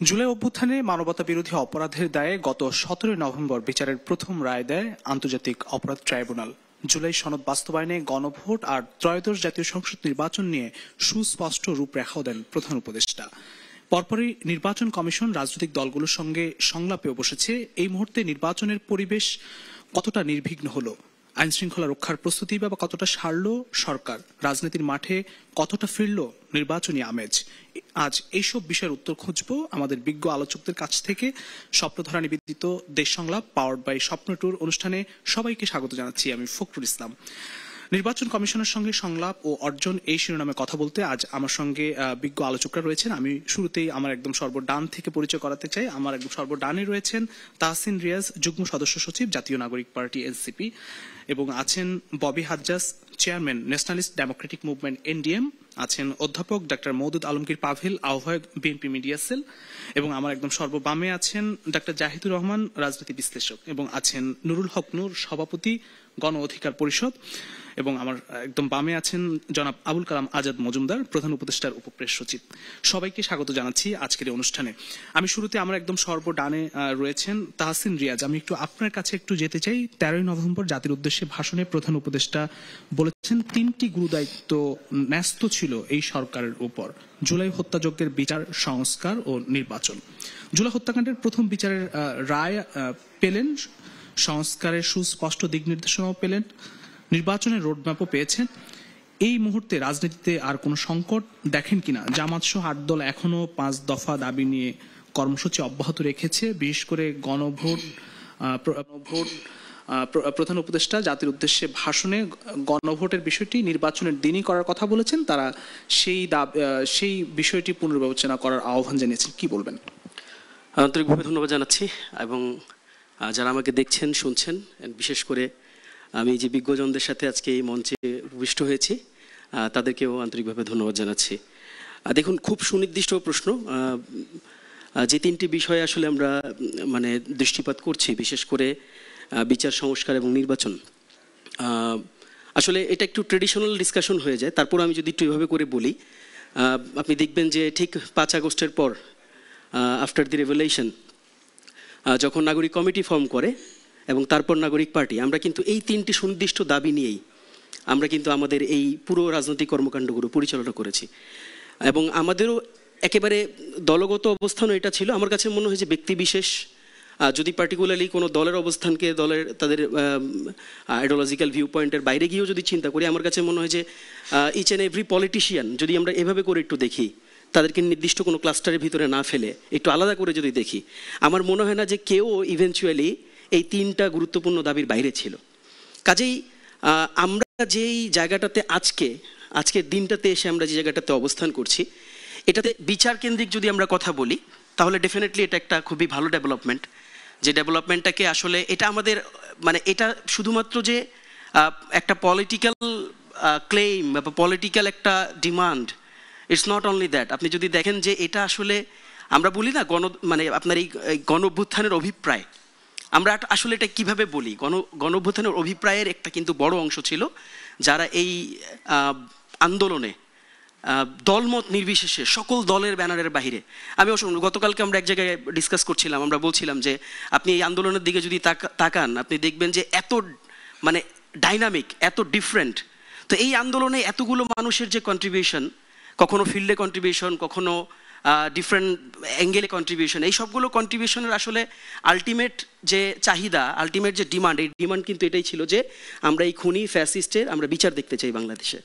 জুলাই অভ্যুত্থানে মানবতা বিরোধী অপরাধের দায়ে গত 17 নভেম্বর বিচারের প্রথম রায় দেয় আন্তর্জাতিক অপরাধ ট্রাইব্যুনাল। জুলাই সনদ বাস্তবায়নে গণভোট আর ত্রয়োদশ জাতীয় সংসদ নির্বাচন নিয়ে সুস্পষ্ট রূপরেখাও দেন প্রধান উপদেষ্টা। পরপরই নির্বাচন কমিশন রাজনৈতিক দলগুলোর সঙ্গে সংলাপেও বসেছে। এই মুহূর্তে নির্বাচনের পরিবেশ কতটা নির্বিঘ্ন হলো, আইন শৃঙ্খলা রক্ষার প্রস্তুতি বা কতটা সারল সরকার, রাজনীতির মাঠে কতটা ফিরল নির্বাচনী আমেজ, আজ এইসব বিষয়ের উত্তর খুঁজব আমাদের বিজ্ঞ আলোচকদের কাছ থেকে। স্বপ্নধারা নিবেদিত দেশ সংলাপ পাওয়ার্ড বাই স্বপ্ন ট্যুর অনুষ্ঠানে সবাইকে স্বাগত জানাচ্ছি। আমি ফখরুল ইসলাম। নির্বাচন কমিশনের সঙ্গে সংলাপ ও অর্জন এই শিরোনামে কথা বলতে আজ আমার সঙ্গে বিজ্ঞ আলোচকরা রয়েছেন। আমি শুরুতেই আমার একদম সর্বডান থেকে পরিচয় করাতে চাই। আমার একদম সর্বডানে রয়েছেন তাহসিন রিয়াজ, যুগ্ম সদস্য সচিব, জাতীয় নাগরিক পার্টি এনসিপি, এবং আছেন Bobby Hajjaj, chairman nationalist Democratic movement NDM, আছেন অধ্যাপক ডাক্তার মওদুদ আলমগীর পাভেল, আহ্বায়ক বিএনপি মিডিয়া সেল, এবং আমার একদম সর্ববামে আছেন ডাক্তার জাহিদুর রহমান, রাজনীতি বিশ্লেষক, এবং আছেন নুরুল হক নূর, সভাপতি গণ অধিকার পরিষদ, এবং আমার একদম বামে আছেন জনাব আবুল কালাম আজাদ মজুমদার, প্রধান উপদেষ্টার উপপ্রেস সচিব। সবাইকে স্বাগত জানাচ্ছি আজকের এই অনুষ্ঠানে। আমি শুরুতে আমার একদম সর্বডানে রয়েছেন তাহসিন রিয়াজ। আমি একটু আপনার কাছে একটু যেতে চাই। 13 নভেম্বর জাতির উদ্দেশ্যে ভাষণে প্রধান উপদেষ্টা বলেছেন 3টি গুরুদায়িত্ব ন্যস্ত ছিল এই সরকারের উপর: জুলাই হত্যাযজ্ঞের বিচার, সংস্কার ও নির্বাচন। জুলাই হত্যাকাণ্ডের প্রথম বিচারের রায় পেলেন, সংস্কারের সুস্পষ্ট দিক নির্দেশনাও পেলেন, নির্বাচনের রোডম্যাপও পেয়েছেন। এই মুহূর্তে রাজনীতিতে আর কোনো সংকট দেখেন কিনা? জামাত সহ 8 দল এখনো 5 দফা দাবি নিয়ে কর্মসূচি অব্যাহত রেখেছে। বিশেষ করে গণভোট প্রধান উপদেষ্টা জাতির উদ্দেশ্যে ভাষণে গণভোটের বিষয়টি নির্বাচনের দিনই করার কথা বলেছেন। তারা সেই বিষয়টি পুনর্বিবেচনা করার আহ্বান জানিয়েছেন। কি বলবেন? আন্তরিকভাবে ধন্যবাদ জানাচ্ছি, এবং যারা আমাকে দেখছেন শুনছেন, বিশেষ করে আমি যে বিজ্ঞজনদের সাথে আজকে এই মঞ্চে উপবিষ্ট হয়েছি তাদেরকেও আন্তরিকভাবে ধন্যবাদ জানাচ্ছি। দেখুন, খুব সুনির্দিষ্ট প্রশ্ন। যে 3টি বিষয়ে আসলে আমরা দৃষ্টিপাত করছি, বিশেষ করে বিচার, সংস্কার এবং নির্বাচন, আসলে এটা একটু ট্রেডিশনাল ডিসকাশন হয়ে যায়। তারপর আমি যদি একটু এভাবে করে বলি, আপনি দেখবেন যে ঠিক 5 আগস্টের পর, আফটার দি রেভলিউশন, যখন নাগরিক কমিটি ফর্ম করে এবং তারপর নাগরিক পার্টি, আমরা কিন্তু এই 3টি সুনির্দিষ্ট দাবি নিয়েই আমরা কিন্তু আমাদের এই পুরো রাজনৈতিক কর্মকাণ্ডগুলো পরিচালনা করেছি। এবং আমাদেরও একেবারে দলগত অবস্থানও এটা ছিল। আমার কাছে মনে হয় যে ব্যক্তিবিশেষ যদি পার্টিকুলারলি কোনো দলের অবস্থানকে তাদের আইডিওলজিক্যাল ভিউ পয়েন্টের বাইরে গিয়েও যদি চিন্তা করি, আমার কাছে মনে হয় যে ইচ অ্যান্ড এভরি পলিটিশিয়ান যদি আমরা এভাবে করে একটু দেখি, তাদেরকে নির্দিষ্ট কোনো ক্লাস্টারের ভিতরে না ফেলে একটু আলাদা করে যদি দেখি, আমার মনে হয় না যে কেউ ইভেনচুয়ালি এই 3টা গুরুত্বপূর্ণ দাবির বাইরে ছিল। কাজেই আমরা যেই জায়গাটাতে আজকের দিনটাতে এসে আমরা যে জায়গাটাতে অবস্থান করছি, এটাতে বিচার কেন্দ্রিক যদি আমরা কথা বলি, তাহলে ডেফিনেটলি এটা একটা খুবই ভালো ডেভেলপমেন্ট। যে ডেভেলপমেন্টটাকে আসলে এটা আমাদের এটা শুধুমাত্র যে একটা পলিটিক্যাল ক্লেইম বা পলিটিক্যাল একটা demand, it's not only that. আপনি যদি দেখেন যে এটা আসলে আমরা বলি না আপনার এই গণ অভ্যুত্থানের অভিপ্রায়, আমরা আসলে এটা কিভাবে বলি, গণ অভ্যুত্থানের অভিপ্রায়ের একটা কিন্তু বড় অংশ ছিল যারা এই আন্দোলনে দলমত নির্বিশেষে সকল দলের ব্যানারের বাহিরে। আমি গতকালকে আমরা এক জায়গায় ডিসকাস করছিলাম, আমরা বলছিলাম যে আপনি এই আন্দোলনের দিকে যদি তাকান, আপনি দেখবেন যে এত ডাইনামিক, এত ডিফারেন্ট। তো এই আন্দোলনে এতগুলো মানুষের যে কন্ট্রিবিউশন, কখনো ফিল্ডে কন্ট্রিবিউশন, কখনো ডিফারেন্ট অ্যাঙ্গেলে কন্ট্রিবিউশন, এই সবগুলো কন্ট্রিবিউশনের আসলে আলটিমেট যে চাহিদা, আলটিমেট যে ডিমান্ড, এই ডিমান্ড কিন্তু এটাই ছিল যে আমরা এই খুনি ফ্যাসিস্টের আমরা বিচার দেখতে চাই বাংলাদেশে।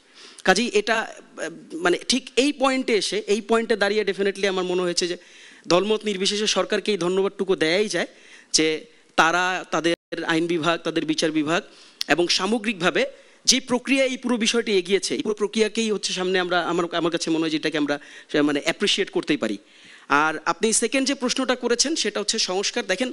কাজেই এটা ঠিক এই পয়েন্টে দাঁড়িয়ে ডেফিনেটলি আমার মনে হয়েছে যে দলমত নির্বিশেষে সরকারকে এই ধন্যবাদটুকু দেয়াই যায় যে তারা তাদের আইন বিভাগ, তাদের বিচার বিভাগ এবং সামগ্রিকভাবে যে প্রক্রিয়া এই পুরো বিষয়টি এগিয়েছে, এই পুরো প্রক্রিয়াকেই হচ্ছে সামনে আমার কাছে মনে হয় যে এটাকে আমরা অ্যাপ্রিসিয়েট করতেই পারি। আর আপনি সেকেন্ড যে প্রশ্নটা করেছেন সেটা হচ্ছে সংস্কার। দেখেন,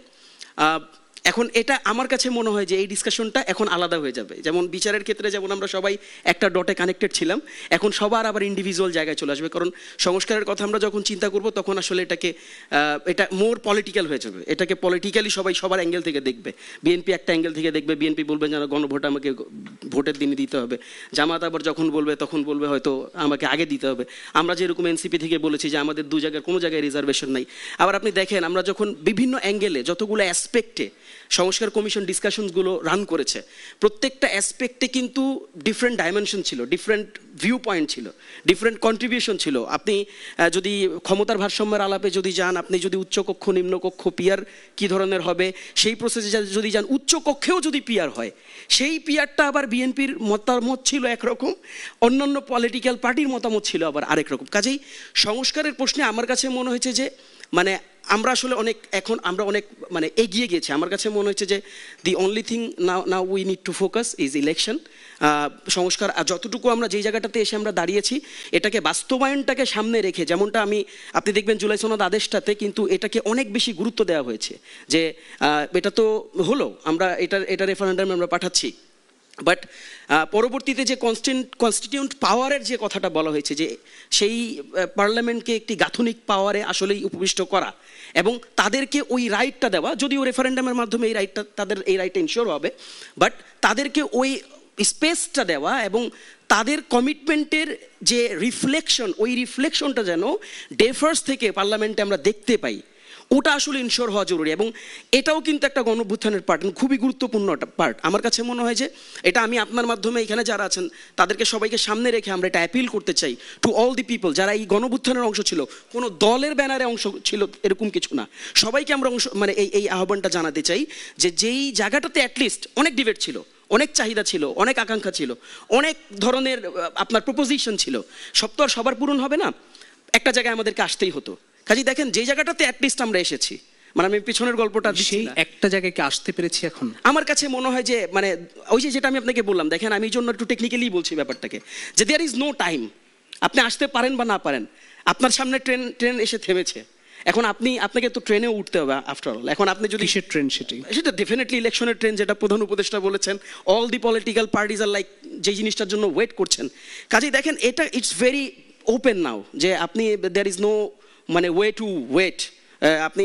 এখন এটা আমার কাছে মনে হয় যে এই ডিসকাশনটা এখন আলাদা হয়ে যাবে। যেমন বিচারের ক্ষেত্রে যেমন আমরা সবাই একটা ডটে কানেক্টেড ছিলাম, এখন সবার আবার ইন্ডিভিজুয়াল জায়গায় চলে আসবে, কারণ সংস্কারের কথা আমরা যখন চিন্তা করব তখন আসলে এটা মোর পলিটিক্যাল হয়ে যাবে, এটাকে পলিটিক্যালি সবাই সবার অ্যাঙ্গেল থেকে দেখবে। বিএনপি একটা অ্যাঙ্গেল থেকে দেখবে, বিএনপি বলবে যেন গণভোট আমাকে ভোটের দিনে দিতে হবে, জামাত আবার যখন বলবে তখন বলবে হয়তো আমাকে আগে দিতে হবে। আমরা যেরকম এনসিপি থেকে বলেছি যে আমাদের দু জায়গার কোনো জায়গায় রিজার্ভেশন নাই। আবার আপনি দেখেন আমরা যখন বিভিন্ন অ্যাঙ্গেলে যতগুলো অ্যাসপেক্টে সংস্কার কমিশন ডিসকাশনসগুলো রান করেছে, প্রত্যেকটা অ্যাসপেক্টে কিন্তু ডিফারেন্ট ডাইমেনশন ছিল, ডিফারেন্ট ভিউ পয়েন্ট ছিল, ডিফারেন্ট কন্ট্রিবিউশন ছিল। আপনি যদি ক্ষমতার ভারসাম্যের আলাপে যদি যান, আপনি যদি উচ্চকক্ষ নিম্নকক্ষ পিয়ার কী ধরনের হবে সেই প্রসেসে যদি যান, উচ্চকক্ষেও যদি পিয়ার হয় সেই পিয়ারটা আবার বিএনপির মতামত ছিল একরকম, অন্যান্য পলিটিক্যাল পার্টির মতামত ছিল আবার আরেক রকম। কাজেই সংস্কারের প্রশ্নে আমার কাছে মনে হয়েছে যে আমরা আসলে অনেক এগিয়ে গেছি। আমার কাছে মনে হচ্ছে যে the only thing now we need to focus is election. সংস্কার যতটুকু আমরা যেই জায়গাটাতে এসে আমরা দাঁড়িয়েছি, এটাকে বাস্তবায়নটাকে সামনে রেখে, যেমনটা আপনি দেখবেন জুলাই সনদ আদেশটাতে কিন্তু এটাকে অনেক বেশি গুরুত্ব দেওয়া হয়েছে যে এটা তো হলো, আমরা এটা রেফারেন্ডামে আমরা পাঠাচ্ছি, বাট পরবর্তীতে যে কনস্টিটিউন্ট পাওয়ারের যে কথাটা বলা হয়েছে যে সেই পার্লামেন্টকে একটি গাঠনিক পাওয়ারে আসলেই উপবিষ্ট করা এবং তাদেরকে ওই রাইটটা দেওয়া, যদিও রেফারেন্ডামের মাধ্যমে তাদের এই রাইটটা ইনশিওর হবে, বাট তাদেরকে ওই স্পেসটা দেওয়া এবং তাদের কমিটমেন্টের যে রিফ্লেকশন, ওই রিফ্লেকশনটা যেন ডে ফার্স্ট থেকে পার্লামেন্টে আমরা দেখতে পাই, ওটা আসলে ইনশোর হওয়া জরুরি। এবং এটাও কিন্তু একটা গণঅভ্যুত্থানের পার্ট, খুবই গুরুত্বপূর্ণ একটা পার্ট। আমার কাছে মনে হয় যে এটা আমি আপনার মাধ্যমে এখানে যারা আছেন তাদেরকে সবাইকে সামনে রেখে আমরা এটা অ্যাপিল করতে চাই টু অল দি পিপল যারা এই গণঅভ্যুত্থানের অংশ ছিল, কোনো দলের ব্যানারে অংশ ছিল এরকম কিছু না, সবাইকে আমরা এই আহ্বানটা জানাতে চাই যে যেই জায়গাটাতে অ্যাটলিস্ট অনেক ডিবেট ছিল, অনেক চাহিদা ছিল, অনেক আকাঙ্ক্ষা ছিল, অনেক ধরনের আপনার প্রপোজিশন ছিল, সব তো আর সবার পূরণ হবে না, একটা জায়গায় আমাদেরকে আসতেই হতো। কাজে দেখেন যে জায়গাটাতে অ্যাটলিস্ট আমরা এসেছি, আমি পিছনের গল্পটা সেই একটা জায়গায় কি আসতে পেরেছি এখন? আমার কাছে মনে হয় যে ওই যেটা আমি আপনাকে বললাম, দেখেন আমি জন্য একটু টেকনিক্যালি বলছি ব্যাপারটাকে, যে দেয়ার ইজ নো টাইম, আপনি আসতে পারেন বা না পারেন, আপনার সামনে ট্রেন এসে থেমেছে, এখন আপনাকে তো ট্রেনে উঠতে হবে আফটার অল। এখন আপনি যদি কিসের ট্রেন সেটা ডেফিনেটলি ইলেকশনের ট্রেন, যেটা প্রধান উপদেষ্টা বলেছেন, all the political parties are like যে জিনিসটার জন্য ওয়েট করছেন। কাজেই দেখেন এটা ইটস ভেরি ওপেন নাও, যে আপনি there is no way to wait. আপনি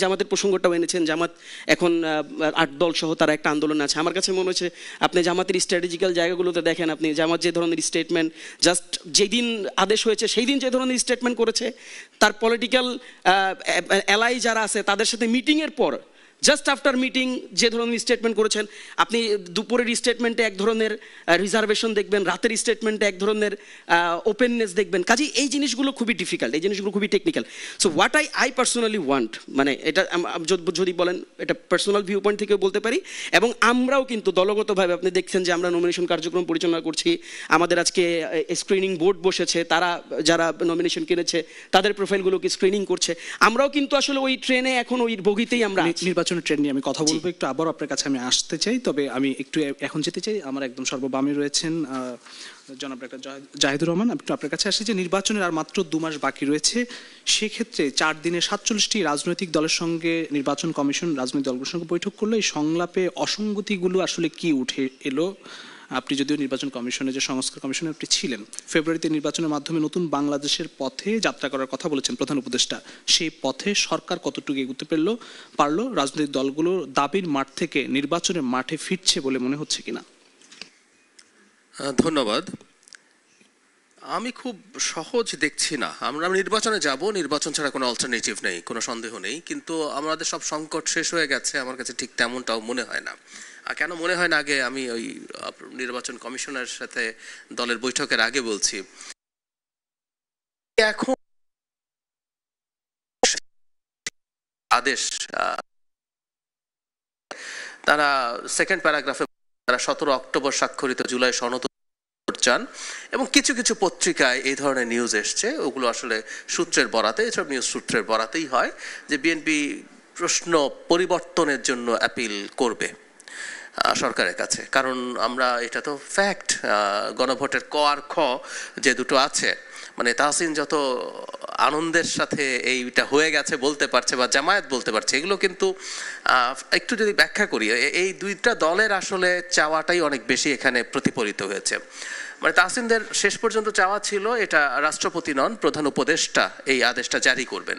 জামাতের প্রসঙ্গটাও এনেছেন, জামাত এখন 8 দল সহ তারা একটা আন্দোলন আছে। আমার কাছে মনে হচ্ছে আপনি জামাতের স্ট্র্যাটেজিক্যাল জায়গাগুলোতে দেখেন, আপনি জামাত যে ধরনের স্টেটমেন্ট জাস্ট যেদিন আদেশ হয়েছে সেই দিন যে ধরনের স্টেটমেন্ট করেছে, তার পলিটিক্যাল অ্যালাই যারা আছে তাদের সাথে মিটিংয়ের পর জাস্ট আফটার মিটিং যে ধরনের স্টেটমেন্ট করেছেন, আপনি দুপুরের স্টেটমেন্টে এক ধরনের রিজার্ভেশন দেখবেন, রাতের স্টেটমেন্টে এক ধরনের ওপেননেস দেখবেন। কাজেই এই জিনিসগুলো খুবই ডিফিকাল্ট, এই জিনিসগুলো খুবই technical. So what I personally want, এটা যদি বলেন এটা পার্সোনাল ভিউ পয়েন্ট থেকেও বলতে পারি, এবং আমরাও কিন্তু দলগতভাবে আপনি দেখছেন যে আমরা নমিনেশন কার্যক্রম পরিচালনা করছি, আমাদের আজকে স্ক্রিনিং বোর্ড বসেছে, তারা যারা নমিনেশন কিনেছে তাদের প্রোফাইলগুলোকে স্ক্রিনিং করছে, আমরাও কিন্তু আসলে ওই ট্রেনে এখন ওই বগিতেই আমরা নির্বাচনের ট্রেন্ড নিয়ে আমি কথা বলবো একটু, আবারও আপনার কাছে আমি আসতে চাই, তবে আমি একটু এখন যেতে চাই, আমার একদম সর্ববামে রয়েছেন জনাব ডাক্তার জাহিদুর রহমান। একটু আপনার কাছে আসি যে নির্বাচনের আর মাত্র 2 মাস বাকি রয়েছে, সেক্ষেত্রে 4 দিনে 47টি রাজনৈতিক দলের সঙ্গে নির্বাচন কমিশন রাজনৈতিক দলগুলোর সঙ্গে বৈঠক করলো, এই সংলাপে অসঙ্গতিগুলো আসলে কি উঠে এলো? আপনি যদিও নির্বাচন কমিশনে যে সংস্কার কমিশনে আপনি ছিলেন, ফেব্রুয়ারিতে নির্বাচনের মাধ্যমে নতুন বাংলাদেশের পথে যাত্রা করার কথা বলেছেন প্রধান উপদেষ্টা, সেই পথে সরকার কতটুকু এগোতে পারলো? রাজনৈতিক দলগুলো দাবির মাঠ থেকে নির্বাচনের মাঠে ফিরছে বলে মনে হচ্ছে কিনা? ধন্যবাদ। আমি খুব সহজ দেখছি না। আমরা নির্বাচনে যাব, নির্বাচন ছাড়া কোনো অল্টারনেটিভ নেই, কোনো সন্দেহ নেই, কিন্তু আমাদের সব সংকট শেষ হয়ে গেছে আমার কাছে ঠিক তেমনটাও মনে হয় না। কেন মনে হয় না? আগে আমি ওই নির্বাচন কমিশনের সাথে দলের বৈঠকের আগে বলছি, এখন আদেশ তারা সেকেন্ড প্যারাগ্রাফে তারা 17 অক্টোবর স্বাক্ষরিত জুলাই সনদ চান, এবং কিছু কিছু পত্রিকায় এই ধরনের নিউজ এসছে, ওগুলো আসলে সূত্রের বরাতে, এসব নিউজ সূত্রের বরাতেই হয় যে বিএনপি প্রশ্ন পরিবর্তনের জন্য অ্যাপিল করবে সরকারের কাছে। কারণ আমরা এটা তো ফ্যাক্ট, গণভোটের ক আর খ যে দুটো আছে, মানে তাহসিন যত আনন্দের সাথে এইটা হয়ে গেছে বলতে পারছে বা জামায়াত বলতে পারছে, এগুলো কিন্তু একটু যদি ব্যাখ্যা করি, এই দুইটা দলের আসলে চাওয়াটাই অনেক বেশি এখানে প্রতিফলিত হয়েছে। মানে তাহসিনদের শেষ পর্যন্ত চাওয়া ছিল এটা রাষ্ট্রপতি নন, প্রধান উপদেষ্টা এই আদেশটা জারি করবেন।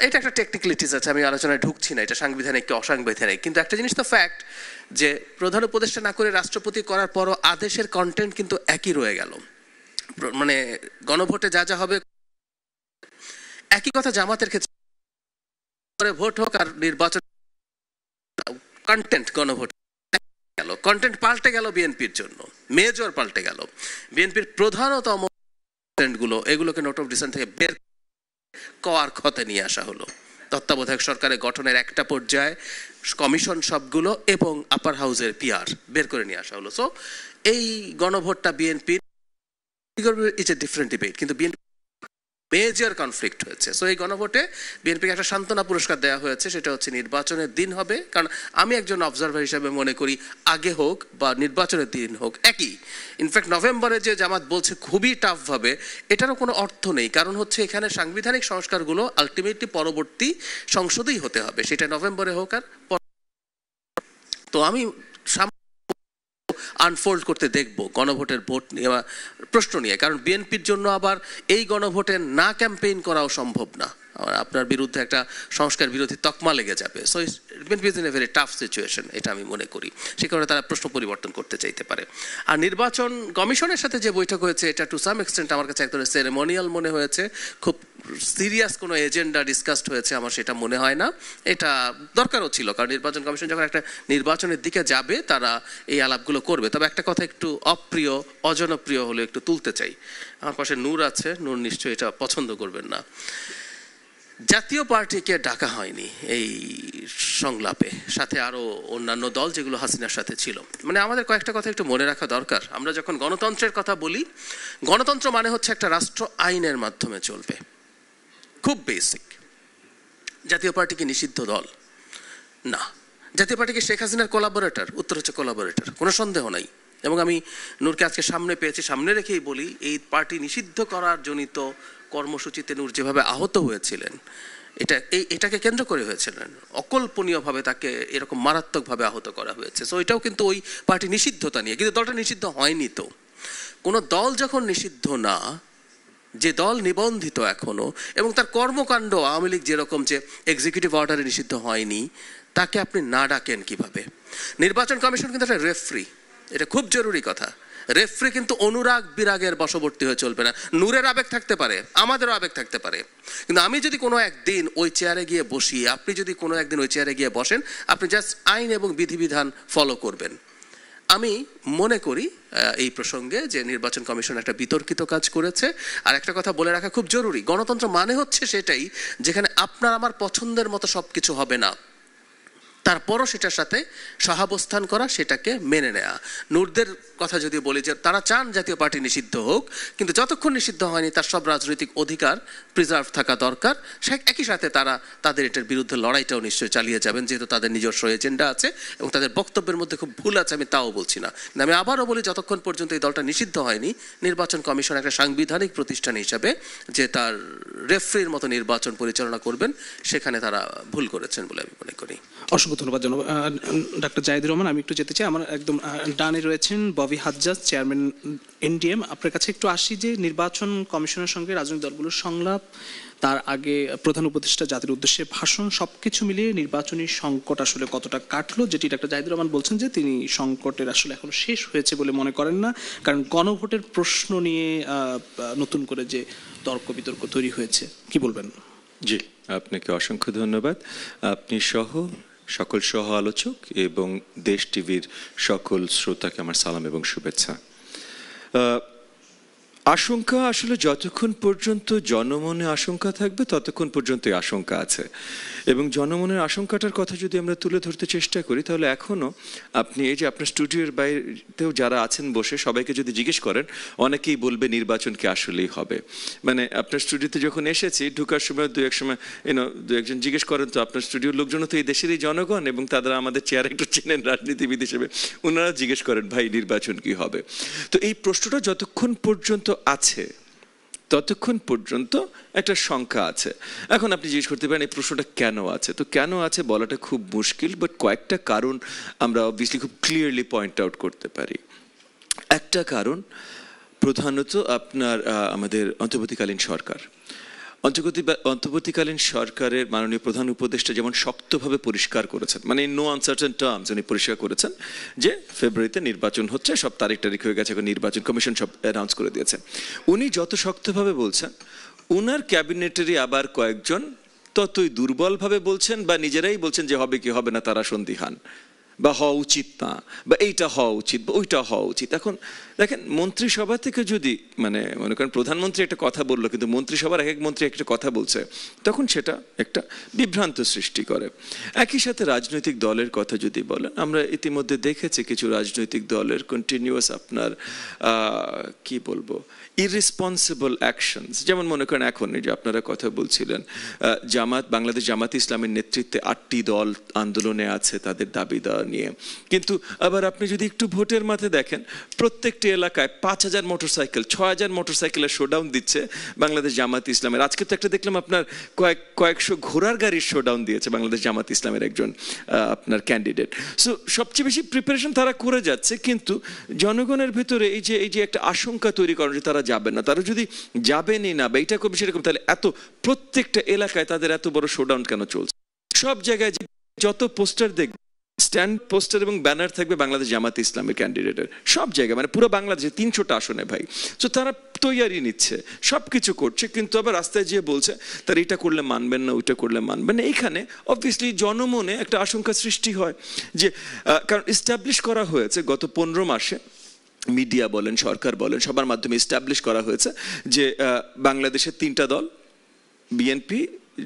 এটা একটা টেকনিক্যালিটিস আছে, আমি আলোচনায় ঢুকছি না, এটা সাংবিধানিক কি অসাংবিধানিক, কিন্তু একটা জিনিস তো ফ্যাক্ট যে প্রধান উপদেষ্টা না করে রাষ্ট্রপতি করার পরও আদেশের কন্টেন্ট কিন্তু একই রয়ে গেল। মানে গণভোটে যা যা হবে একই কথা জামাতের ক্ষেত্রে, ভোট হোক আর নির্বাচন কন্টেন্ট গণভোট গেল, কন্টেন্ট পাল্টে গেল বিএনপির জন্য, মেজর পাল্টে গেল। বিএনপির প্রধানতম গুলো এগুলোকে নোট অফ ডিসেন্ট থেকে বের করার ক্ষতে নিয়ে আসা হলো। তত্ত্বাবধায়ক সরকারের গঠনের একটা পর্যায়ে কমিশন সবগুলো এবং আপার হাউসের পিআর বের করে নিয়ে আসা হলো। সো এই গণভোটটা বিএনপির ইটস এ ডিফারেন্ট ডিবেট, কিন্তু বিএনপি মেজর কনফ্লিক্ট হয়েছে। সো এই গণভোটে বিএনপিকে একটা সান্ত্বনা পুরস্কার দেওয়া হয়েছে, সেটা হচ্ছে নির্বাচনের দিন হবে। কারণ আমি একজন অবজারভার হিসেবে মনে করি আগে হোক বা নির্বাচনের দিন হোক একই। ইনফ্যাক্ট নভেম্বরে যে জামাত বলছে খুবই টাফ ভাবে, এটারও কোনো অর্থ নেই। কারণ হচ্ছে এখানে সাংবিধানিক সংস্কারগুলো আলটিমেটলি পরবর্তী সংসদেই হতে হবে, সেটা নভেম্বরে হোক আর। তো আমি আনফোল্ড করতে দেখব গণভোটের ভোট নিয়ে প্রশ্ন নিয়ে, কারণ বিএনপির জন্য আবার এই গণভোটে না ক্যাম্পেইন করাও সম্ভব না, আপনার বিরুদ্ধে একটা সংস্কার বিরোধী তকমা লেগে যাবে। So BNP is in a very tough situation, এটা আমি মনে করি। সে কারণে তারা প্রশ্ন পরিবর্তন করতে চাইতে পারে। আর নির্বাচন কমিশনের সাথে যে বৈঠক হয়েছে এটা টু সাম এক্সটেন্ট আমার কাছে একদম সেরেমোনিয়াল মনে হয়েছে, খুব সিরিয়াস কোনো এজেন্ডা ডিসকাসড হয়েছে আমার সেটা মনে হয় না। এটা দরকারও ছিল, কারণ নির্বাচন কমিশন যখন একটা নির্বাচনের দিকে যাবে তারা এই আলাপগুলো করবে। তবে একটা কথা একটু অপ্রিয় অজনপ্রিয় হলে একটু তুলতে চাই। আমার পাশে নূর আছে, নূর নিশ্চয়ই এটা পছন্দ করবেন না। জাতীয় পার্টিকে ডাকা হয়নি এই সংলাপে, সাথে আরো অন্যান্য দল যেগুলো হাসিনার সাথে ছিল। মানে আমাদের কয়েকটা কথা একটু মনে রাখা দরকার। আমরা যখন গণতন্ত্রের কথা বলি, গণতন্ত্র মানে হচ্ছে একটা রাষ্ট্র আইনের মাধ্যমে চলবে, খুব বেসিক। জাতীয় পার্টি কি নিষিদ্ধ দল? না। জাতীয় পার্টি কি শেখ হাসিনার কোলাবোরেটর? উত্তর হচ্ছে কোলাবোরেটর, কোনো সন্দেহ নাই। এবং আমি নূরকে আজকে সামনে পেয়েছি, সামনে রেখেই বলি, এই পার্টি নিষিদ্ধ করার জনিত কর্মসূচিতে নূর যেভাবে আহত হয়েছিলেন, এটাকে কেন্দ্র করে হয়েছিলেন, অকল্পনীয়ভাবে তাকে এরকম মারাত্মকভাবে আহত করা হয়েছে। সো এটাও কিন্তু ওই পার্টি নিষিদ্ধতা নিয়ে, কিন্তু দলটা নিষিদ্ধ হয়নি। তো কোনো দল যখন নিষিদ্ধ না, যে দল নিবন্ধিত এখনো এবং তার কর্মকাণ্ড আওয়ামী লীগ যেরকম যে এক্সিকিউটিভ অর্ডারে নিষিদ্ধ হয়নি, তাকে আপনি না ডাকেন কিভাবে? নির্বাচন কমিশন কিন্তু একটা রেফারি, এটা খুব জরুরি কথা। রেফারি কিন্তু অনুরাগ বিরাগের বশবর্তী হয়ে চলবে না। নূরের আবেগ থাকতে পারে, আমাদেরও আবেগ থাকতে পারে, কিন্তু আমি যদি কোনো একদিন ওই চেয়ারে গিয়ে বসি, আপনি যদি কোনো একদিন ওই চেয়ারে গিয়ে বসেন, আপনি জাস্ট আইন এবং বিধিবিধান ফলো করবেন। আমি মনে করি এই প্রসঙ্গে যে নির্বাচন কমিশন একটা বিতর্কিত কাজ করেছে। আর একটা কথা বলে রাখা খুব জরুরি, গণতন্ত্র মানে হচ্ছে সেটাই যেখানে আপনার আমার পছন্দের মতো সব কিছু হবে না, তারপরও সেটার সাথে সহাবস্থান করা, সেটাকে মেনে নেওয়া। নূরদের কথা যদি বলি যে তারা চান জাতীয় পার্টি নিষিদ্ধ হোক, কিন্তু যতক্ষণ নিষিদ্ধ হয়নি তার সব রাজনৈতিক অধিকার প্রিজার্ভ থাকা দরকার। সে একই সাথে তারা তাদের এটার বিরুদ্ধে লড়াইটাও নিশ্চয়ই চালিয়ে যাবেন, যেহেতু তাদের নিজস্ব এজেন্ডা আছে এবং তাদের বক্তব্যের মধ্যে খুব ভুল আছে, আমি তাও বলছি না। কিন্তু আমি আবারও বলি, যতক্ষণ পর্যন্ত এই দলটা নিষিদ্ধ হয়নি, নির্বাচন কমিশন একটা সাংবিধানিক প্রতিষ্ঠান হিসাবে যে তার রেফারির মতো নির্বাচন পরিচালনা করবেন, সেখানে তারা ভুল করেছেন বলে আমি মনে করি। অসংখ্য ধন্যবাদ জনাব ডাক্তার জাহিদুর রহমান। আমি একটু যেতে চাই, আমার একদম ডানে রয়েছেন ববি হাজ্জাজ, চেয়ারম্যান এনডিএম। আপনার কাছে একটু আসি যে নির্বাচন কমিশনের সঙ্গে রাজনৈতিক দলগুলোর সংলাপ, তার আগে প্রধান উপদেষ্টা জাতির উদ্দেশ্যে ভাষণ, সবকিছু মিলিয়ে নির্বাচনী সংকট আসলে কতটা কাটলো, যেটি ডাক্তার জাহিদুর রহমান বলছেন যে তিনি সংকটের আসলে এখনো শেষ হয়েছে বলে মনে করেন না, কারণ গণভোটের প্রশ্ন নিয়ে নতুন করে যে তর্ক বিতর্ক তৈরি হয়েছে, কি বলবেন? জি, আপনাকে অসংখ্য ধন্যবাদ। আপনি সহ সকল সহ আলোচক এবং দেশ টিভির সকল শ্রোতাকে আমার সালাম এবং শুভেচ্ছা। আশঙ্কা আসলে যতক্ষণ পর্যন্ত জনমনে আশঙ্কা থাকবে ততক্ষণ পর্যন্তই আশঙ্কা আছে, এবং জনমনের আশঙ্কাটার কথা যদি আমরা তুলে ধরতে চেষ্টা করি, তাহলে এখনও আপনি এই যে আপনার স্টুডিওর বাইরেতেও যারা আছেন বসে, সবাইকে যদি জিজ্ঞেস করেন, অনেকেই বলবে নির্বাচন কি আসলেই হবে। মানে আপনার স্টুডিওতে যখন এসেছি, ঢুকার সময় দু একজন জিজ্ঞেস করেন, তো আপনার স্টুডিওর লোকজন তো এই দেশেরই জনগণ এবং তারা আমাদের চেয়ার একটু চেনেন রাজনীতিবিদ হিসেবে, ওনারা জিজ্ঞেস করেন ভাই নির্বাচন কি হবে। তো এই প্রশ্নটা যতক্ষণ পর্যন্ত আছে ততক্ষণ পর্যন্ত একটা শঙ্কা আছে। এখন আপনি জিজ্ঞেস করতে পারেন এই প্রশ্নটা কেন আছে, তো কেন আছে বলাটা খুব মুশকিল, বাট কয়েকটা কারণ আমরা অবভিয়াসলি খুব ক্লিয়ারলি পয়েন্ট আউট করতে পারি। একটা কারণ প্রধানত আপনার আমাদের অন্তর্বর্তীকালীন সরকার, অন্তর্বর্তীকালীন সরকারের মাননীয় প্রধান উপদেষ্টা যেমন শক্তভাবে পরিষ্কার করেছেন, মানে নো আনসার্টেন টার্মস উনি পরিষ্কার করেছেন যে ফেব্রুয়ারিতে নির্বাচন হচ্ছে, সব তারিখ হয়ে গেছে, এখন নির্বাচন কমিশন সব অ্যানাউন্স করে দিয়েছে। উনি যত শক্তভাবে বলছেন, উনার ক্যাবিনেটেরই আবার কয়েকজন ততই দুর্বলভাবে বলছেন বা নিজেরাই বলছেন যে হবে কি হবে না তারা সন্দিহান, বা হওয়া উচিত না, বা এইটা হওয়া উচিত বা ওইটা হওয়া উচিত। এখন দেখেন মন্ত্রিসভা থেকে যদি মানে মনে করেন প্রধানমন্ত্রী একটা কথা বললো কিন্তু মন্ত্রিসভার এক এক মন্ত্রী একটা কথা বলছে, তখন সেটা একটা বিভ্রান্ত সৃষ্টি করে। একই সাথে রাজনৈতিক দলের কথা যদি বলেন, আমরা ইতিমধ্যে দেখেছি কিছু রাজনৈতিক দলের কন্টিনিউয়াস আপনার কি বলবো ইররেসপন্সিবল অ্যাকশনস, যেমন মনে করেন এখন যে আপনারা কথা বলছিলেন বাংলাদেশ জামাত ইসলামের নেতৃত্বে 8টি দল আন্দোলনে আছে তাদের দাবি দেওয়া নিয়ে, কিন্তু আবার আপনি যদি একটু ভোটের মাঠে দেখেন প্রত্যেকটি এলাকায় 5,000 মোটরসাইকেল 6,000 মোটরসাইকেলের শোডাউন দিচ্ছে বাংলাদেশ জামাত ইসলামের। আজকে তো একটা দেখলাম আপনার কয়েকশো ঘোড়ার গাড়ির শোডাউন দিয়েছে বাংলাদেশ জামাত ইসলামের একজন আপনার ক্যান্ডিডেট। সো সবচেয়ে বেশি প্রিপারেশন তারা করে যাচ্ছে, কিন্তু জনগণের ভিতরে এই যে একটা আশঙ্কা তৈরি করেন যে তারা যাবেন না, তারা যদি যাবেনই না বা এইটা করবে সেরকম, তাহলে এত প্রত্যেকটা এলাকায় তাদের এত বড় শোডাউন কেন চলছে? সব জায়গায় যত পোস্টার দেখবে, স্ট্যান্ড পোস্টার এবং ব্যানার থাকবে বাংলাদেশ জামাত ইসলামের ক্যান্ডিডেটের, সব জায়গায়, মানে পুরো বাংলাদেশে 300টা আসনে ভাই। তো তারা তৈয়ারি নিচ্ছে, সব কিছু করছে, কিন্তু আবার রাস্তায় যেয়ে বলছে তারা এটা করলে মানবেন না, ওইটা করলে মানবেন না। এইখানে অবভিয়াসলি জনমনে একটা আশঙ্কা সৃষ্টি হয় যে কারণ এস্টাবলিশ করা হয়েছে গত 15 মাসে, মিডিয়া বলেন সরকার বলেন সবার মাধ্যমে এস্টাবলিশ করা হয়েছে যে বাংলাদেশের 3টা দল, বিএনপি,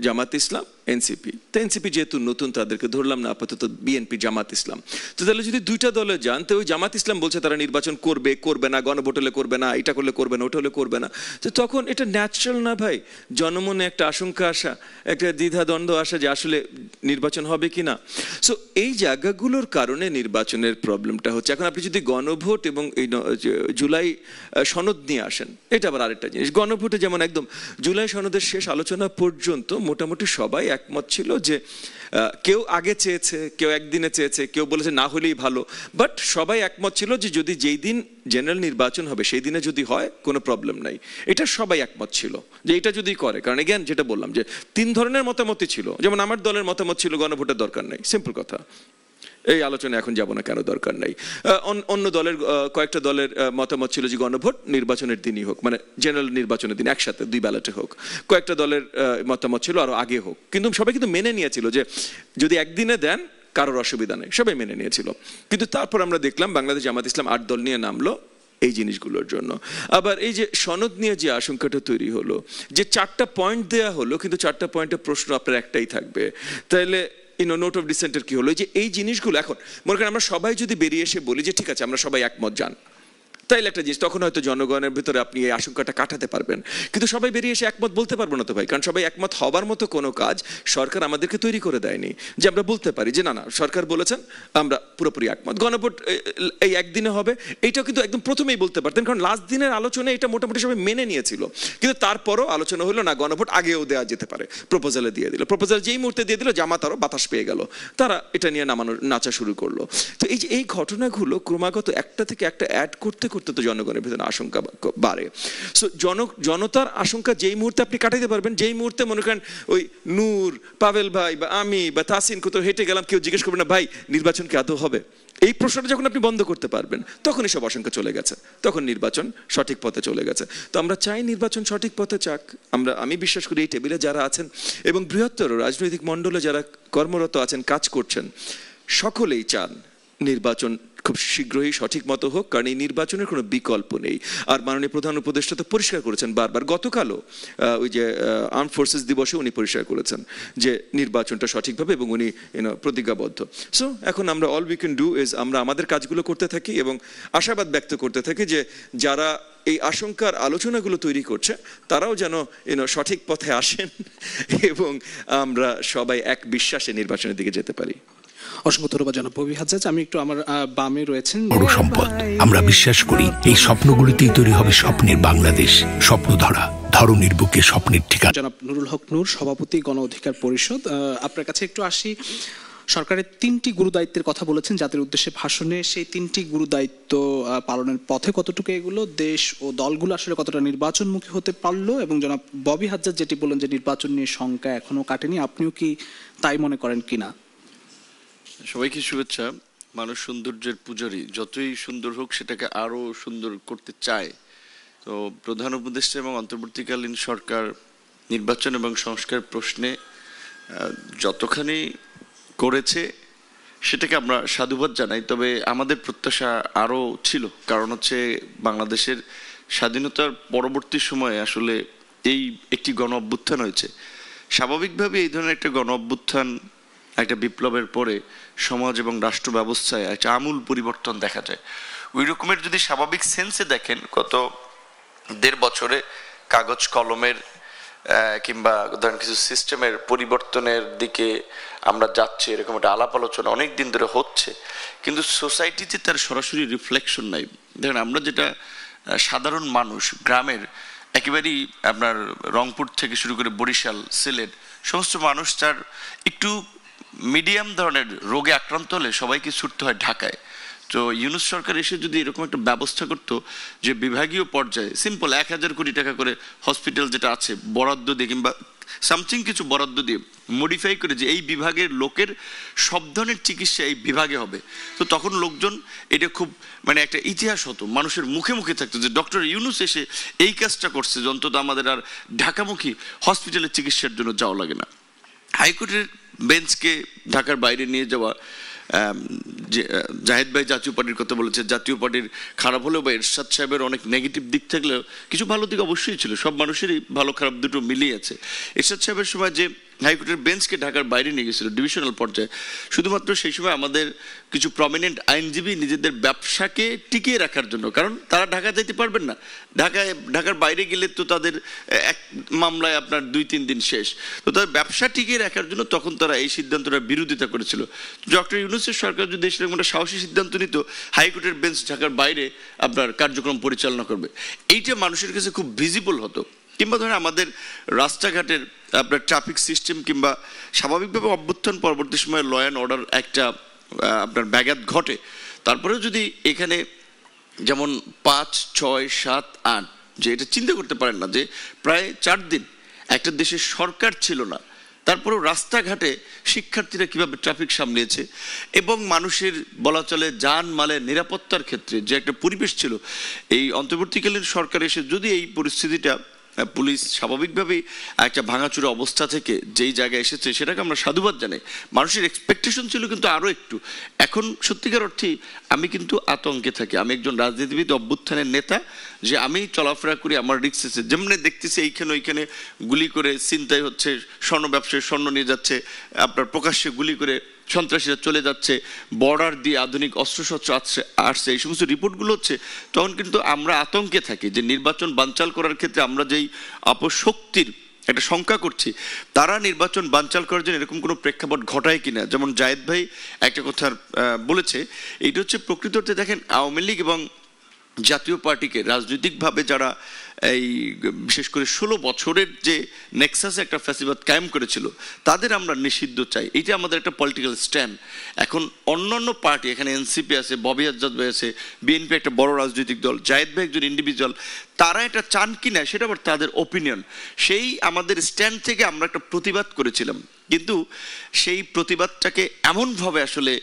জামাত ইসলাম, এনসিপি। তো এনসিপি যেহেতু নতুন তাদেরকে ধরলাম না, আপাতত বিএনপি, জামাত ইসলাম। তো তাহলে যদি 2টা দলে যান, তো ওই জামাত ইসলাম বলছে তারা নির্বাচন করবে না, গণভোট হলে করবে না, এটা করলে করবে না, ওটা হলে করবে না। তো তখন এটা ন্যাচারাল না ভাই, জনমনে একটা আশঙ্কা আসা, একটা দ্বিধাদ্বন্দ্ব আসা যে আসলে নির্বাচন হবে কি না। সো এই জায়গাগুলোর কারণে নির্বাচনের প্রবলেমটা হচ্ছে। এখন আপনি যদি গণভোট এবং এই জুলাই সনদ নিয়ে আসেন, এটা আবার আরেকটা জিনিস। গণভোটে যেমন একদম জুলাই সনদের শেষ আলোচনা পর্যন্ত মোটামুটি সবাই একমত ছিল যে কেউ আগে চেয়েছে, কেউ একদিনে চেয়েছে, কেউ বলেছে না হলেই ভালো, বাট সবাই একমত ছিল যে যদি যেই দিন জেনারেল নির্বাচন হবে সেই দিনে যদি হয় কোনো প্রবলেম নাই। এটা সবাই একমত ছিল যে এটা যদি করে, কারণ এগেন যেটা বললাম যে 3 ধরনের মতামতই ছিল। যেমন আমার দলের মতামত ছিল গণভোটের দরকার নেই, সিম্পল কথা, এই আলোচনা এখন যাব না, কেন দরকার নাই। অন্য দলের কয়েকটা দলের মতামত ছিল যে গণভোট নির্বাচনের দিনই হোক, মানে জেনারেল নির্বাচনের দিন একসাথে 2 ব্যালটে হোক। কয়েকটা দলের মতামত ছিল আরো আগে হোক, কিন্তু সবাই কিন্তু মেনে নিয়েছিল যে যদি একদিনে দেন কারোর অসুবিধা নেই, সবাই মেনে নিয়েছিল। কিন্তু তারপর আমরা দেখলাম বাংলাদেশ জামাত ইসলাম 8 দল নিয়ে নামলো এই জিনিসগুলোর জন্য। আবার এই যে সনদ নিয়ে যে আশঙ্কাটা তৈরি হলো, যে 4টা পয়েন্ট দেয়া হলো, কিন্তু 4টা পয়েন্টের প্রশ্ন আপনার একটাই থাকবে, তাহলে নোট অফ ডিসেন্টের কি হলো? যে এই জিনিসগুলো এখন মনে করেন আমরা সবাই যদি বেরিয়ে এসে বলি যে ঠিক আছে আমরা সবাই একমত যান, তাইলে একটা জিনিস তখন হয়তো জনগণের ভিতরে আপনি এই আশঙ্কাটা কাটাতে পারবেন। কিন্তু সবাই বেরিয়ে এসে একমত বলতে পারবো না তো ভাই, কারণ সবাই একমত হবার মতো কোনো কাজ সরকার আমাদেরকে তৈরি করে দেয়নি যে আমরা বলতে পারি যে না সরকার বলেছেন আমরা পুরোপুরি একমত, গণভোট এই একদিনে হবে। এইটাও কিন্তু একদম প্রথমেই বলতে পারতেন, কারণ লাস্ট দিনের আলোচনায় এটা মোটামুটি সবাই মেনে নিয়েছিল। কিন্তু তারপরও আলোচনা হলো না গণভোট আগেও দেওয়া যেতে পারে, প্রপোজালে দিয়ে দিল। প্রপোজাল যেই মুহূর্তে দিয়ে দিল জামাত আরও বাতাস পেয়ে গেল, তারা এটা নিয়ে নাচা শুরু করলো। তো এই ঘটনাগুলো ক্রমাগত একটা থেকে একটা অ্যাড করতে করতে তো জনগণের ভিতরে আশঙ্কা বাড়ে। সো জনতার আশঙ্কা যেই মুহূর্তে আপনি কাটাইতে পারবেন, যেই মুহূর্তে মনে করেন ওই নূর, পাভেল ভাই বা আমি বা তাসিন কোথাও হেঁটে গেলাম, কেউ জিজ্ঞেস করবে না ভাই নির্বাচন কি আদৌ হবে, এই প্রশ্নটা যখন আপনি বন্ধ করতে পারবেন তখনই সব আশঙ্কা চলে গেছে, তখন নির্বাচন সঠিক পথে চলে গেছে। তো আমরা চাই নির্বাচন সঠিক পথে যাক। আমি বিশ্বাস করি এই টেবিলে যারা আছেন এবং বৃহত্তর রাজনৈতিক মণ্ডলে যারা কর্মরত আছেন, কাজ করছেন, সকলেই চান নির্বাচন খুব শীঘ্রই সঠিক মতো হোক, কারণ এই নির্বাচনের কোনো বিকল্প নেই। আর মাননীয় প্রধান উপদেষ্টা তো পরিষ্কার করেছেন বারবার, গতকালও ওই যে আর্মড ফোর্সেস দিবসে উনি পরিষ্কার করেছেন যে নির্বাচনটা সঠিকভাবে, এবং উনি প্রতিজ্ঞাবদ্ধ। সো এখন আমরা all we can do is আমরা আমাদের কাজগুলো করতে থাকি এবং আশাবাদ ব্যক্ত করতে থাকি যে যারা এই আশঙ্কার আলোচনাগুলো তৈরি করছে তারাও যেন সঠিক পথে আসেন এবং আমরা সবাই এক বিশ্বাসে নির্বাচনের দিকে যেতে পারি। অসংখ্য ধন্যবাদ জনাব ববি হাজ্জাজ। আমি একটু আমার বামে রয়েছেন বড় সম্পদ। আমরা বিশ্বাস করি এই স্বপ্নগুলিতেই তৈরি হবে স্বপ্নের বাংলাদেশ। স্বপ্ন ধরা ধরনীর বুকে স্বপ্নের ঠিকানা। জনাব নুরুল হক নূর, সভাপতি গণ অধিকার পরিষদ, আপনার কাছে একটু আসি। সরকারের 3টি গুরুদায়িত্বের কথা বলেছেন জাতির উদ্দেশ্যে ভাষণে। সেই 3টি গুরুদায়িত্ব পালনের পথে কতটুকু এগুলো, দেশ ও দলগুলো আসলে কতটা নির্বাচনমুখী হতে পারলো, এবং জনাব ববি হাজ্জাজ যেটি বললেন যে নির্বাচন নিয়ে শঙ্কা এখনো কাটেনি, আপনিও কি তাই মনে করেন কিনা? সবাইকে শুভেচ্ছা। মানুষ সৌন্দর্যের পূজারী, যতই সুন্দর হোক সেটাকে আরো সুন্দর করতে চায়। তো প্রধান উপদেষ্টা এবং অন্তর্বর্তীকালীন সরকার নির্বাচন এবং সংস্কার প্রশ্নে যতখানি করেছে সেটাকে আমরা সাধুবাদ জানাই। তবে আমাদের প্রত্যাশা আরও ছিল, কারণ হচ্ছে বাংলাদেশের স্বাধীনতার পরবর্তী সময়ে আসলে এই একটি গণ অভ্যুত্থান হয়েছে। স্বাভাবিকভাবে এই ধরনের একটা গণ অভ্যুত্থান, একটা বিপ্লবের পরে সমাজ এবং রাষ্ট্র ব্যবস্থায় একটা আমূল পরিবর্তন দেখা যায়। ওই রকমের যদি স্বাভাবিক সেন্সে দেখেন, গত 1.5 বছরে কাগজ কলমের কিংবা ধরেন কিছু সিস্টেমের পরিবর্তনের দিকে আমরা যাচ্ছি, এরকম একটা আলাপ আলোচনা অনেক দিন ধরে হচ্ছে, কিন্তু সোসাইটিতে তার সরাসরি রিফ্লেকশন নাই। দেখেন, আমরা যেটা সাধারণ মানুষ, গ্রামের একেবারেই আপনার রংপুর থেকে শুরু করে বরিশাল, সিলেট, সমস্ত মানুষ তার একটু মিডিয়াম ধরনের রোগে আক্রান্ত হলে সবাইকে ছুটতে হয় ঢাকায়। তো ইউনূস সরকার এসে যদি এরকম একটা ব্যবস্থা করতো যে বিভাগীয় পর্যায়ে সিম্পল 1000 কোটি টাকা করে হসপিটাল যেটা আছে বরাদ্দ দিয়ে, কিংবা সামথিং কিছু বরাদ্দ দিয়ে মডিফাই করে যে এই বিভাগের লোকের সব ধরনের চিকিৎসা এই বিভাগে হবে, তো তখন লোকজন এটা খুব মানে একটা ইতিহাস হতো, মানুষের মুখে মুখে থাকতো যে ডক্টর ইউনূস এসে এই কাজটা করছে, যে অন্তত আমাদের আর ঢাকামুখী হসপিটালের চিকিৎসার জন্য যাওয়া লাগে না। হাইকোর্টের বেঞ্চকে ঢাকার বাইরে নিয়ে যাওয়া, জাহিদ ভাই জাতীয় পার্টির কথা বলেছে, জাতীয় পার্টির খারাপ হলেও বা এরশাদ সাহেবের অনেক নেগেটিভ দিক থাকলেও কিছু ভালো দিক অবশ্যই ছিল, সব মানুষেরই ভালো খারাপ দুটো মিলিয়ে আছে। এরশাদ সাহেবের সময় যে হাইকোর্টের বেঞ্চকে ঢাকার বাইরে নিয়ে গেছিল ডিভিশনাল পর্যায়ে, শুধুমাত্র সেই সময় আমাদের কিছু প্রমিনেন্ট আইনজীবী নিজেদের ব্যবসাকে টিকিয়ে রাখার জন্য, কারণ তারা ঢাকা যেতে পারবেন না, ঢাকার বাইরে গেলে তো তাদের এক মামলায় আপনার 2-3 দিন শেষ, তো তাদের ব্যবসা টিকিয়ে রাখার জন্য তখন তারা এই সিদ্ধান্তটা বিরোধিতা করেছিল। ডক্টর ইউনূসের সরকার যদি সেরকম একটা সাহসী সিদ্ধান্ত নিত, হাইকোর্টের বেঞ্চ ঢাকার বাইরে আপনার কার্যক্রম পরিচালনা করবে, এইটা মানুষের কাছে খুব ভিজিবল হতো। কিংবা ধরেন আমাদের রাস্তাঘাটের আপনার ট্রাফিক সিস্টেম, কিংবা স্বাভাবিকভাবে অভ্যুত্থান পরবর্তী সময়ে ল অ্যান্ড অর্ডার একটা আপনার ব্যাঘাত ঘটে, তারপরেও যদি এখানে যেমন 5, 6, 7, 8 যে এটা চিন্তা করতে পারেন না যে প্রায় 4 দিন একটা দেশের সরকার ছিল না, তারপরেও রাস্তাঘাটে শিক্ষার্থীরা কিভাবে ট্রাফিক সামলিয়েছে, এবং মানুষের বলা চলে জানমালের নিরাপত্তার ক্ষেত্রে যে একটা পরিবেশ ছিল, এই অন্তর্বর্তীকালীন সরকার এসে যদি এই পরিস্থিতিটা, পুলিশ স্বাভাবিকভাবেই একটা ভাঙাচুরা অবস্থা থেকে যেই জায়গায় এসেছে সেটাকে আমরা সাধুবাদ জানাই। মানুষের এক্সপেকটেশন ছিল কিন্তু আরও একটু। এখন সত্যিকার অর্থেই আমি কিন্তু আতঙ্কে থাকি। আমি একজন রাজনীতিবিদ, অভ্যুত্থানের নেতা, যে আমি চলাফেরা করি আমার রিস্ক আছে, যেমনি দেখতেছি এইখানে ওইখানে গুলি করে ছিনতাই হচ্ছে, স্বর্ণ ব্যবসায়ী স্বর্ণ নিয়ে যাচ্ছে, আপনার প্রকাশ্যে গুলি করে সন্ত্রাসীরা চলে যাচ্ছে, বর্ডার দিয়ে আধুনিক অস্ত্রশস্ত্র আসছে, এই সমস্ত রিপোর্টগুলো হচ্ছে, তখন কিন্তু আমরা আতঙ্কে থাকি যে নির্বাচন বানচাল করার ক্ষেত্রে আমরা যেই অপশক্তির একটা শঙ্কা করছি, তারা নির্বাচন বানচাল করার জন্য এরকম কোনো প্রেক্ষাপট ঘটায় কিনা। যেমন জায়েদ ভাই একটা কথা বলেছে, এইটা হচ্ছে প্রকৃত অর্থে দেখেন আওয়ামী লীগ এবং জাতীয় পার্টিকে রাজনৈতিকভাবে যারা এই বিশেষ করে 16 বছরের যে নেক্সাসে একটা ফ্যাসিবাদ কায়েম করেছিল, তাদের আমরা নিষিদ্ধ চাই, এইটা আমাদের একটা পলিটিক্যাল স্ট্যান্ড। এখন অন্যান্য পার্টি, এখানে এনসিপি আছে, ববি হাজ্জাজ ভাই আছে, বিএনপি একটা বড় রাজনৈতিক দল, জায়েদ ভাই একজন ইন্ডিভিজুয়াল, তারা এটা চান কিনা সেটা আবার তাদের ওপিনিয়ন। সেই আমাদের স্ট্যান্ড থেকে আমরা একটা প্রতিবাদ করেছিলাম, কিন্তু সেই প্রতিবাদটাকে এমনভাবে আসলে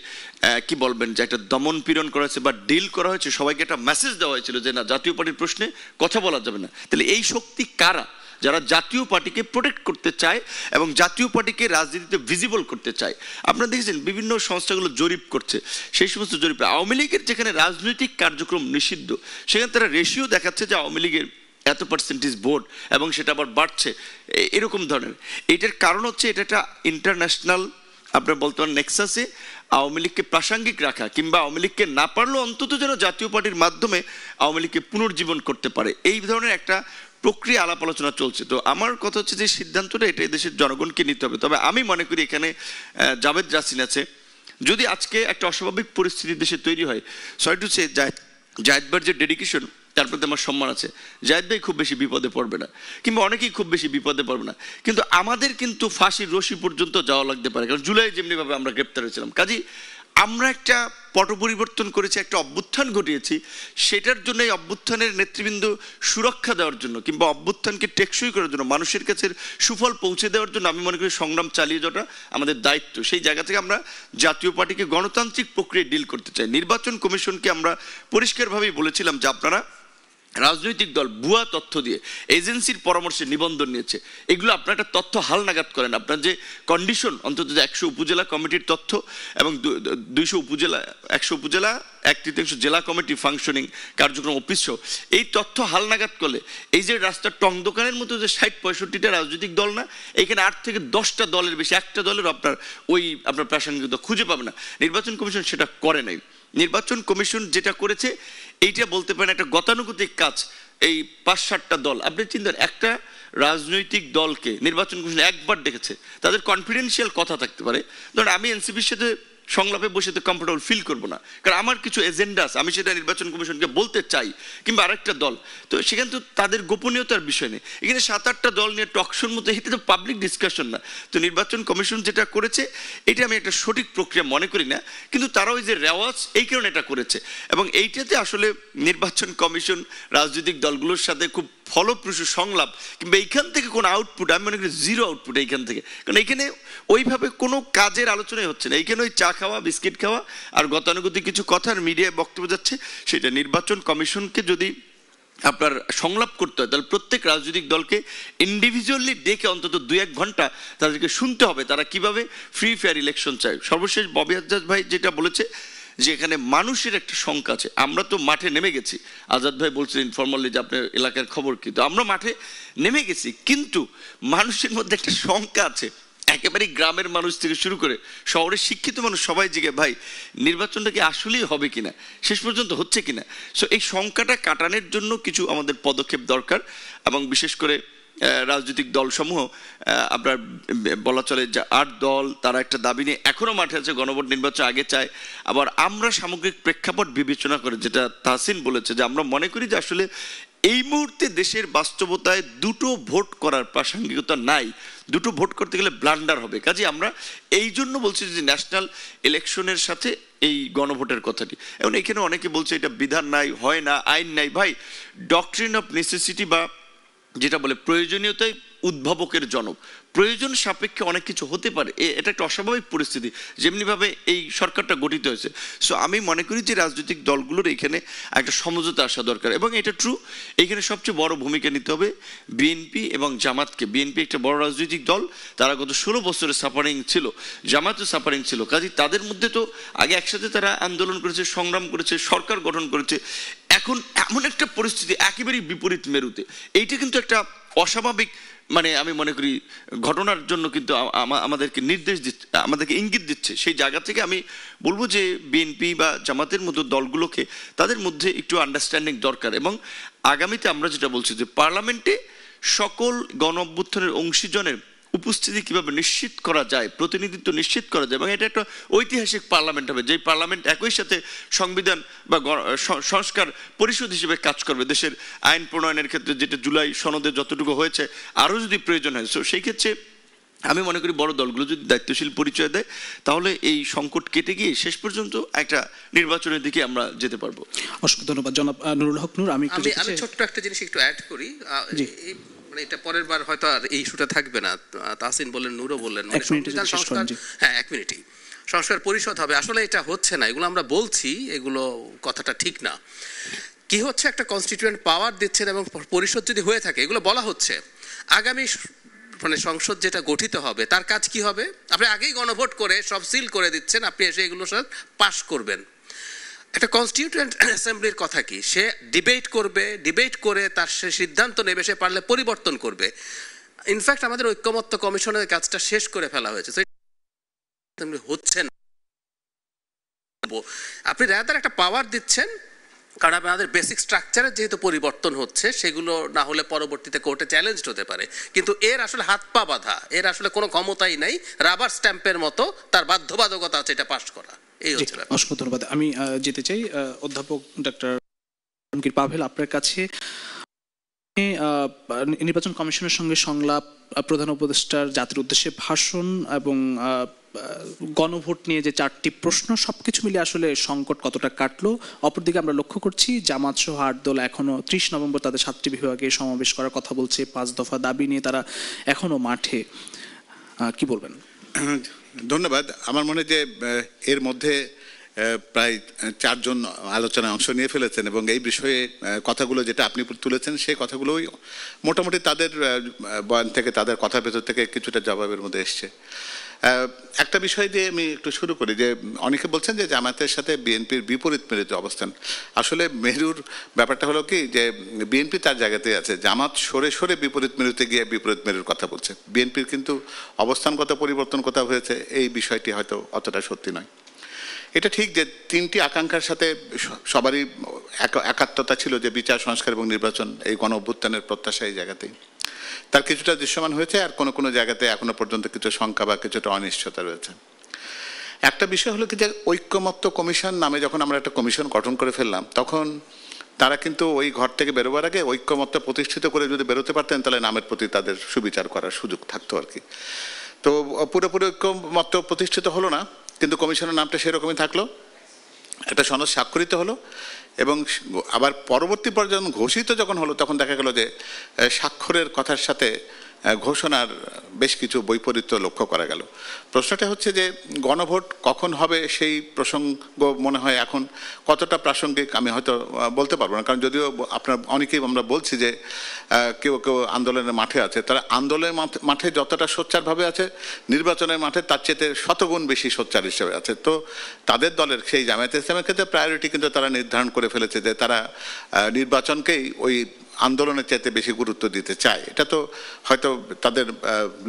কি বলবেন যে একটা দমন পীড়ন করা হয়েছে বা ডিল করা হয়েছে, সবাইকে একটা মেসেজ দেওয়া হয়েছিল যে না, জাতীয় পার্টির প্রশ্নে কথা বলা যাবে না। তাহলে এই শক্তি কারা? যারা জাতীয় পার্টিকে প্রোটেক্ট করতে চায় এবং জাতীয় পার্টিকে রাজনীতিতে ভিজিবল করতে চায়। আপনারা দেখেছেন বিভিন্ন সংস্থাগুলো জরিপ করছে, সেই সমস্ত জরিপে আওয়ামী লীগের যেখানে রাজনৈতিক কার্যক্রম নিষিদ্ধ, সেখানে তারা রেশিও দেখাচ্ছে যে আওয়ামী লীগের এত পার্সেন্টেজ ভোট এবং সেটা আবার বাড়ছে, এরকম ধরনের। এইটার কারণ হচ্ছে এটা একটা ইন্টারন্যাশনাল আপনার বলতে পারেন নেক্সাসে আওয়ামী লীগকে প্রাসঙ্গিক রাখা, কিংবা আওয়ামী লীগকে না পারলেও অন্তত যেন জাতীয় পার্টির মাধ্যমে আওয়ামী লীগকে পুনর্জীবন করতে পারে, এই ধরনের একটা প্রক্রিয়া আলাপ আলোচনা চলছে। তো আমার কথা হচ্ছে যে সিদ্ধান্তটা এটা দেশের জনগণকে নিতে হবে। তবে আমি মনে করি এখানে জাভেদ রাসিন আছে, যদি আজকে একটা অস্বাভাবিক পরিস্থিতি দেশে তৈরি হয়, সরি টু সে জায়েদ ভাইয়ের যে ডেডিকেশন, তার প্রতি আমার সম্মান আছে। জায়েদ ভাই খুব বেশি বিপদে পড়বে না, কিংবা অনেকেই খুব বেশি বিপদে পড়বে না, কিন্তু আমাদের কিন্তু ফাঁসির রশি পর্যন্ত যাওয়া লাগতে পারে, কারণ জুলাই যেমনিভাবে আমরা গ্রেপ্তার হয়েছিলাম। কাজেই আমরা একটা পট পরিবর্তন করেছি, একটা অভ্যুত্থান ঘটিয়েছি, সেটার জন্য এই অভ্যুত্থানের নেতৃবৃন্দ সুরক্ষা দেওয়ার জন্য কিংবা অভ্যুত্থানকে টেকসই করার জন্য, মানুষের কাছে সুফল পৌঁছে দেওয়ার জন্য আমি মনে করি সংগ্রাম চালিয়ে যাওয়াটা আমাদের দায়িত্ব। সেই জায়গা থেকে আমরা জাতীয় পার্টিকে গণতান্ত্রিক প্রক্রিয়ায় ডিল করতে চাই। নির্বাচন কমিশনকে আমরা পরিষ্কারভাবেই বলেছিলাম যে আপনারা রাজনৈতিক দল ভুয়া তথ্য দিয়ে এজেন্সির পরামর্শে নিবন্ধন নিয়েছে, এগুলো আপনার একটা তথ্য হালনাগাদ করেন। আপনার যে কন্ডিশন, অন্তত 100 উপজেলা কমিটির তথ্য এবং 200 উপজেলা, 100 উপজেলা 1/3 জেলা কমিটি ফাংশনিং কার্যক্রম অফিস, এই তথ্য হালনাগাদ করলে এই যে রাস্তার টং দোকানের মতো যে 60-65টা রাজনৈতিক দল না, এখানে 8 থেকে 10টা দলের বেশি, একটা দলের আপনার প্রাসঙ্গিকতা খুঁজে পাবে না। নির্বাচন কমিশন সেটা করে নাই। নির্বাচন কমিশন যেটা করেছে এইটা বলতে পারেন একটা গতানুগতিক কাজ। এই 5-7টা দল, আপনি চিন্তান, একটা রাজনৈতিক দলকে নির্বাচন কমিশন একবার ডেকেছে, তাদের কনফিডেন্সিয়াল কথা থাকতে পারে। ধরেন আমি এনসিপির সাথে সংলাপে বসে তো কমফোর্টেবল ফিল করবো না, কারণ আমার কিছু এজেন্ডা আছে, আমি সেটা নির্বাচন কমিশনকে বলতে চাই, কিংবা আরেকটা দল, তো সেখানে তো তাদের গোপনীয়তার বিষয় নেই। এখানে 7-8টা দল নিয়ে টকশোর মতো, এটা তো পাবলিক ডিসকাশন না। তো নির্বাচন কমিশন যেটা করেছে এটা আমি একটা সঠিক প্রক্রিয়া মনে করি না, কিন্তু তারা ওই যে রেওয়াজ, এই কারণে এটা করেছে। এবং এইটাতে আসলে নির্বাচন কমিশন রাজনৈতিক দলগুলোর সাথে খুব ফলপ্রসূ সংলাপ কিংবা এইখান থেকে কোনো আউটপুট, আমি মনে করি জিরো আউটপুট এইখান থেকে, কারণ এইখানে ওইভাবে কোনো কাজের আলোচনাই হচ্ছে না। এইখানে ওই চা খাওয়া, বিস্কিট খাওয়া আর গতানুগতিক কিছু কথার মিডিয়ায় বক্তব্য যাচ্ছে। সেটা নির্বাচন কমিশনকে যদি আপনার সংলাপ করতে হয়, তাহলে প্রত্যেক রাজনৈতিক দলকে ইন্ডিভিজুয়ালি ডেকে অন্তত 2-1 ঘন্টা তাদেরকে শুনতে হবে তারা কিভাবে ফ্রি ফেয়ার ইলেকশন চায়। সর্বশেষ ববি আজাদ ভাই যেটা বলেছে যে এখানে মানুষের একটা শঙ্কা আছে। আমরা তো মাঠে নেমে গেছি, আজাদ ভাই বলছেন ইনফরমালি যে আপনার এলাকার খবর কি, তো আমরা মাঠে নেমে গেছি, কিন্তু মানুষের মধ্যে একটা শঙ্কা আছে। একেবারে গ্রামের মানুষ থেকে শুরু করে শহরের শিক্ষিত মানুষ সবাই জিজ্ঞে, ভাই নির্বাচনটা কি আসলেই হবে কিনা, শেষ পর্যন্ত হচ্ছে কিনা। সো এই শঙ্কাটা কাটানোর জন্য কিছু আমাদের পদক্ষেপ দরকার, এবং বিশেষ করে রাজনৈতিক দলসমূহ, আপনার বলা চলে যে 8 দল, তারা একটা দাবি নিয়ে এখনো মাঠে আছে, গণভোট নির্বাচন আগে চায়। আবার আমরা সামগ্রিক প্রেক্ষাপট বিবেচনা করে, যেটা তাহসিন বলেছে, যে আমরা মনে করি যে আসলে এই মুহূর্তে দেশের বাস্তবতায় 2টো ভোট করার প্রাসঙ্গিকতা নাই, 2টো ভোট করতে গেলে ব্লান্ডার হবে। কাজে আমরা এই জন্য বলছি যে ন্যাশনাল ইলেকশনের সাথে এই গণভোটের কথাটি। এবং এখানে অনেকে বলছে এটা বিধান নাই, হয় না, আইন নাই। ভাই, ডক্ট্রিন অফ নেসেসিটি বা যেটা বলে প্রয়োজনীয়তাই উদ্ভাবকের জনক, প্রয়োজন সাপেক্ষে অনেক কিছু হতে পারে, এটা একটা অস্বাভাবিক পরিস্থিতি যেমনিভাবে এই সরকারটা গঠিত হয়েছে। সো আমি মনে করি যে রাজনৈতিক দলগুলোর এখানে একটা সমঝোতা আসা দরকার, এবং এটা ট্রু, এইখানে সবচেয়ে বড় ভূমিকা নিতে হবে বিএনপি এবং জামাতকে। বিএনপি একটা বড় রাজনৈতিক দল, তারা গত 16 বছরের সাফারিং ছিল, জামাতও সাফারিং ছিল। কাজে তাদের মধ্যে তো আগে একসাথে তারা আন্দোলন করেছে, সংগ্রাম করেছে, সরকার গঠন করেছে। এখন এমন একটা পরিস্থিতি একেবারেই বিপরীত মেরুতে, এইটা কিন্তু একটা অস্বাভাবিক, মানে আমি মনে করি ঘটনার জন্য কিন্তু আমাদেরকে নির্দেশ দিচ্ছে, আমাদেরকে ইঙ্গিত দিচ্ছে। সেই জায়গা থেকে আমি বলবো যে বিএনপি বা জামাতের মতো দলগুলোকে তাদের মধ্যে একটু আন্ডারস্ট্যান্ডিং দরকার, এবং আগামীতে আমরা যেটা বলছি যে পার্লামেন্টে সকল গণ অভ্যুত্থানের অংশীজনের উপস্থিতি কিভাবে নিশ্চিত করা যায়, প্রতিনিধিত্ব নিশ্চিত করা যায়, এবং এটা একটা ঐতিহাসিক পার্লামেন্ট হবে, যেই পার্লামেন্ট একই সাথে সংবিধান বা সংস্কার পরিষদ হিসেবে কাজ করবে দেশের আইন প্রণয়নের ক্ষেত্রে, যেটা জুলাই সনদে যতটুকু হয়েছে আরও যদি প্রয়োজন হয়। সো সেই ক্ষেত্রে আমি মনে করি বড় দলগুলো যদি দায়িত্বশীল পরিচয় দেয়, তাহলে এই সংকট কেটে গিয়ে শেষ পর্যন্ত একটা নির্বাচনের দিকে আমরা যেতে পারবো। অসংখ্য ধন্যবাদ জনাব নুরুল হক নূর। আমি ছোট্ট একটা জিনিস একটু অ্যাড করি, এটা পরের বার হয়তো আর এই ইস্যুটা থাকবে না। তাহসিন বললেন, নূরও বললেন, হ্যাঁ 1 মিনিটই সংস্কার পরিষদ হবে, আসলে এটা হচ্ছে না। এগুলো আমরা বলছি, এগুলো কথাটা ঠিক না। কি হচ্ছে, একটা কনস্টিটিউয়েন্ট পাওয়ার দিচ্ছেন এবং পরিষদ যদি হয়ে থাকে, এগুলো বলা হচ্ছে আগামী মানে সংসদ যেটা গঠিত হবে তার কাজ কি হবে। আপনি আগেই গণভোট করে সব সিল করে দিচ্ছেন, আপনি এসে এগুলো সব পাস করবেন। একটা কনস্টিটিউয়েন্ট অ্যাসেম্বলির কথা কি, সে ডিবেট করবে, ডিবেট করে তার সে সিদ্ধান্ত নেবে, সে পারলে পরিবর্তন করবে। ইনফ্যাক্ট আমাদের ঐক্যমত্য কমিশনের কাজটা শেষ করে ফেলা হয়েছে, হচ্ছে না। আপনি রাদার একটা পাওয়ার দিচ্ছেন, কারণ আপনাদের বেসিক স্ট্রাকচারের যেহেতু পরিবর্তন হচ্ছে, সেগুলো না হলে পরবর্তীতে কোর্টে চ্যালেঞ্জড হতে পারে, কিন্তু এর আসলে হাত পা বাঁধা, এর আসলে কোনো ক্ষমতাই নাই, রাবার স্ট্যাম্পের মতো তার বাধ্যবাধকতা আছে এটা পাস করা। এই হচ্ছে। অসংখ্য ধন্যবাদ। আমি যেতে চাই অধ্যাপক ডক্টর পাভেল, আপনার কাছে নির্বাচন কমিশনের সঙ্গে সংলাপ, প্রধান উপদেষ্টার জাতির উদ্দেশ্যে ভাষণ এবং গণভোট নিয়ে যে 4টি প্রশ্ন, সবকিছু মিলে আসলে সংকট কতটা কাটলো? অপরদিকে আমরা লক্ষ্য করছি জামাত সহ 8 দল এখনো 30 নভেম্বর তাদের 7টি বিভাগে সমাবেশ করার কথা বলছে, 5 দফা দাবি নিয়ে তারা এখনো মাঠে। কি বলবেন? ধন্যবাদ। আমার মনে হয় যে এর মধ্যে প্রায় 4 জন আলোচনায় অংশ নিয়ে ফেলেছেন এবং এই বিষয়ে কথাগুলো যেটা আপনি তুলেছেন সেই কথাগুলোই মোটামুটি তাদের বয়ান থেকে, তাদের কথার ভেতর থেকে কিছুটা জবাবের মধ্যে এসছে। একটা বিষয় দিয়ে আমি একটু শুরু করি যে অনেকে বলছেন যে জামায়াতের সাথে বিএনপির বিপরীত মেরুতে অবস্থান। আসলে মেরুর ব্যাপারটা হলো কি যে বিএনপি তার জায়গাতেই আছে, জামাত সরে সরে বিপরীত মেরুতে গিয়ে বিপরীত মেরুর কথা বলছে। বিএনপির কিন্তু অবস্থানগত পরিবর্তন কোথাও হয়েছে, এই বিষয়টি হয়তো অতটা সত্যি নয়। এটা ঠিক যে 3টি আকাঙ্ক্ষার সাথে সবারই একাত্মতা ছিল যে বিচার, সংস্কার এবং নির্বাচন, এই গণ অভ্যুত্থানের প্রত্যাশা এই জায়গাতেই তার কিছুটা দৃশ্যমান হয়েছে, আর কোনো কোনো জায়গাতে এখনো পর্যন্ত কিছু শঙ্কা বা কিছুটা অনিশ্চয়তা রয়েছে। একটা বিষয় হলো কি যে ঐক্যমত্য কমিশন নামে যখন আমরা একটা কমিশন গঠন করে ফেললাম, তখন তারা কিন্তু ওই ঘর থেকে বেরোবার আগে ঐক্যমত্য প্রতিষ্ঠিত করে যদি বেরোতে পারতেন তাহলে নামের প্রতি তাদের সুবিচার করার সুযোগ থাকতো আর কি। তো পুরোপুরি ঐক্যমত্য প্রতিষ্ঠিত হলো না, কিন্তু কমিশনের নামটা সেরকমই থাকলো, একটা সনদ স্বাক্ষরিত হলো এবং আবার পরবর্তী পর্যায়ে ঘোষিত যখন হলো তখন দেখা গেল যে স্বাক্ষরের কথার সাথে ঘোষণার বেশ কিছু বৈপরীত্য লক্ষ্য করা গেল। প্রশ্নটা হচ্ছে যে গণভোট কখন হবে সেই প্রসঙ্গ মনে হয় এখন কতটা প্রাসঙ্গিক আমি হয়তো বলতে পারবো না, কারণ যদিও আপনার অনেকেই আমরা বলছি যে কেউ কেউ আন্দোলনের মাঠে আছে, তারা আন্দোলনের মাঠে যতটা সোচ্চারভাবে আছে নির্বাচনের মাঠে তার চেয়ে শতগুণ বেশি সোচ্চার হিসেবে আছে। তো তাদের দলের সেই জামায়াতে ইসলামের ক্ষেত্রে প্রায়োরিটি কিন্তু তারা নির্ধারণ করে ফেলেছে যে তারা নির্বাচনকেই ওই আন্দোলনের চাইতে বেশি গুরুত্ব দিতে চায়। এটা তো হয়তো তাদের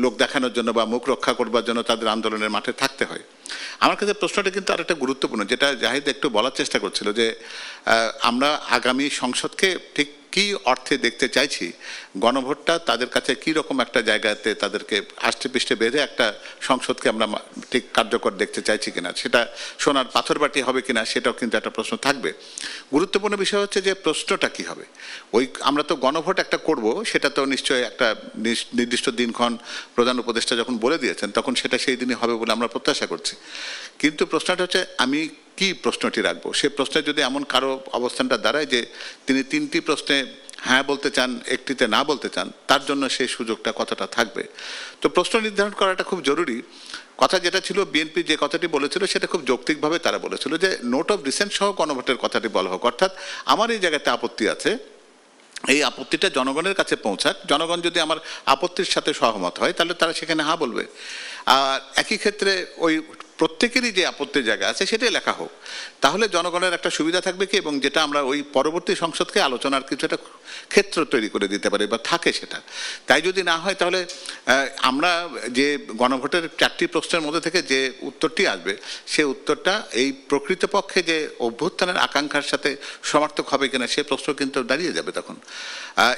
লোক দেখানোর জন্য বা মুখ রক্ষা করবার জন্য তাদের আন্দোলনের মাঠে থাকতে হয়। আমার কাছে প্রশ্নটা কিন্তু আরেকটা গুরুত্বপূর্ণ, যেটা জাহিদ একটু বলার চেষ্টা করছিল যে আমরা আগামী সংসদকে ঠিক কী অর্থে দেখতে চাইছি, গণভোটটা তাদের কাছে কী রকম একটা জায়গাতে তাদেরকে আষ্টে পৃষ্ঠে বেঁধে একটা সংসদকে আমরা ঠিক কার্যকর দেখতে চাইছি কিনা, সেটা সোনার পাথরবাটি হবে কিনা সেটাও কিন্তু একটা প্রশ্ন থাকবে। গুরুত্বপূর্ণ বিষয় হচ্ছে যে প্রশ্নটা কী হবে। ওই আমরা তো গণভোট একটা করব, সেটা তো নিশ্চয়ই একটা নির্দিষ্ট দিনক্ষণ প্রধান উপদেষ্টা যখন বলে দিয়েছেন তখন সেটা সেই দিনই হবে বলে আমরা প্রত্যাশা করছি। কিন্তু প্রশ্নটা হচ্ছে আমি কি প্রশ্নটি রাখবো, সে প্রশ্নে যদি এমন কারো অবস্থানটা দাঁড়ায় যে তিনি 3টি প্রশ্নে হ্যাঁ বলতে চান, একটিতে না বলতে চান, তার জন্য সেই সুযোগটা কতটা থাকবে। তো প্রশ্ন নির্ধারণ করাটা খুব জরুরি। কথা যেটা ছিল, বিএনপি যে কথাটি বলেছিল সেটা খুব যৌক্তিকভাবে তারা বলেছিল যে নোট অফ ডিসেন্ট সহ গণভোটের কথাটি বলা হোক, অর্থাৎ আমার এই জায়গাতে আপত্তি আছে, এই আপত্তিটা জনগণের কাছে পৌঁছাক, জনগণ যদি আমার আপত্তির সাথে সহমত হয় তাহলে তারা সেখানে হ্যাঁ বলবে। আর একই ক্ষেত্রে ওই প্রত্যেকেরই যে আপত্তির জায়গা আছে সেটাই লেখা হোক, তাহলে জনগণের একটা সুবিধা থাকবে কি, এবং যেটা আমরা ওই পরবর্তী সংসদকে আলোচনার কিছু একটা ক্ষেত্র তৈরি করে দিতে পারি বা থাকে সেটা। তাই যদি না হয় তাহলে আমরা যে গণভোটের 4টি প্রশ্নের মধ্যে থেকে যে উত্তরটি আসবে সে উত্তরটা এই প্রকৃতপক্ষে যে অভ্যুত্থানের আকাঙ্ক্ষার সাথে সমার্থক হবে কিনা সে প্রশ্ন কিন্তু দাঁড়িয়ে যাবে তখন।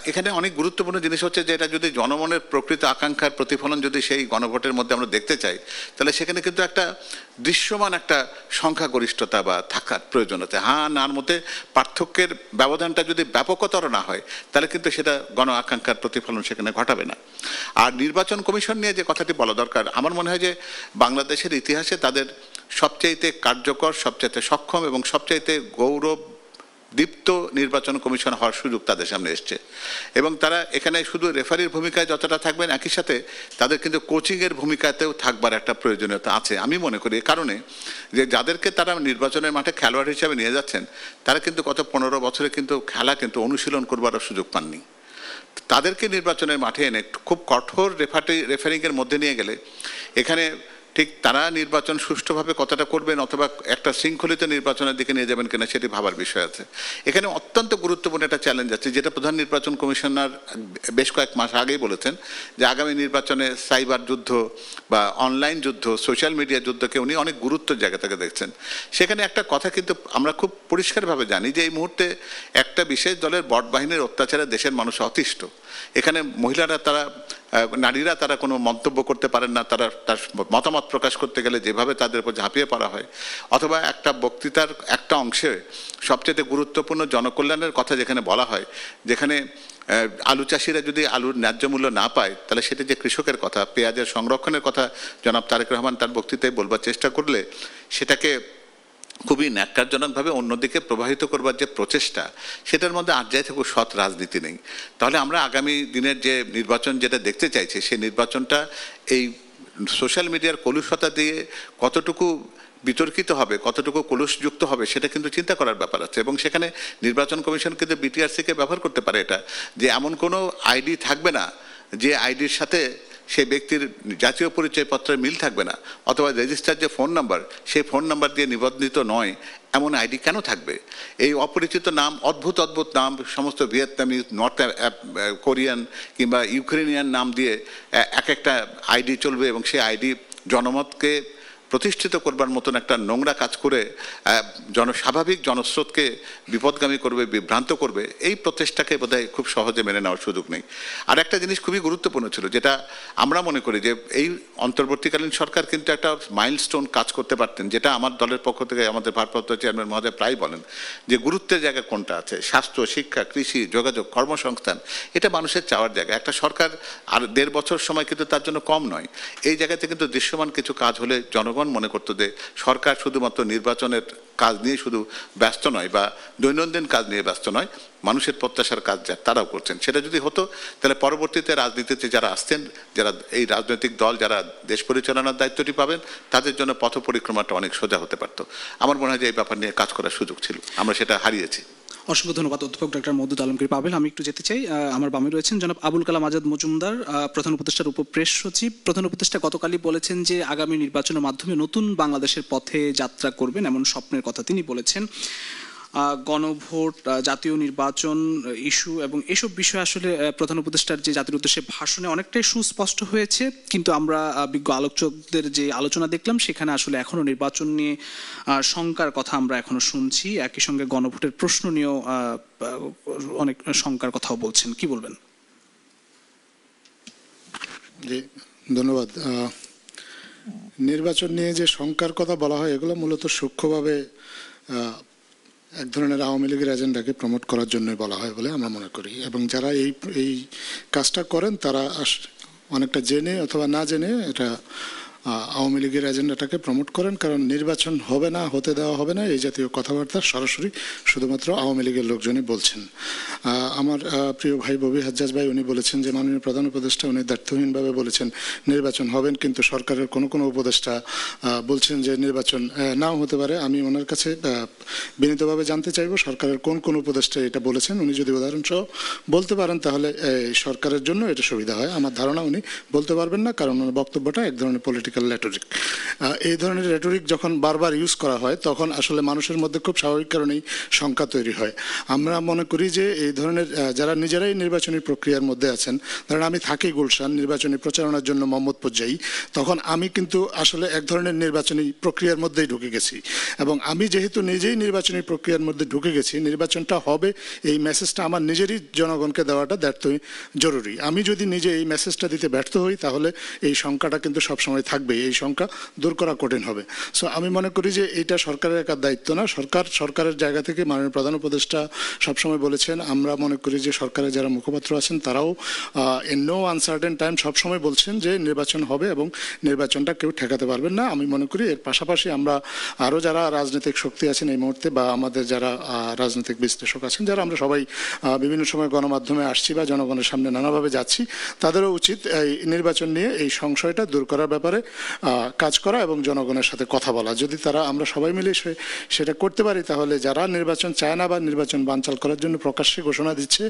এখানে অনেক গুরুত্বপূর্ণ জিনিস হচ্ছে যে এটা যদি জনমনের প্রকৃত আকাঙ্ক্ষার প্রতিফলন যদি সেই গণভোটের মধ্যে আমরা দেখতে চাই তাহলে সেখানে কিন্তু একটা দৃশ্যমান একটা সংখ্যাগরিষ্ঠতা বা থাকার প্রয়োজন আছে। হ্যাঁ নার মধ্যে পার্থক্যের ব্যবধানটা যদি ব্যাপকতর না হয় তাহলে কিন্তু সেটা গণ আকাঙ্ক্ষার প্রতিফলন সেখানে ঘটাবে না। আর নির্বাচন কমিশন নিয়ে যে কথাটি বলা দরকার, আমার মনে হয় যে বাংলাদেশের ইতিহাসে তাদের সবচাইতে কার্যকর, সবচাইতে সক্ষম এবং সবচাইতে গৌরব দীপ্ত নির্বাচন কমিশন হওয়ার সুযোগ তাদের সামনে এসছে এবং তারা এখানে শুধু রেফারির ভূমিকায় যতটা থাকবেন একই সাথে তাদের কিন্তু কোচিংয়ের ভূমিকাতেও থাকবার একটা প্রয়োজনীয়তা আছে আমি মনে করি। এই কারণে যে যাদেরকে তারা নির্বাচনের মাঠে খেলোয়াড় হিসাবে নিয়ে যাচ্ছেন তারা কিন্তু গত 15 বছরে কিন্তু খেলা কিন্তু অনুশীলন করবারও সুযোগ পাননি। তাদেরকে নির্বাচনের মাঠে এনে খুব কঠোর রেফারিংয়ের মধ্যে নিয়ে গেলে এখানে ঠিক তারা নির্বাচন সুষ্ঠুভাবে কতটা করবেন অথবা একটা শৃঙ্খলিত নির্বাচনের দিকে নিয়ে যাবেন কিনা সেটি ভাবার বিষয় আছে। এখানে অত্যন্ত গুরুত্বপূর্ণ একটা চ্যালেঞ্জ আছে যেটা প্রধান নির্বাচন কমিশনার বেশ কয়েক মাস আগেই বলেছেন যে আগামী নির্বাচনে সাইবার যুদ্ধ বা অনলাইন যুদ্ধ, সোশ্যাল মিডিয়া যুদ্ধকে উনি অনেক গুরুত্বের জায়গা থেকে দেখছেন। সেখানে একটা কথা কিন্তু আমরা খুব পরিষ্কারভাবে জানি যে এই মুহূর্তে একটা বিশেষ দলের বট বাহিনীর অত্যাচারে দেশের মানুষ অতিষ্ঠ। এখানে মহিলারা নারীরা তারা কোনো মন্তব্য করতে পারেন না, তারা তার মতামত প্রকাশ করতে গেলে যেভাবে তাদের উপর ঝাঁপিয়ে পড়া হয়, অথবা একটা বক্তৃতার একটা অংশে সবচেয়ে গুরুত্বপূর্ণ জনকল্যাণের কথা যেখানে বলা হয়, যেখানে আলু চাষিরা যদি আলুর ন্যায্য মূল্য না পায় তাহলে সেটা যে কৃষকের কথা, পেঁয়াজের সংরক্ষণের কথা জনাব তারেক রহমান তার বক্তৃতায় বলবার চেষ্টা করলে সেটাকে খুবই ন্যাক্কারজনকভাবে অন্যদিকে প্রবাহিত করবার যে প্রচেষ্টা, সেটার মধ্যে আর যাই থাকুক সৎ রাজনীতি নেই। তাহলে আমরা আগামী দিনের যে নির্বাচন যেটা দেখতে চাইছি, সেই নির্বাচনটা এই সোশ্যাল মিডিয়ার কলুষতা দিয়ে কতটুকু বিতর্কিত হবে, কতটুকু কলুষযুক্ত হবে, সেটা কিন্তু চিন্তা করার ব্যাপার আছে। এবং সেখানে নির্বাচন কমিশন কিন্তু বিটিআরসিকে ব্যবহার করতে পারে এটা, যে এমন কোনো আইডি থাকবে না যে আইডির সাথে সেই ব্যক্তির জাতীয় পরিচয়পত্রের মিল থাকবে না, অথবা রেজিস্টার যে ফোন নাম্বার সেই ফোন নাম্বার দিয়ে নিবন্ধিত নয় এমন আইডি কেন থাকবে? এই অপরিচিত নাম, অদ্ভুত অদ্ভুত নাম, সমস্ত ভিয়েতনামি, নর্থ কোরিয়ান কিংবা ইউক্রেনিয়ান নাম দিয়ে এক একটা আইডি চলবে এবং সেই আইডি জনমতকে প্রতিষ্ঠিত করবার মতন একটা নোংরা কাজ করে স্বাভাবিক জনস্রোতকে বিপদগামী করবে, বিভ্রান্ত করবে। এই প্রচেষ্টাকে বোধহয় খুব সহজে মেনে নেওয়ার সুযোগ নেই। আর একটা জিনিস খুবই গুরুত্বপূর্ণ ছিল, যেটা আমরা মনে করি যে এই অন্তর্বর্তীকালীন সরকার কিন্তু একটা মাইলস্টোন কাজ করতে পারতেন, যেটা আমার দলের পক্ষ থেকে আমাদের ভারপ্রাপ্ত চেয়ারম্যান মহোদয় প্রায় বলেন যে গুরুত্বের জায়গা কোনটা আছে, স্বাস্থ্য, শিক্ষা, কৃষি, যোগাযোগ, কর্মসংস্থান, এটা মানুষের চাওয়ার জায়গা। একটা সরকার আর 1.5 বছর সময় কিন্তু তার জন্য কম নয়। এই জায়গাতে কিন্তু দৃশ্যমান কিছু কাজ হলে জনগণ মনে করতো যে সরকার শুধুমাত্র নির্বাচনের কাজ নিয়ে শুধু ব্যস্ত নয় বা দৈনন্দিন কাজ নিয়ে ব্যস্ত নয়, মানুষের প্রত্যাশার কাজ যা তারাও করছেন। সেটা যদি হতো তাহলে পরবর্তীতে রাজনীতিতে যারা আসছেন, যারা এই রাজনৈতিক দল যারা দেশ পরিচালনার দায়িত্বটি পাবেন, তাদের জন্য পথ পরিক্রমাটা অনেক সোজা হতে পারতো। আমার মনে হয় যে এই ব্যাপার নিয়ে কাজ করার সুযোগ ছিল, আমরা সেটা হারিয়েছি। অসংখ্য ধন্যবাদ অধ্যাপক ডক্টর মওদুদ আলমগীর পাবেল। আমি একটু যেতে চাই, আমার বামে রয়েছেন জনাব আবুল কালাম আজাদ মজুমদার, প্রধান উপদেষ্টার উপপ্রেস সচিব। প্রধান উপদেষ্টা গতকালই বলেছেন যে আগামী নির্বাচনের মাধ্যমে নতুন বাংলাদেশের পথে যাত্রা করবেন, এমন স্বপ্নের কথা তিনি বলেছেন। গণভোট, জাতীয় নির্বাচন ইস্যু এবং এসব বিষয় আসলে প্রধান উপদেষ্টার যে জাতির উদ্দেশ্যে ভাষণে অনেকটাই সুস্পষ্ট হয়েছে, কিন্তু আমরা বিজ্ঞ আলোচকদের যে আলোচনা দেখলাম সেখানে আসলে এখনো নির্বাচন নিয়ে শঙ্কার কথা আমরা এখনো শুনছি। একই সঙ্গে গণভোটের প্রশ্ন নিয়েও অনেক শঙ্কার কথাও বলছেন, কি বলবেন? জি ধন্যবাদ। নির্বাচন নিয়ে যে শঙ্কার কথা বলা হয় এগুলো মূলত সূক্ষ্মভাবে এক ধরনের আওয়ামী লীগের এজেন্ডাকে প্রমোট করার জন্যই বলা হয় বলে আমরা মনে করি, এবং যারা এই কাজটা করেন তারা অনেকটা জেনে অথবা না জেনে এটা আওয়ামী লীগের এজেন্ডাটাকে প্রমোট করেন। কারণ নির্বাচন হবে না, হতে দেওয়া হবে না, এই জাতীয় কথাবার্তা সরাসরি শুধুমাত্র আওয়ামী লীগের লোকজনই বলছেন। আমার প্রিয় ভাই ববি হাজ্জাজ ভাই উনি বলেছেন যে মাননীয় প্রধান উপদেষ্টা উনি দায়িত্বহীনভাবে বলেছেন নির্বাচন হবেন, কিন্তু সরকারের কোনো উপদেষ্টা বলছেন যে নির্বাচন নাও হতে পারে। আমি ওনার কাছে বিনীতভাবে জানতে চাইব সরকারের কোন উপদেষ্টা এটা বলেছেন। উনি যদি উদাহরণসহ বলতে পারেন তাহলে সরকারের জন্য এটা সুবিধা হয়। আমার ধারণা উনি বলতে পারবেন না, কারণ ওনার বক্তব্যটা এক ধরনের পলিটিক্যাল রেটরিক। এই ধরনের রেটরিক যখন বারবার ইউজ করা হয় তখন আসলে মানুষের মধ্যে খুব স্বাভাবিক কারণেই শঙ্কা তৈরি হয়। আমরা মনে করি যে এই ধরনের যারা নিজেরাই নির্বাচনী প্রক্রিয়ার মধ্যে আছেন, ধরেন আমি থাকি গুলশান, নির্বাচনী প্রচারণার জন্য মোহাম্মদপুর যাই, তখন আমি কিন্তু আসলে এক ধরনের নির্বাচনী প্রক্রিয়ার মধ্যেই ঢুকে গেছি, এবং আমি যেহেতু নিজেই নির্বাচনী প্রক্রিয়ার মধ্যে ঢুকে গেছি, নির্বাচনটা হবে এই মেসেজটা আমার নিজেরই জনগণকে দেওয়াটা জরুরি। আমি যদি নিজে এই মেসেজটা দিতে ব্যর্থ হই তাহলে এই শঙ্কাটা কিন্তু সবসময় থাকবে, এই সংখ্যা দূর করা কঠিন হবে। সো আমি মনে করি যে এটা সরকারের একার দায়িত্ব না, সরকারের জায়গা থেকে মাননীয় প্রধান উপদেষ্টা সবসময় বলেছেন। আমরা মনে করি যে সরকারের যারা মুখপাত্র আছেন তারাও ইন নো আনসার্টেন টাইম সবসময় বলছেন যে নির্বাচন হবে এবং নির্বাচনটা কেউ ঠেকাতে পারবেন না। আমি মনে করি এর পাশাপাশি আমরা আরও যারা রাজনৈতিক শক্তি আছেন এই মুহূর্তে, বা আমাদের যারা রাজনৈতিক বিশ্লেষক আছেন, যারা আমরা সবাই বিভিন্ন সময় গণমাধ্যমে আসছি বা জনগণের সামনে নানাভাবে যাচ্ছি, তাদেরও উচিত এই নির্বাচন নিয়ে এই সংশয়টা দূর করার ব্যাপারে কাজ করা এবং জনগণের সাথে কথা বলা। যদি আমরা সবাই মিলে সেটা করতে পারি তাহলে যারা নির্বাচন চায় না বা নির্বাচন বানচাল করার জন্য প্রকাশ্যে ঘোষণা দিচ্ছে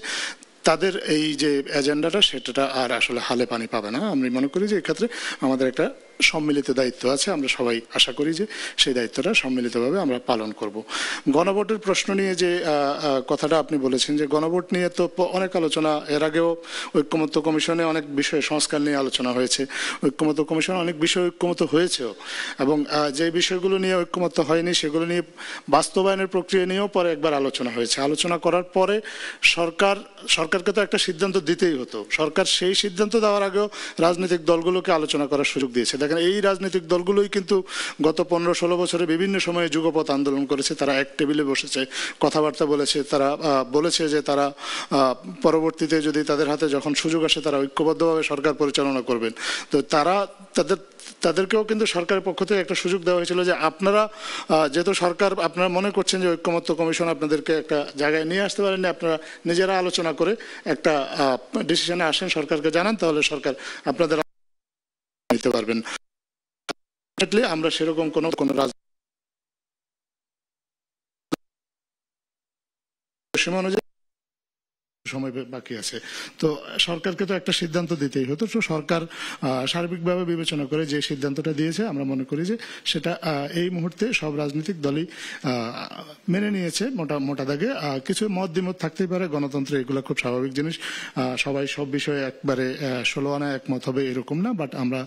তাদের এই যে এজেন্ডাটা সেটা আর আসলে হালে পানি পাবে না। আমি মনে করি যে এক্ষেত্রে আমাদের একটা সম্মিলিত দায়িত্ব আছে, আমরা সবাই আশা করি যে সেই দায়িত্বটা সম্মিলিতভাবে আমরা পালন করব। গণভোটের প্রশ্ন নিয়ে যে কথাটা আপনি বলেছেন, যে গণভোট নিয়ে তো অনেক আলোচনা, এর আগেও ঐক্যমত্য কমিশনে অনেক বিষয়ে সংস্কার নিয়ে আলোচনা হয়েছে, ঐক্যমত্য কমিশনে অনেক বিষয় ঐক্যমত্য হয়েছেও, এবং যে বিষয়গুলো নিয়ে ঐক্যমত্য হয়নি সেগুলো নিয়ে বাস্তবায়নের প্রক্রিয়া নিয়েও পরে একবার আলোচনা হয়েছে। আলোচনা করার পরে সরকারকে তো একটা সিদ্ধান্ত দিতেই হতো, সরকার সেই সিদ্ধান্ত দেওয়ার আগেও রাজনৈতিক দলগুলোকে আলোচনা করার সুযোগ দিয়েছে। দেখেন এই রাজনৈতিক দলগুলোই কিন্তু গত 15-16 বছরে বিভিন্ন সময়ে যুগপৎ আন্দোলন করেছে, তারা এক টেবিলে বসেছে, কথাবার্তা বলেছে, তারা বলেছে যে তারা পরবর্তীতে যদি তাদের হাতে যখন সুযোগ আসে তারা ঐক্যবদ্ধভাবে সরকার পরিচালনা করবেন। তো তাদেরকেও কিন্তু সরকারের পক্ষ থেকে একটা সুযোগ দেওয়া হয়েছিল যে আপনারা যেহেতু সরকার আপনারা মনে করছেন যে ঐক্যমত্য কমিশন আপনাদেরকে একটা জায়গায় নিয়ে আসতে পারেননি, আপনারা নিজেরা আলোচনা করে একটা ডিসিশনে আসেন, সরকারকে জানান, তাহলে সরকার আপনাদের নিতে পারবেন। আমরা সেরকম কোনো সীমা অনুযায়ী সময় বাকি আছে, তো সরকারকে তো একটা সিদ্ধান্ত দিতেই হতো। তো সরকার সার্বিকভাবে বিবেচনা করে যে সিদ্ধান্তটা দিয়েছে আমরা মনে করি যে সেটা এই মুহূর্তে সব রাজনৈতিক দলই মেনে নিয়েছে মোটা দাগে। কিছু মত দ্বিমত থাকতেই পারে, গণতন্ত্রে এগুলো খুব স্বাভাবিক জিনিস, সবাই সব বিষয়ে একবারে 16 আনা একমত হবে এরকম না। বাট আমরা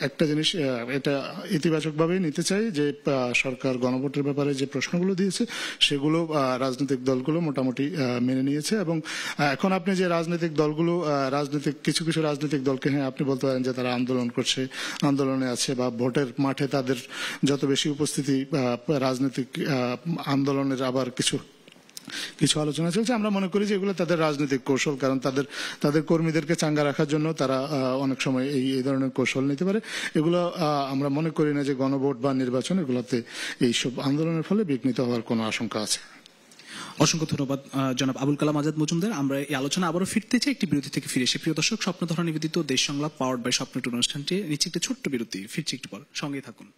একটা জিনিস এটা ইতিবাচকভাবেই নিতে চাই যে সরকার গণভোটের ব্যাপারে যে প্রশ্নগুলো দিয়েছে সেগুলো রাজনৈতিক দলগুলো মোটামুটি মেনে নিয়েছে। এবং এখন আপনি যে রাজনৈতিক দলগুলো কিছু রাজনৈতিক দলকে হ্যাঁ আপনি বলতে পারেন যে তারা আন্দোলন করছে, আন্দোলনে আছে, বা ভোটের মাঠে তাদের যত বেশি উপস্থিতি রাজনৈতিক আন্দোলনের আবার কিছু আলোচনা চলছে। আমরা মনে করি যে এগুলো তাদের রাজনৈতিক কৌশল, কারণ তাদের কর্মীদেরকে চাঙ্গা রাখার জন্য তারা অনেক সময় এই ধরনের কৌশল নিতে পারে। এগুলো আমরা মনে করি না যে গণভোট বা নির্বাচন এগুলোতে এইসব আন্দোলনের ফলে বিঘ্নিত হওয়ার কোনো আশঙ্কা আছে। অসংখ্য ধন্যবাদ জনাব আবুল কালাম আজাদ মজুমদার। আমরা এই আলোচনা আবারও ফিরতে চাই একটি বিরতি থেকে ফিরে এসে। প্রিয় দর্শক, স্বপ্নধারা নিবেদিত দেশ সংলাপ পাওয়ার্ড বাই স্বপ্নটুর অনুষ্ঠানটি নিচ্ছে একটি ছোট্ট বিরতি, ফিরছি একটু পর, সঙ্গেই থাকুন।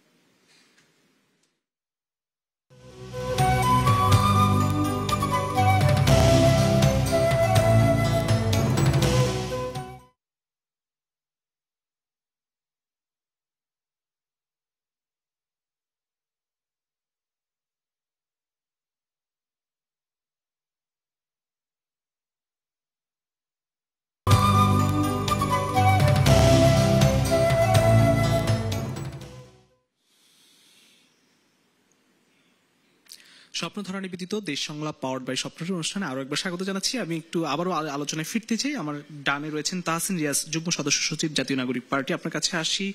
স্বপ্নধারা নিবেদিত দেশ সংলাপ পাওয়ার্ড বাই স্বপ্নটুর অনুষ্ঠানে আরো একবার স্বাগত জানাচ্ছি। আমি একটু আবারও আলোচনায় ফিরতে চাই। আমার ডানে রয়েছেন তাহসিন রিয়াজ, যুগ্ম সদস্য সচিব, জাতীয় নাগরিক পার্টি। আপনার কাছে আসি।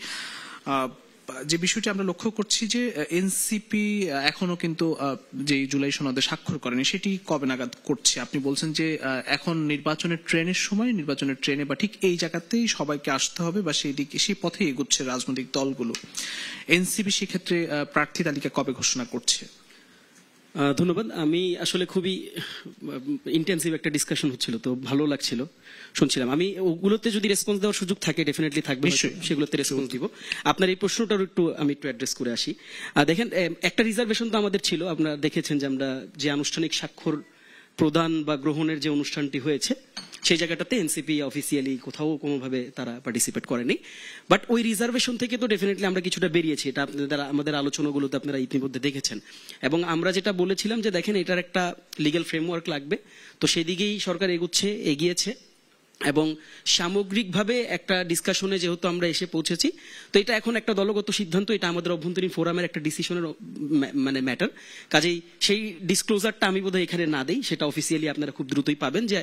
যে বিষয়টি আমরা লক্ষ্য করছি যে এনসিপি এখনো কিন্তু যে জুলাই সনদে স্বাক্ষর করেনি, সেটি কবে নাগাদ করছে? আপনি বলছেন যে এখন নির্বাচনের ট্রেনে বা ঠিক এই জায়গাতেই সবাইকে আসতে হবে বা সেই পথে এগোচ্ছে রাজনৈতিক দলগুলো। এনসিপি সেক্ষেত্রে প্রার্থী তালিকা কবে ঘোষণা করছে? ধন্যবাদ। আমি আসলে খুবই ইন্টেন্সিভ একটা ডিসকাশন হচ্ছিল, তো ভালো লাগছিল, শুনছিলাম। আমি ওগুলোতে যদি রেসপন্স দেওয়ার সুযোগ থাকে ডেফিনেটলি থাকবে, সেগুলোতে রেসপন্স দিব। আপনার এই প্রশ্নটার আমি একটু অ্যাড্রেস করে আসি। দেখেন, একটা রিজার্ভেশন তো আমাদের ছিল। আপনারা দেখেছেন যে আমরা যে আনুষ্ঠানিক স্বাক্ষর প্রদান বা গ্রহণের যে অনুষ্ঠানটি হয়েছে সেই জায়গাটাতে এনসিপি অফিসিয়ালি কোথাও কোনোভাবে তারা পার্টিসিপেট করেনি। বাট ওই রিজার্ভেশন থেকে তো ডেফিনেটলি আমরা কিছুটা বেরিয়েছি, এটা আমাদের আলোচনাগুলোতে আপনারা ইতিমধ্যে দেখেছেন। এবং আমরা যেটা বলেছিলাম যে দেখেন, এটার একটা লিগ্যাল ফ্রেমওয়ার্ক লাগবে, তো সেদিকেই সরকার এগিয়েছে। এবং সামগ্রিকভাবে একটা ডিসকাশনে যেহেতু আমরা এসে পৌঁছেছি, তো এটা এখন একটা দলগত সিদ্ধান্ত, এটা আমাদের অভ্যন্তরীণ ফোরামের একটা ডিসিশনের ম্যাটার। কাজেই সেই ডিসক্লোজারটা আমি বোধহয় এখানে না দেই, সেটা অফিসিয়ালি আপনারা খুব দ্রুতই পাবেন যে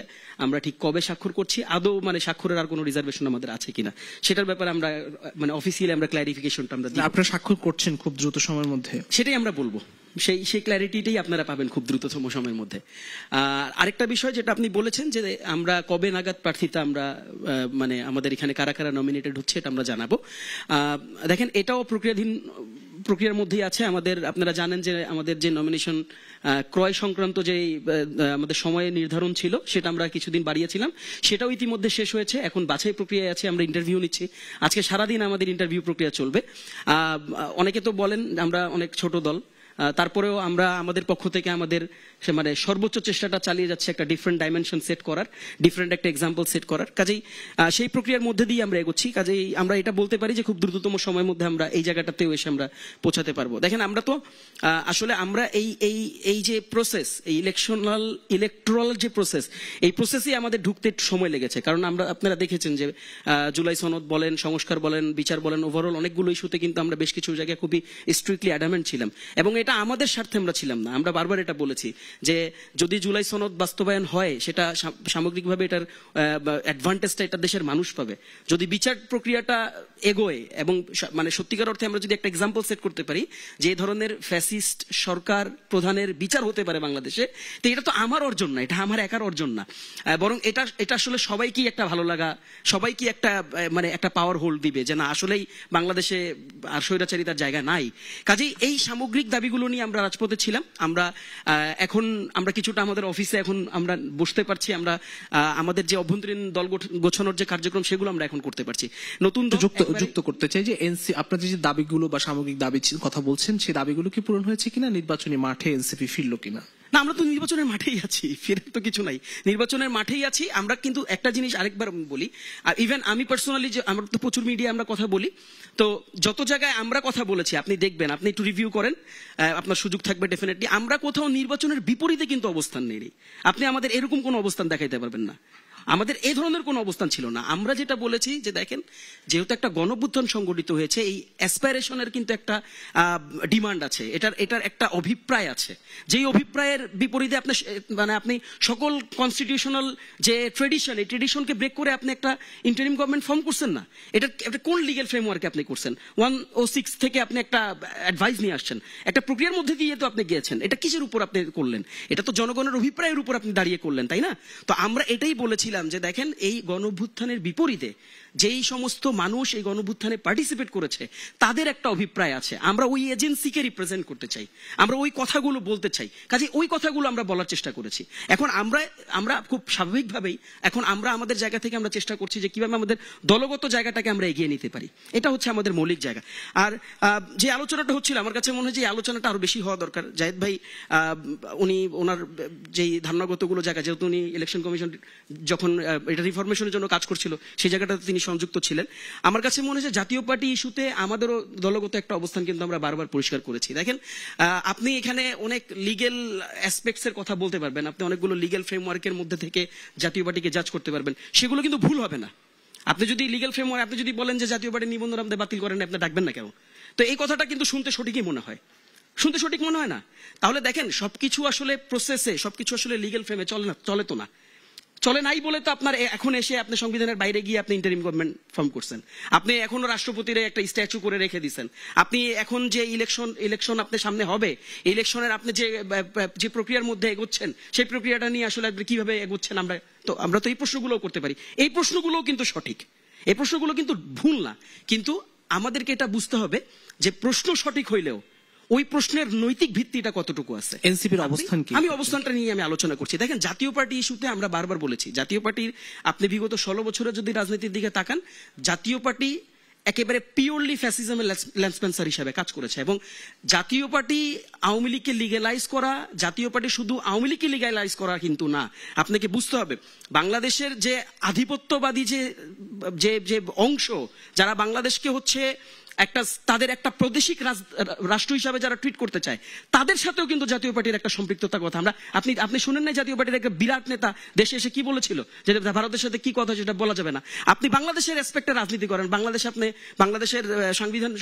আমরা ঠিক কবে স্বাক্ষর করছি, আদৌ স্বাক্ষরের আর কোনো রিজার্ভেশন আমাদের আছে কিনা সেটার ব্যাপারে আমরা অফিসিয়ালি আমরা ক্ল্যারিফিকেশনটা আমরা দিই। আপনারা স্বাক্ষর করছেন খুব দ্রুত সময়ের মধ্যে, সেটাই আমরা বলবো। সেই ক্ল্যারিটিটাই আপনারা পাবেন খুব দ্রুততম সময়ের মধ্যে। আরেকটা বিষয় যেটা আপনি বলেছেন যে আমরা কবে নাগাদ প্রার্থীতা আমরা আমাদের এখানে কারা কারা নমিনেটেড হচ্ছে এটা আমরা জানাবো। দেখেন, এটাও প্রক্রিয়ার মধ্যেই আছে আমাদের। আপনারা জানেন যে আমাদের যে নমিনেশন ক্রয় সংক্রান্ত যে আমাদের সময়ে নির্ধারণ ছিল সেটা আমরা কিছুদিন বাড়িয়েছিলাম, সেটাও ইতিমধ্যে শেষ হয়েছে। এখন বাছাই প্রক্রিয়ায় আছে, আমরা ইন্টারভিউ নিচ্ছি। আজকে সারাদিন আমাদের ইন্টারভিউ প্রক্রিয়া চলবে। অনেকে তো বলেন আমরা অনেক ছোট দল, তারপরেও আমরা আমাদের পক্ষ থেকে আমাদের সর্বোচ্চ চেষ্টাটা চালিয়ে যাচ্ছে একটা ডিফারেন্ট ডাইমেনশন সেট করার, ডিফারেন্ট একটা এক্সাম্পল সেট করার। কাজেই সেই প্রক্রিয়ার মধ্যে দিয়ে আমরা এগোচ্ছি। কাজেই আমরা এটা বলতে পারি যে খুব দ্রুততম সময়ের মধ্যে আমরা এই জায়গাটাতেও এসে আমরা পৌঁছাতে পারবো। দেখেন, আমরা তো আসলে আমরা এই যে প্রসেস, এই ইলেকট্রাল যে প্রসেস, এই প্রসেসই আমাদের ঢুকতে সময় লেগেছে। কারণ আপনারা দেখেছেন যে জুলাই সনদ বলেন, সংস্কার বলেন, বিচার বলেন, ওভারঅল অনেকগুলো ইস্যুতে কিন্তু আমরা বেশ কিছু জায়গায় খুবই স্ট্রিক্টলি অ্যাডামেন্ট ছিলাম। এবং এটা এটা আমাদের স্বার্থে আমরা ছিলাম না। আমরা বারবার এটা বলেছি যে যদি জুলাই সনদ বাস্তবায়ন হয় সেটা সামগ্রিকভাবে এটার অ্যাডভান্টেজটা এটা দেশের মানুষ পাবে। যদি বিচার প্রক্রিয়াটা এগোয় এবং মানে সত্যিকার অর্থে আমরা যদি একটা এক্সাম্পল সেট করতে পারি যে এই ধরনের ফ্যাসিস্ট সরকার প্রধানের বিচার হতে পারে বাংলাদেশে, তো এটা তো আমার অর্জন না, এটা আমার একার অর্জন না, বরং এটা আসলে সবাইকেই একটা ভালো লাগা, সবাইকে একটা মানে একটা পাওয়ার হোল্ড দিবে যে না আসলেই বাংলাদেশে আর স্বৈরাচারিতার জায়গা নাই। কাজেই এই সামগ্রিক দাবিগুলো নিয়ে আমরা রাজপথে ছিলাম। এখন আমরা কিছুটা আমাদের অফিসে এখন আমরা বসতে পারছি, আমরা আমাদের যে অভ্যন্তরীণ দল গোছানোর যে কার্যক্রম সেগুলো আমরা এখন করতে পারছি। নতুন যুক্ত করতে চাই যে আপনাদের যে দাবিগুলো বা সামগ্রিক দাবি কথা বলছেন সেই দাবিগুলো কি পূরণ হয়েছে কিনা, নির্বাচনী মাঠে এনসিপি ফিরলো কিনা? না, আমরা তো নির্বাচনের মাঠেই আছি, ফেরার তো কিছু নাই, নির্বাচনের মাঠেই আছি আমরা। কিন্তু একটা জিনিস আরেকবার বলি, আর ইভেন আমি পার্সোনালি যে আমরা তো প্রচুর মিডিয়া আমরা কথা বলি, তো যত জায়গায় আমরা কথা বলেছি আপনি দেখবেন, আপনি একটু রিভিউ করেন, আপনার সুযোগ থাকবে ডেফিনেটলি, আমরা কোথাও নির্বাচনের বিপরীতে কিন্তু অবস্থান নেই। আপনি আমাদের এরকম কোনো অবস্থান দেখাইতে পারবেন না, আমাদের এই ধরনের কোনো অবস্থান ছিল না। আমরা যেটা বলেছি যে দেখেন যেহেতু একটা গণঅভ্যুত্থান সংগঠিত হয়েছে, এই অ্যাসপাইরেশনের কিন্তু একটা ডিমান্ড আছে, এটার একটা অভিপ্রায় আছে, যেই অভিপ্রায়ের বিপরীতে আপনি সকল কনস্টিটিউশনাল যে ট্রেডিশন, এই ট্রেডিশনকে ব্রেক করে আপনি একটা ইন্টারিম গভর্নমেন্ট ফর্ম করছেন না। এটা কোন লিগ্যাল ফ্রেমওয়ার্কে আপনি করছেন? 106 থেকে আপনি একটা অ্যাডভাইস নিয়ে আসছেন, একটা প্রক্রিয়ার মধ্যে দিয়ে তো আপনি গিয়েছেন। এটা কিসের উপর আপনি করলেন? এটা তো জনগণের অভিপ্রায়ের উপর আপনি দাঁড়িয়ে করলেন, তাই না? তো আমরা এটাই বলেছি যে দেখেন এই গণঅভ্যুত্থানের বিপরীতে যেই সমস্ত মানুষ এই গণঅভ্যুত্থানে পার্টিসিপেট করেছে তাদের একটা অভিপ্রায় আছে, আমরা ওই এজেন্সিকে রিপ্রেজেন্ট করতে চাই, আমরা ওই কথাগুলো বলতে চাই, কাজে ওই কথাগুলো আমরা বলার চেষ্টা করেছি। এখন আমরা খুব স্বাভাবিকভাবেই এখন আমরা আমাদের জায়গা থেকে আমরা চেষ্টা করছি যে কিভাবে আমাদের দলগত জায়গাটাকে আমরা এগিয়ে নিতে পারি, এটা হচ্ছে আমাদের মৌলিক জায়গা। আর যে আলোচনাটা হচ্ছিল আমার কাছে মনে হয় যে আলোচনাটা আরো বেশি হওয়া দরকার। জায়েদ ভাই উনি ওনার যেই ধারণাগতগুলো জায়গা, যেহেতু উনি ইলেকশন কমিশন যখন এটা রিফরমেশনের জন্য কাজ করছিল সেই জায়গাটাতে তিনি সংযুক্ত ছিলেন। আমার কাছে মনে হয় জাতীয় পার্টি ইস্যুতে আমাদেরও দলগত একটা অবস্থান কিন্তু আমরা বারবার পরিষ্কার করেছি। দেখেন আপনি এখানে অনেক লিগেল অ্যাসপেক্টস এর কথা বলতে পারবেন, আপনি অনেকগুলো লিগেল ফ্রেমওয়ার্কের মধ্যে থেকে জাতীয় পার্টিকে জাজ করতে পারবেন, সেগুলো কিন্তু ভুল হবে না। আপনি যদি লিগেল ফ্রেমওয়ার্ক, আপনি যদি বলেন যে জাতীয় পার্টির নিবন্ধন আপনি বাতিল করেন, আপনি ডাকবেন না কেন? তো এই কথাটা কিন্তু শুনতে সঠিকই মনে হয়, শুনতে সঠিক মনে হয় না? তাহলে দেখেন সবকিছু আসলে প্রসেসে, সবকিছু আসলে লিগেল ফ্রেমে চলে তো না, চলে নাই বলে তো আপনার এখন এসে আপনি সংবিধানের বাইরে গিয়ে আপনি ইন্টারিম গভর্নমেন্ট ফর্ম করছেন, আপনি এখনো রাষ্ট্রপতির একটা স্ট্যাচু করে রেখে দিচ্ছেন, আপনি এখন যে ইলেকশন আপনার সামনে হবে, ইলেকশনের আপনি যে প্রক্রিয়ার মধ্যে এগোচ্ছেন সেই প্রক্রিয়াটা নিয়ে আসলে আপনি কিভাবে এগোচ্ছেন, আমরা তো এই প্রশ্নগুলোও করতে পারি। এই প্রশ্নগুলোও কিন্তু সঠিক, এই প্রশ্নগুলো কিন্তু ভুল না, কিন্তু আমাদেরকে এটা বুঝতে হবে যে প্রশ্ন সঠিক হইলেও ওই প্রশ্নের নৈতিক ভিত্তিটা কতটুকু আছে। এনসিপির অবস্থান কি? আমি অবস্থানটা নিয়ে আমি আলোচনা করছি। দেখেন জাতীয় পার্টি ইস্যুতে আমরা বারবার বলেছি, জাতীয় পার্টির আপনি বিগত 16 বছরের যদি রাজনীতির দিকে তাকান, জাতীয় পার্টি একেবারে পিওরলি ফ্যাসিজমের ল্যান্সপেন্সার হিসেবে কাজ করেছে, এবং জাতীয় পার্টি আওয়ামী লীগকে লিগ্যালাইজ করা, জাতীয় পার্টি শুধু আওয়ামী লীগকে লিগ্যালাইজ করা কিন্তু না। আপনাকে বুঝতে হবে বাংলাদেশের যে আধিপত্যবাদী যে অংশ, যারা বাংলাদেশকে হচ্ছে তাদের একটা প্রাদেশিক রাষ্ট্র হিসাবে যারা ট্রিট করতে চায়, তাদের সাথেও কিন্তু জাতীয় পার্টির একটা সম্পৃক্ততার কথা আপনি শুনেন নাই? জাতীয় পার্টির একটা বিরাট নেতা দেশে এসে কি বলেছিল যে ভারতের সাথে কি কথা সেটা বলা যাবে না। আপনি বাংলাদেশের রেসপেক্টে রাজনীতি করেন, আপনি বাংলাদেশের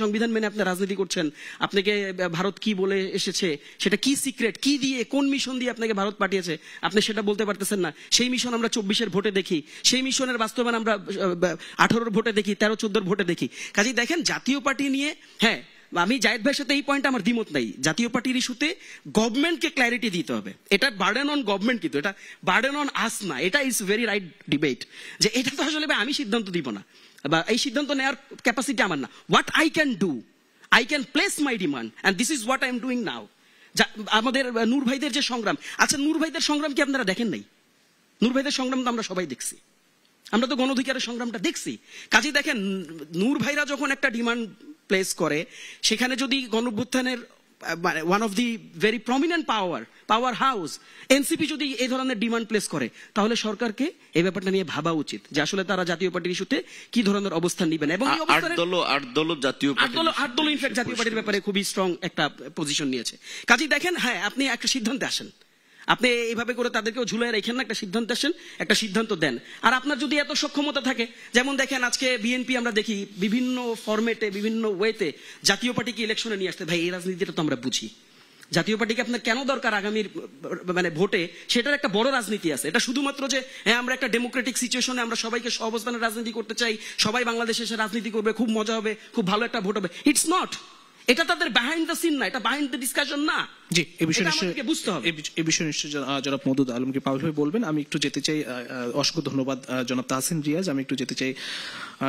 সংবিধান মেনে আপনি রাজনীতি করছেন, আপনাকে ভারত কি বলে এসেছে, সেটা কি সিক্রেট, কি দিয়ে কোন মিশন দিয়ে আপনাকে ভারত পাঠিয়েছে, আপনি সেটা বলতে পারতেছেন না। সেই মিশন আমরা 24-এর ভোটে দেখি, সেই মিশনের বাস্তবায়ন আমরা 18-র ভোটে দেখি, 13-14-র ভোটে দেখি। কাজেই দেখেন জাতীয় পার্টি নিয়ে, হ্যাঁ আমি জায়েদ ভাইয়ের সাথে এই পয়েন্টে আমার দ্বিমত নাই, জাতীয় পার্টির ইস্যুতে গভর্নমেন্টকে ক্ল্যারিটি দিতে হবে। এটা বার্ডেন অন গভর্নমেন্ট, কিন্তু এটা বার্ডেন অন আস না। এটা ইজ ভেরি রাইট ডিবেট, যে এটা তো আসলে আমি সিদ্ধান্ত দিব না বা এই সিদ্ধান্ত নেওয়ার ক্যাপাসিটি আমার না। What I can do, I can place my demand and this is what I am doing now. আমাদের নূর ভাইদের যে সংগ্রাম, আচ্ছা নূর ভাইদের সংগ্রাম কি আপনারা দেখেন নাই? নূর ভাইদের সংগ্রাম তো আমরা সবাই দেখছি, আমরা তো গণ অধিকারের সংগ্রামটা দেখছি। কাজে দেখেন নূর ভাইরা যখন একটা ডিমান্ড প্লেস করে, সেখানে যদি গণঅভ্যুত্থানের one of the very prominent power house NCP যদি এই ধরনের ডিমান্ড প্লেস করে, তাহলে সরকারকে এই ব্যাপারটা নিয়ে ভাবা উচিত যে আসলে তারা জাতীয় পার্টির ইস্যুতে কি ধরনের অবস্থান নেবেন। এবং আট দল জাতীয় ইনফ্যাক্ট জাতীয় পার্টির ব্যাপারে খুবই স্ট্রং একটা পজিশন নিয়েছে। কাজেই দেখেন, হ্যাঁ আপনি একটা সিদ্ধান্তে আসেন, আপনি এইভাবে করে তাদেরকেও ঝুলিয়ে রেখেন না, একটা সিদ্ধান্ত আসেন, একটা সিদ্ধান্ত দেন। আর আপনার যদি এত সক্ষমতা থাকে, যেমন দেখেন আজকে বিএনপি আমরা দেখি বিভিন্ন ফরম্যাটে বিভিন্ন ওয়েতে জাতীয় পার্টিকে ইলেকশনে নিয়ে আসতে, ভাই এই রাজনীতিটা তো আমরা বুঝি, জাতীয় পার্টিকে আপনার কেন দরকার আগামীর মানে ভোটে, সেটার একটা বড় রাজনীতি আছে। এটা শুধুমাত্র যে হ্যাঁ আমরা একটা ডেমোক্রেটিক সিচুয়েশনে আমরা সবাইকে সহাবস্থানে রাজনীতি করতে চাই, সবাই বাংলাদেশে এসে রাজনীতি করবে, খুব মজা হবে, খুব ভালো একটা ভোট হবে, ইটস নট। এটা তাদের বিহাইন্ড দ্য সিন না, এটা বিহাইন্ড দ্য ডিসকাশন না। জি, এই বিষয়ে এটা নিশ্চয়ই আমাদেরকে বুঝতে হবে। এই বিষয়ে নিশ্চয়ই জনাব মওদুদ আলমগীর পাভেল ভাই বলবেন। আমি একটু যেতে চাই, অসংখ্য ধন্যবাদ জনাব তাহসিন রিয়াজ। আমি একটু যেতে চাই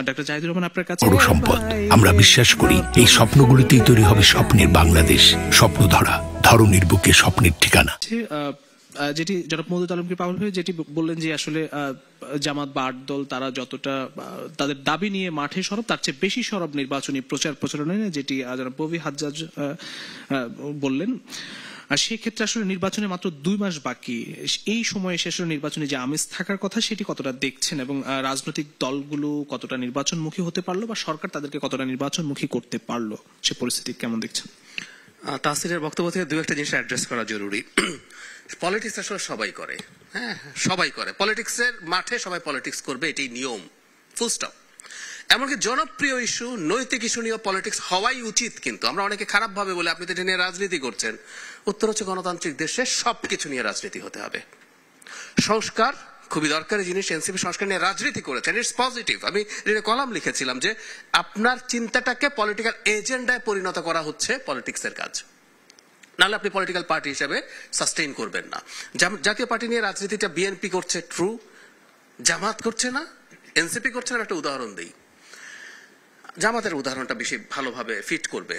ডক্টর জাহিদুর রহমান আপনার কাছে। বড় সম্পদ, আমরা বিশ্বাস করি এই স্বপ্নগুলিতেই তৈরি হবে স্বপ্নের বাংলাদেশ। স্বপ্ন ধরা, ধরনীর বুকে স্বপ্নের ঠিকানা। যেটি জনাব মওদুদ আলমগীর পাভেল ভাই যেটি বললেন যে আসলে জামাত বা আট দল তারা যতটা তাদের দাবি নিয়ে মাঠে সরব, তার চেয়ে বেশি সরব নির্বাচনী প্রচারণায়, যেটি জনাব পভি হাজ্জাজ বললেন। আর সেই ক্ষেত্রে আসলে নির্বাচনে মাত্র 2 মাস বাকি, এই সময়ে এসে আসলে নির্বাচনে যে আমেজ থাকার কথা সেটি কতটা দেখছেন, এবং রাজনৈতিক দলগুলো কতটা নির্বাচনমুখী হতে পারলো বা সরকার তাদেরকে কতটা নির্বাচনমুখী করতে পারলো, সে পরিস্থিতি কেমন দেখছেন? তাহসিনের বক্তব্য থেকে দু একটা জিনিস অ্যাড্রেস করা জরুরি। পলিটিক্স আসলে সবাই করে, হ্যাঁ সবাই করে, পলিটিক্সের মাঠে সবাই পলিটিক্স করবে, এটাই নিয়ম, ফুল স্টপ। এমনকি জনপ্রিয় ইস্যু, নৈতিক ইস্যু নিয়ে পলিটিক্স হওয়াই উচিত। কিন্তু আমরা অনেকে খারাপ ভাবে বলে আপনি তো এটা নিয়ে রাজনীতি করছেন। উত্তর হচ্ছে গণতান্ত্রিক দেশে সবকিছু নিয়ে রাজনীতি হতে হবে। সংস্কার খুবই দরকারি জিনিস, এনসিপি সংস্কার নিয়ে রাজনীতি করেছেন, ইটস পজিটিভ। আমি কলাম লিখেছিলাম যে আপনার চিন্তাটাকে পলিটিক্যাল এজেন্ডায় পরিণত করা হচ্ছে পলিটিক্সের কাজ, নাহলে আপনি পলিটিক্যাল পার্টি হিসেবে সাস্টেইন করবেন না। জাতীয় পার্টি নিয়ে রাজনীতিটা বিএনপি করছে, ট্রু, জামাত করছে না, এনসিপি করছে না। একটা উদাহরণ দিই, জামাতের উদাহরণটা বেশি ভালোভাবে ফিট করবে।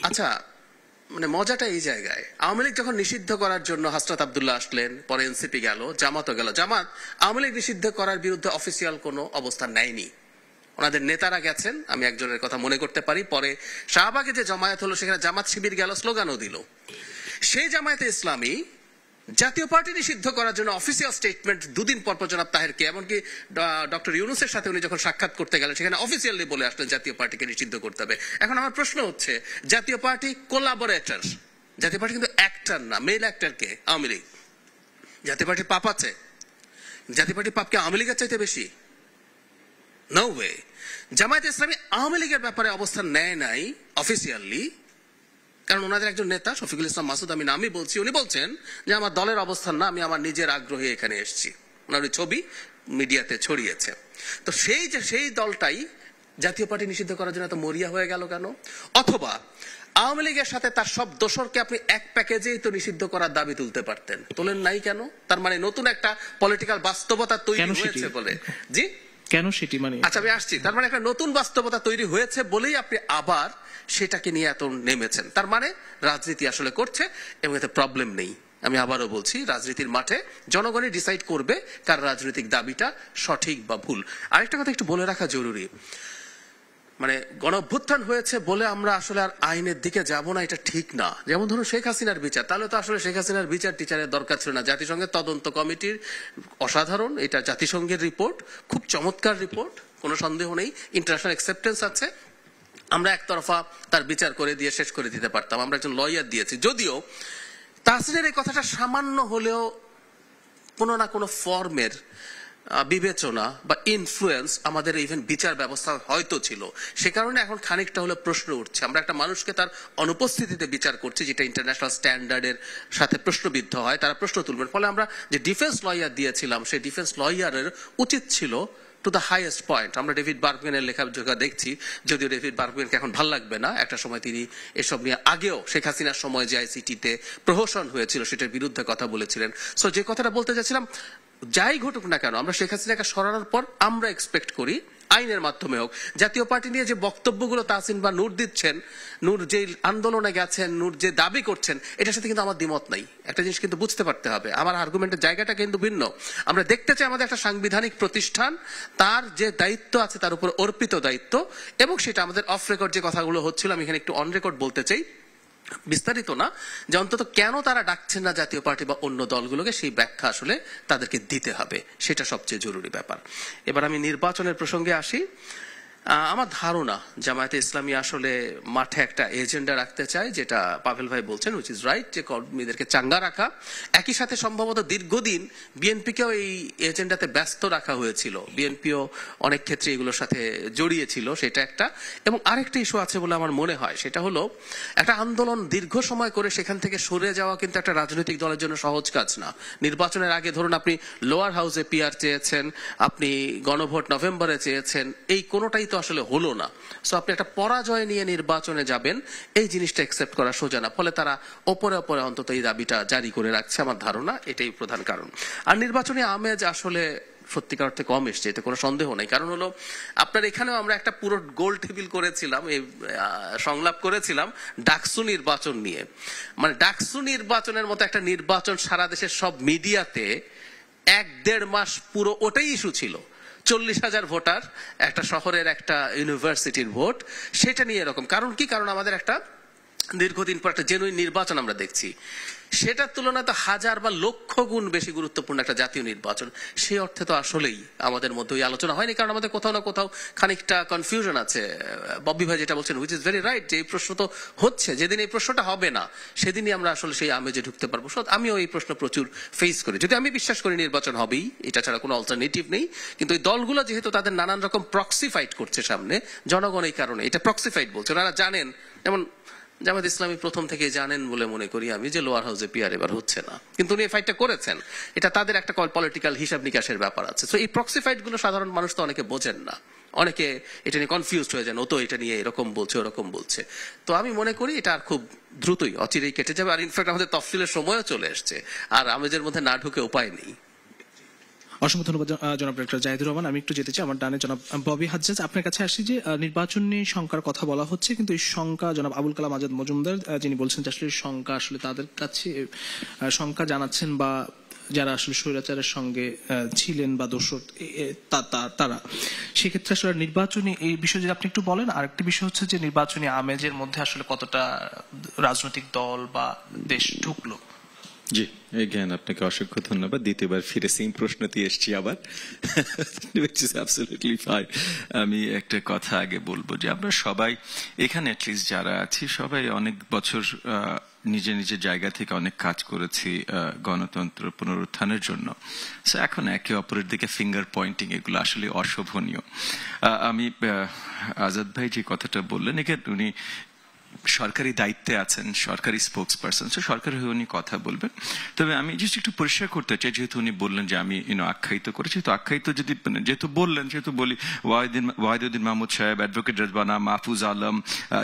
আচ্ছা, মানে মজাটা এই জায়গায়, আওয়ামী লীগ যখন নিষিদ্ধ করার জন্য হাসনাত আব্দুল্লাহ আসলেন, পরে এনসিপি গেল, জামাতও গেল। জামাত আওয়ামী লীগ নিষিদ্ধ করার বিরুদ্ধে অফিসিয়াল কোনো অবস্থান নেয়নি, ওনাদের নেতারা গেছেন। আমি একজনের কথা মনে করতে পারি, পরে শাহবাগে যে জমায়েত হলো সেখানে জামাত শিবির গেল, স্লোগানও দিল। সেই জামায়াতে ইসলামী জাতীয় পার্টি নিষিদ্ধ করার জন্য অফিসিয়াল স্টেটমেন্ট 2 দিন পর জনাব তাহেরকে, এমনকি ডক্টর ইউনূসের সাথে উনি যখন সাক্ষাৎ করতে গেলেন সেখানে অফিসিয়ালি বলে আসলেন জাতীয় পার্টিকে নিষিদ্ধ করতে হবে। এখন আমার প্রশ্ন হচ্ছে, জাতীয় পার্টি কোলাবোরেটর, জাতীয় পার্টি কিন্তু অ্যাক্টর না। মেল অ্যাক্টর কে? আওয়ামী লীগ। জাতীয় পার্টির পাপ আছে? জাতীয় পার্টির পাপ কি আওয়ামী লীগের চাইতে বেশি? No way. জামায়াতে ইসলামী আওয়ামী লীগের ব্যাপারে অবস্থান নেয় নাই অফিসিয়ালি, কারণ ওনাদের একজন নেতা শফিকুল ইসলাম মাসুদ, আমি নামই বলছি, উনি বলছেন যে আমার দলের অবস্থান না, আমি আমার নিজের আগ্রহে এখানে এসেছি। ওনার ওই ছবি মিডিয়াতে ছড়িয়েছে। তো সেই দলটাই জাতীয় পার্টি নিষিদ্ধ করার জন্য এত মরিয়া হয়ে গেল কেন? অথবা আওয়ামী লীগের সাথে তার সব দোসরকে আপনি এক প্যাকেজেই তো নিষিদ্ধ করার দাবি তুলতে পারতেন, তোলেন নাই কেন? তার মানে নতুন একটা পলিটিক্যাল বাস্তবতা তৈরি হয়েছে বলে। জি, কেন সেটি? মানে আচ্ছা আমি আসছি। তার মানে একটা নতুন বাস্তবতা তৈরি হয়েছে বলেই আপনি আবার সেটাকে নিয়ে এত নেমেছেন। তার মানে রাজনীতি আসলে করছে এবং এতে প্রবলেম নেই। আমি আবারও বলছি, রাজনীতির মাঠে জনগণই ডিসাইড করবে কার রাজনৈতিক দাবিটা সঠিক বা ভুল। আরেকটা কথা একটু বলে রাখা জরুরি, মানে গণঅভ্যুত্থান হয়েছে বলে আমরা আসলে আর আইনের দিকে যাব না, এটা ঠিক না। যেমন ধরুন শেখ হাসিনার বিচার, তাহলে তো আসলে শেখ হাসিনার বিচার টিচারের দরকার ছিল না। জাতিসংঘের তদন্ত কমিটির অসাধারণ, এটা জাতিসংঘের রিপোর্ট, খুব চমৎকার রিপোর্ট, কোনো সন্দেহ নেই, ইন্টারন্যাশনাল অ্যাকসেপ্টেন্স আছে। আমরা একতরফা তার বিচার করে দিয়ে শেষ করে দিতে পারতাম, আমরা একজন লয়ার দিয়েছি। যদিও তাহসিনের এই কথাটা সামান্য হলেও কোনো না কোনো ফর্মের বিবেচনা বা ইনফ্লুয়েন্স আমাদের ইভেন বিচার ব্যবস্থা হয়তো ছিল, সে কারণে এখন খানিকটা হলে প্রশ্ন উঠছে। আমরা একটা মানুষকে তার অনুপস্থিতিতে বিচার করছি, যেটা ইন্টারন্যাশনাল স্ট্যান্ডার্ডের সাথে প্রশ্নবিদ্ধ হয়, তারা প্রশ্ন তুলবেন। ফলে আমরা যে ডিফেন্স লয়ার দিয়েছিলাম, সেই ডিফেন্স লয়ারের উচিত ছিল টু দ্য হাইয়েস্ট পয়েন্ট। আমরা ডেভিড বার্গম্যানের লেখা দেখছি, যদিও ডেভিড বার্গম্যানকে এখন ভাল লাগবে না, একটা সময় তিনি এসব নিয়ে আগেও শেখ হাসিনার সময় যে আইসিটিতে প্রহসন হয়েছিল সেটার বিরুদ্ধে কথা বলেছিলেন। সো যে কথাটা বলতে চাচ্ছিলাম, যাই ঘটুক না কেন আমরা শেখ হাসিনাকে সরানোর পর আমরা এক্সপেক্ট করি আইনের মাধ্যমে হোক। জাতীয় পার্টি নিয়ে যে বক্তব্যগুলো তাহসিন বা নূর দিচ্ছেন, নূর যে আন্দোলনে গেছেন, নূর যে দাবি করছেন, এটার সাথে কিন্তু আমার দ্বিমত নাই। একটা জিনিস কিন্তু বুঝতে পারতে হবে, আমার আর্গুমেন্টের জায়গাটা কিন্তু ভিন্ন। আমরা দেখতে চাই আমাদের একটা সাংবিধানিক প্রতিষ্ঠান, তার যে দায়িত্ব আছে তার উপর অর্পিত দায়িত্ব, এবং সেটা আমাদের অফ রেকর্ড যে কথাগুলো হচ্ছিল আমি এখানে একটু অন রেকর্ড বলতে চাই, বিস্তারিত না, যে অন্তত কেন তারা ডাকছেন না জাতীয় পার্টি বা অন্য দলগুলোকে, সেই ব্যাখ্যা আসলে তাদেরকে দিতে হবে, সেটা সবচেয়ে জরুরি ব্যাপার। এবার আমি নির্বাচনের প্রসঙ্গে আসি। আমার ধারণা জামায়াতে ইসলামী আসলে মাঠে একটা এজেন্ডা রাখতে চায়, যেটা পাভেল ভাই বলছেন, উইচ ইজ রাইট, যে কর্মীদেরকে চাঙ্গা রাখা। একই সাথে সম্ভবত দীর্ঘদিন বিএনপিকেও এই এজেন্ডাতে ব্যস্ত রাখা হয়েছিল, বিএনপিও অনেক ক্ষেত্রে এগুলোর সাথে জড়িয়েছিল, সেটা একটা। এবং আরেকটা ইস্যু আছে বলে আমার মনে হয়, সেটা হলো একটা আন্দোলন দীর্ঘ সময় করে সেখান থেকে সরে যাওয়া কিন্তু একটা রাজনৈতিক দলের জন্য সহজ কাজ না। নির্বাচনের আগে ধরুন আপনি লোয়ার হাউসে পিআর চেয়েছেন, আপনি গণভোট নভেম্বরে চেয়েছেন, এই কোনোটাই তো আসলে হলো না। সো আপনি একটা পরাজয় নিয়ে নির্বাচনে যাবেন, এই জিনিসটা অ্যাকসেপ্ট করা সোজা না। ফলে তারা ওপরে ওপরে অন্তত এই দাবিটা জারি করে রাখছে, আমার ধারণা এটাই প্রধান কারণ। আর নির্বাচনী আমেজ আসলে সত্যিকার অর্থে কম এসছে, এতে কোনো সন্দেহ নেই। কারণ হলো আপনার এখানেও আমরা একটা পুরো গোল টেবিল করেছিলাম, এই সংলাপ করেছিলাম ডাকসু নির্বাচন নিয়ে। মানে ডাকসু নির্বাচনের মতো একটা নির্বাচন সারা দেশের সব মিডিয়াতে 1-1.5 মাস পুরো ওটাই ইস্যু ছিল। 40,000 ভোটার, একটা শহরের একটা ইউনিভার্সিটির ভোট, সেটা নিয়ে এরকম। কারণ কি? কারণ আমাদের একটা দীর্ঘদিন পর একটা জেনুইন নির্বাচন আমরা দেখছি, সেটার তুলনায় তো হাজার বা লক্ষ গুণ বেশি গুরুত্বপূর্ণ একটা জাতীয় নির্বাচন। সেই অর্থে তো আসলেই আমাদের মধ্যে ওই আলোচনা হয়নি, কারণ আমাদের কোথাও না কোথাও খানিকটা কনফিউশন আছে। বব্বি ভাই যেটা বলছেন, হুইচ ইজ ভেরি রাইট, যে এই প্রশ্ন তো হচ্ছে, যেদিন এই প্রশ্নটা হবে না সেদিনই আমরা আসলে সেই আমেজে ঢুকতে পারবো। আমিও এই প্রশ্ন প্রচুর ফেস করি, যদি আমি বিশ্বাস করি নির্বাচন হবেই, এটা ছাড়া কোনো অল্টারনেটিভ নেই। কিন্তু ওই দলগুলো যেহেতু তাদের নানান রকম প্রক্সি ফাইট করছে সামনে, জনগণ এই কারণে এটা প্রক্সি ফাইট বলছে। ওনারা জানেন, যেমন জামায়াত ইসলামী প্রথম থেকে জানেন বলে মনে করি আমি, যে লোয়ার হাউসে পিআর এবার হচ্ছে না, কিন্তু উনি এই ফাইটটা করেছেন। এটা তাদের একটা পলিটিক্যাল হিসাব নিকাশের ব্যাপার আছে। তো এই প্রক্সি ফাইট গুলো সাধারণ মানুষ তো অনেকে বোঝেন না, অনেকে এটা নিয়ে কনফিউজড হয়ে যান, ও তো এটা নিয়ে এরকম বলছে ওরকম বলছে। তো আমি মনে করি এটা আর খুব দ্রুতই অচিরেই কেটে যাবে। আর ইনফ্যাক্ট আমাদের তফসিলের সময়ও চলে এসছে, আর আমেজের মধ্যে না ঢুকে উপায় নেই। অসংখ্য ধন্যবাদ জনাব ডক্টর জাহিদুর রহমান। আমি একটু যেতে চাই আমার ডানে জনাব ববি হাজ্জাজ, আপনার কাছে আসি। যে নির্বাচন নিয়ে শঙ্কার কথা বলা হচ্ছে, কিন্তু এই শঙ্কা জনাব আবুল কালাম আজাদ মজুমদার যিনি বলছেন যে আসলে শঙ্কা আসলে তাদের কাছে শঙ্কা জানাচ্ছেন, বা যারা আসলে স্বৈরাচারের সঙ্গে ছিলেন বা দোষর তারা, সেক্ষেত্রে আসলে নির্বাচনী এই বিষয়ে যদি আপনি একটু বলেন। আরেকটি বিষয় হচ্ছে যে নির্বাচনী আমেজের মধ্যে আসলে কতটা রাজনৈতিক দল বা দেশ ঢুকলো। জি, এগেইন আপনাকে অসংখ্য ধন্যবাদ। দ্বিতীয়বার ফিরে সেম প্রশ্নতে এসছি আবার, which is absolutely fine। আমি একটা কথা আগে বলবো যে আমরা সবাই এখানে অ্যাটলিস্ট যারা আছি সবাই অনেক বছর নিজে নিজের জায়গা থেকে অনেক কাজ করেছি গণতন্ত্র পুনরুত্থানের জন্য। সো এখন একে অপরের দিকে ফিঙ্গার পয়েন্টিং এগুলো আসলে অশোভনীয়। আমি আজাদ ভাই যে কথাটা বললেন, এখানে উনি সরকারি দায়িত্বে আছেন, সরকারি স্পোক্স পারসন, সরকারি হয়ে উনি কথা বলবেন। তবে আমি জাস্ট একটু পরিষ্কার করতে চাই, যেহেতু উনি বললেন যে আমি আখ্যায়িত করেছি, তো আখ্যায়িত যদি যেহেতু বললেন, যেহেতু বলি ওয়াহিদুদ্দিন মাহমুদ সাহেব, অ্যাডভোকেট রেজবানা, মাহফুজ আলম,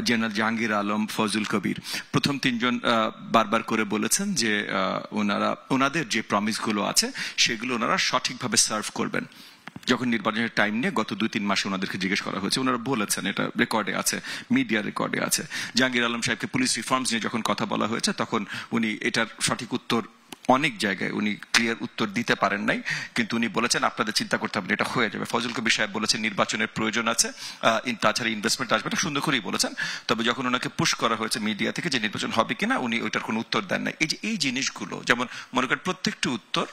জেনারেল জাহাঙ্গীর আলম, ফজল কবির, প্রথম তিনজন বারবার করে বলেছেন যে ওনাদের যে প্রমিসগুলো আছে সেগুলো ওনারা সঠিকভাবে সার্ভ করবেন। যখন নির্বাচনের টাইম নিয়ে গত 2-3 মাসে ওনাদেরকে জিজ্ঞেস করা হয়েছে, ওনারা বলেছেন, এটা রেকর্ডে আছে, মিডিয়া রেকর্ডে আছে। জাহাঙ্গীর আলম সাহেবকে পুলিশ রিফর্মস নিয়ে যখন কথা বলা হয়েছে, তখন উনি এটার সঠিক উত্তর অনেক জায়গায় উনি ক্লিয়ার উত্তর দিতে পারেন নাই, কিন্তু উনি বলেছেন আপনাদের চিন্তা করতে হবে, এটা হয়ে যাবে। ফজল কবির সাহেব বলেছেন নির্বাচনের প্রয়োজন আছে, তাছাড়া ইনভেস্টমেন্ট আসবে না, সুন্দর করেই বলেছেন। তবে যখন ওনাকে পুশ করা হয়েছে মিডিয়া থেকে যে নির্বাচন হবে কিনা, উনি ওইটার কোনো উত্তর দেন নাই। এই জিনিসগুলো, যেমন মনে করেন প্রত্যেকটি উত্তর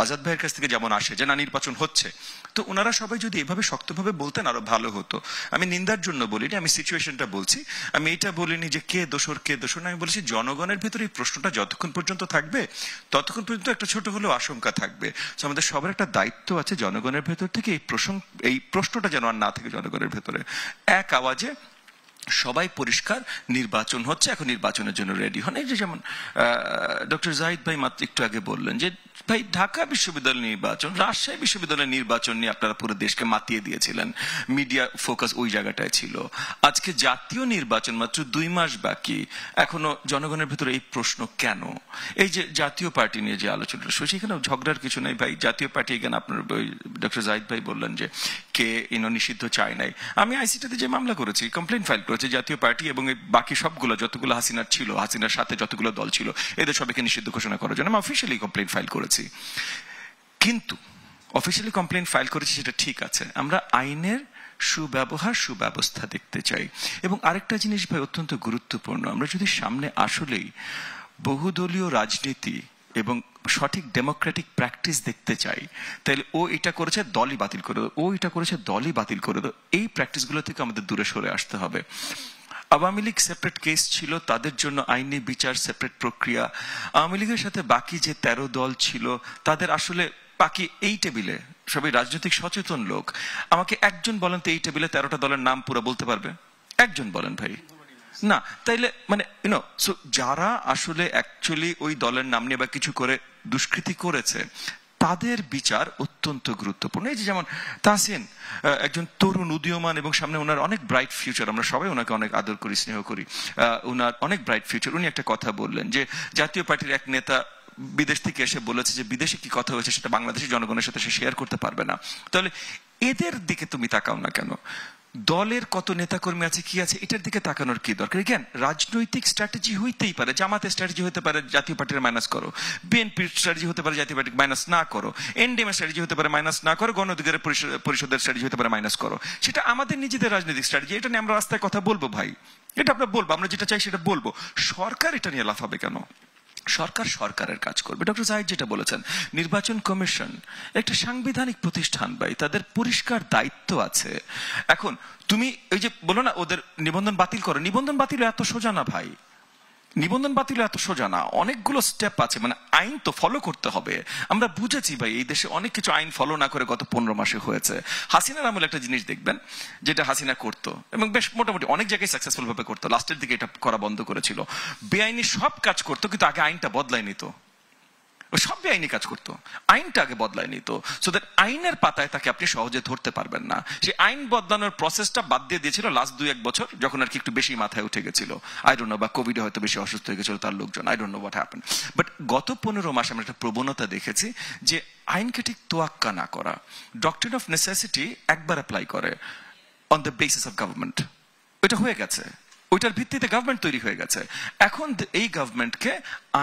আজাদ ভাইয়ের কাছ থেকে যেমন আসে যে না নির্বাচন হচ্ছে, তো ওনারা সবাই যদি এভাবে শক্তভাবে বলতেন আরো ভালো হতো। আমি নিন্দার জন্য বলিনি, আমি সিচুয়েশনটা বলছি। আমি এটা বলিনি যে কে দোষর কে দোষর না, আমি বলেছি জনগণের ভেতরে এই প্রশ্নটা যতক্ষণ পর্যন্ত থাকবে ততক্ষণ পর্যন্ত একটা ছোট হলেও আশঙ্কা থাকবে। আমাদের সবার একটা দায়িত্ব আছে জনগণের ভেতর থেকে এই প্রশ্নটা যেন আর না থাকে জনগণের ভেতরে। এক আওয়াজে সবাই পরিষ্কার নির্বাচন হচ্ছে, এখন নির্বাচনের জন্য রেডি হন। এই যে যেমন ডক্টর জাহিদ ভাই মাত্র একটু আগে বললেন যে ভাই ঢাকা বিশ্ববিদ্যালয় নির্বাচন, রাজশাহী বিশ্ববিদ্যালয়ের নির্বাচন নিয়ে আপনারা পুরো দেশকে মাতিয়ে দিয়েছিলেন, মিডিয়া ফোকাস ওই জায়গাটায় ছিল। আজকে জাতীয় নির্বাচন মাত্র 2 মাস বাকি, এখনো জনগণের ভেতরে এই প্রশ্ন কেন? এই যে জাতীয় পার্টি নিয়ে যে আলোচনাটা শুনছি, এখানে ঝগড়ার কিছু নেই ভাই। জাতীয় পার্টি এখানে আপনার ডক্টর জাহিদ ভাই বললেন যে কে নিষিদ্ধ চায় নাই। আমি আইসিটিতে যে মামলা করেছি, কমপ্লেন ফাইল করেছি, জাতীয় পার্টি এবং বাকি সবগুলো যতগুলো হাসিনার ছিল, হাসিনার সাথে যতগুলো দল ছিল, এদের সবাইকে নিষিদ্ধ ঘোষণা করার জন্য আমি অফিসিয়ালি কমপ্লেন ফাইল করেছি। কিন্তু অফিসিয়ালি কমপ্লেন ফাইল করেছি সেটা ঠিক আছে, আমরা আইনের সুব্যবহার সুব্যবস্থা দেখতে চাই। এবং আরেকটা জিনিস ভাই অত্যন্ত গুরুত্বপূর্ণ, আমরা যদি সামনে আসলেই বহুদলীয় রাজনীতি এবং সঠিক ডেমোক্রেটিক প্র্যাকটিস দেখতে চাই, তাহলে ও এটা করেছে দলই বাতিল করে দেবো, ও এটা করেছে দলই বাতিল করে দেবো, এই প্র্যাকটিসগুলো থেকে আমাদের দূরে সরে আসতে হবে। আওয়ামী লীগ সেপারেট কেস ছিল, তাদের জন্য আইনি বিচার, সেপারেট প্রক্রিয়া। আওয়ামী লীগের সাথে বাকি যে 13 দল ছিল তাদের আসলে বাকি এই টেবিলে সবাই রাজনৈতিক সচেতন লোক। আমাকে একজন বলেন তো এই টেবিলে 13টা দলের নাম পুরো বলতে পারবে? একজন বলেন ভাই। না, তাইলে মানে সো যারা আসলে অ্যাকচুয়ালি ওই দলের নাম নিয়ে বা কিছু করে দুষ্কৃতি করেছে তাদের বিচার অত্যন্ত গুরুত্বপূর্ণ। এই যে যেমন তাহসিন একজন তরুণ উদীয়মান এবং সামনে ওনার অনেক ব্রাইট ফিউচার, আমরা সবাই ওনাকে অনেক আদর করি, স্নেহ করি, ওনার অনেক ব্রাইট ফিউচার। উনি একটা কথা বললেন যে জাতীয় পার্টির এক নেতা বিদেশ থেকে এসে বলেছে যে বিদেশে কি কথা হয়েছে সেটা বাংলাদেশের জনগণের সাথে সে শেয়ার করতে পারবে না। তাহলে এদের দিকে তুমি তাকাও না কেন? দলের কত নেতাকর্মী আছে, কি আছে, এটার দিকে তাকানোর কি দরকার? কেন রাজনৈতিক স্ট্র্যাটেজি হইতেই পারে, জামাতের স্ট্র্যাটেজি হতে পারে জাতীয় পার্টির মাইনাস করো, বিএনপির স্ট্র্যাটেজি হতে পারে জাতীয় পার্টি মাইনাস না করো, এনডিএম স্ট্র্যাটেজি হতে পারে মাইনাস না করো, গণ অধিকার পরিষদের স্ট্র্যাটেজি হতে পারে মাইনাস করো। সেটা আমাদের নিজেদের রাজনৈতিক স্ট্র্যাটেজি, এটা নিয়ে আমরা রাস্তায় কথা বলবো ভাই, এটা আমরা বলবো, আমরা যেটা চাই সেটা বলবো। সরকার এটা নিয়ে লাফাবে কেন? সরকার সরকারের কাজ করবে। ডক্টর জাহিদ যেটা বলেছেন, নির্বাচন কমিশন একটা সাংবিধানিক প্রতিষ্ঠান ভাই, তাদের পরিষ্কার দায়িত্ব আছে। এখন তুমি ওই যে বলো না ওদের নিবন্ধন বাতিল করো, নিবন্ধন বাতিল এত সোজা না ভাই, নিবন্ধন বাতিল এত সোজা না, অনেকগুলো স্টেপ আছে, মানে আইন তো ফলো করতে হবে। আমরা বুঝেছি ভাই এই দেশে অনেক কিছু আইন ফলো না করে গত 15 মাসে হয়েছে। হাসিনার আমলে একটা জিনিস দেখবেন যেটা হাসিনা করতো এবং বেশ মোটামুটি অনেক জায়গায় সাকসেসফুল ভাবে করতো, লাস্টের দিকে এটা করা বন্ধ করেছিল। বেআইনি সব কাজ করতো কিন্তু আগে আইনটা বদলায় নিত, সব বেআইনি কাজ করতো, আইনটা আগে বদলায় নিত, সো দ্যাট আইনের পাতায় তাকে আপনি সহজে ধরতে পারবেন না। সেই আইন বদলানোর প্রসেসটা বাদ দিয়ে দিয়েছিল লাস্ট 2-1 বছর, যখন আর কি একটু বেশি মাথায় উঠে গেছিল, আই ডোন্ট নো, বা কোভিডে হয়তো বেশি অসুস্থ হয়ে গেছিল তার লোকজন, I don't know what happen. But গত 15 মাসে আমরা একটা প্রবণতা দেখেছি যে আইনকে ঠিক তোয়াক্কা না করা, ডক্ট্রিন অফ নেসেসিটি একবার অ্যাপ্লাই করে on the basis of government, এটা হয়ে গেছে, ওইটার ভিত্তিতে গভর্নমেন্ট তৈরি হয়ে গেছে। এখন এই গভর্নমেন্টকে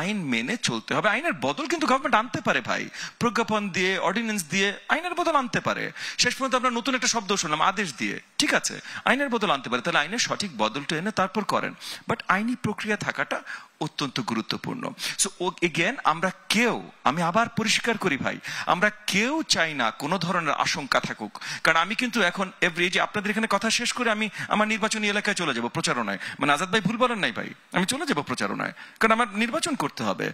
আইন মেনে চলতে হবে। আইনের বদল কিন্তু গভর্নমেন্ট আনতে পারে ভাই, প্রজ্ঞাপন দিয়ে, অর্ডিন্যান্স দিয়ে আইনের বদল আনতে পারে। শেষ পর্যন্ত আমরা নতুন একটা শব্দ শুনলাম, আদেশ দিয়ে, ঠিক আছে, আইনের বদল আনতে পারে, তাহলে আইনের সঠিক বদলটা এনে তারপর করেন। বাট আইনি প্রক্রিয়া থাকাটা অত্যন্ত গুরুত্বপূর্ণ। সো এগেন আমরা কেউ, আমি আবার পরিষ্কার করি ভাই, আমরা কেউ চাই না কোনো ধরনের আশঙ্কা থাকুক। কারণ আমি কিন্তু এখন যে আপনাদের এখানে কথা শেষ করে আমি আমার নির্বাচনী এলাকায় চলে যাব প্রচারণায়, মানে আজাদ ভাই ভুল বলেন নাই ভাই, আমি চলে যাব প্রচারণায়, কারণ আমার নির্বাচন করতে হবে।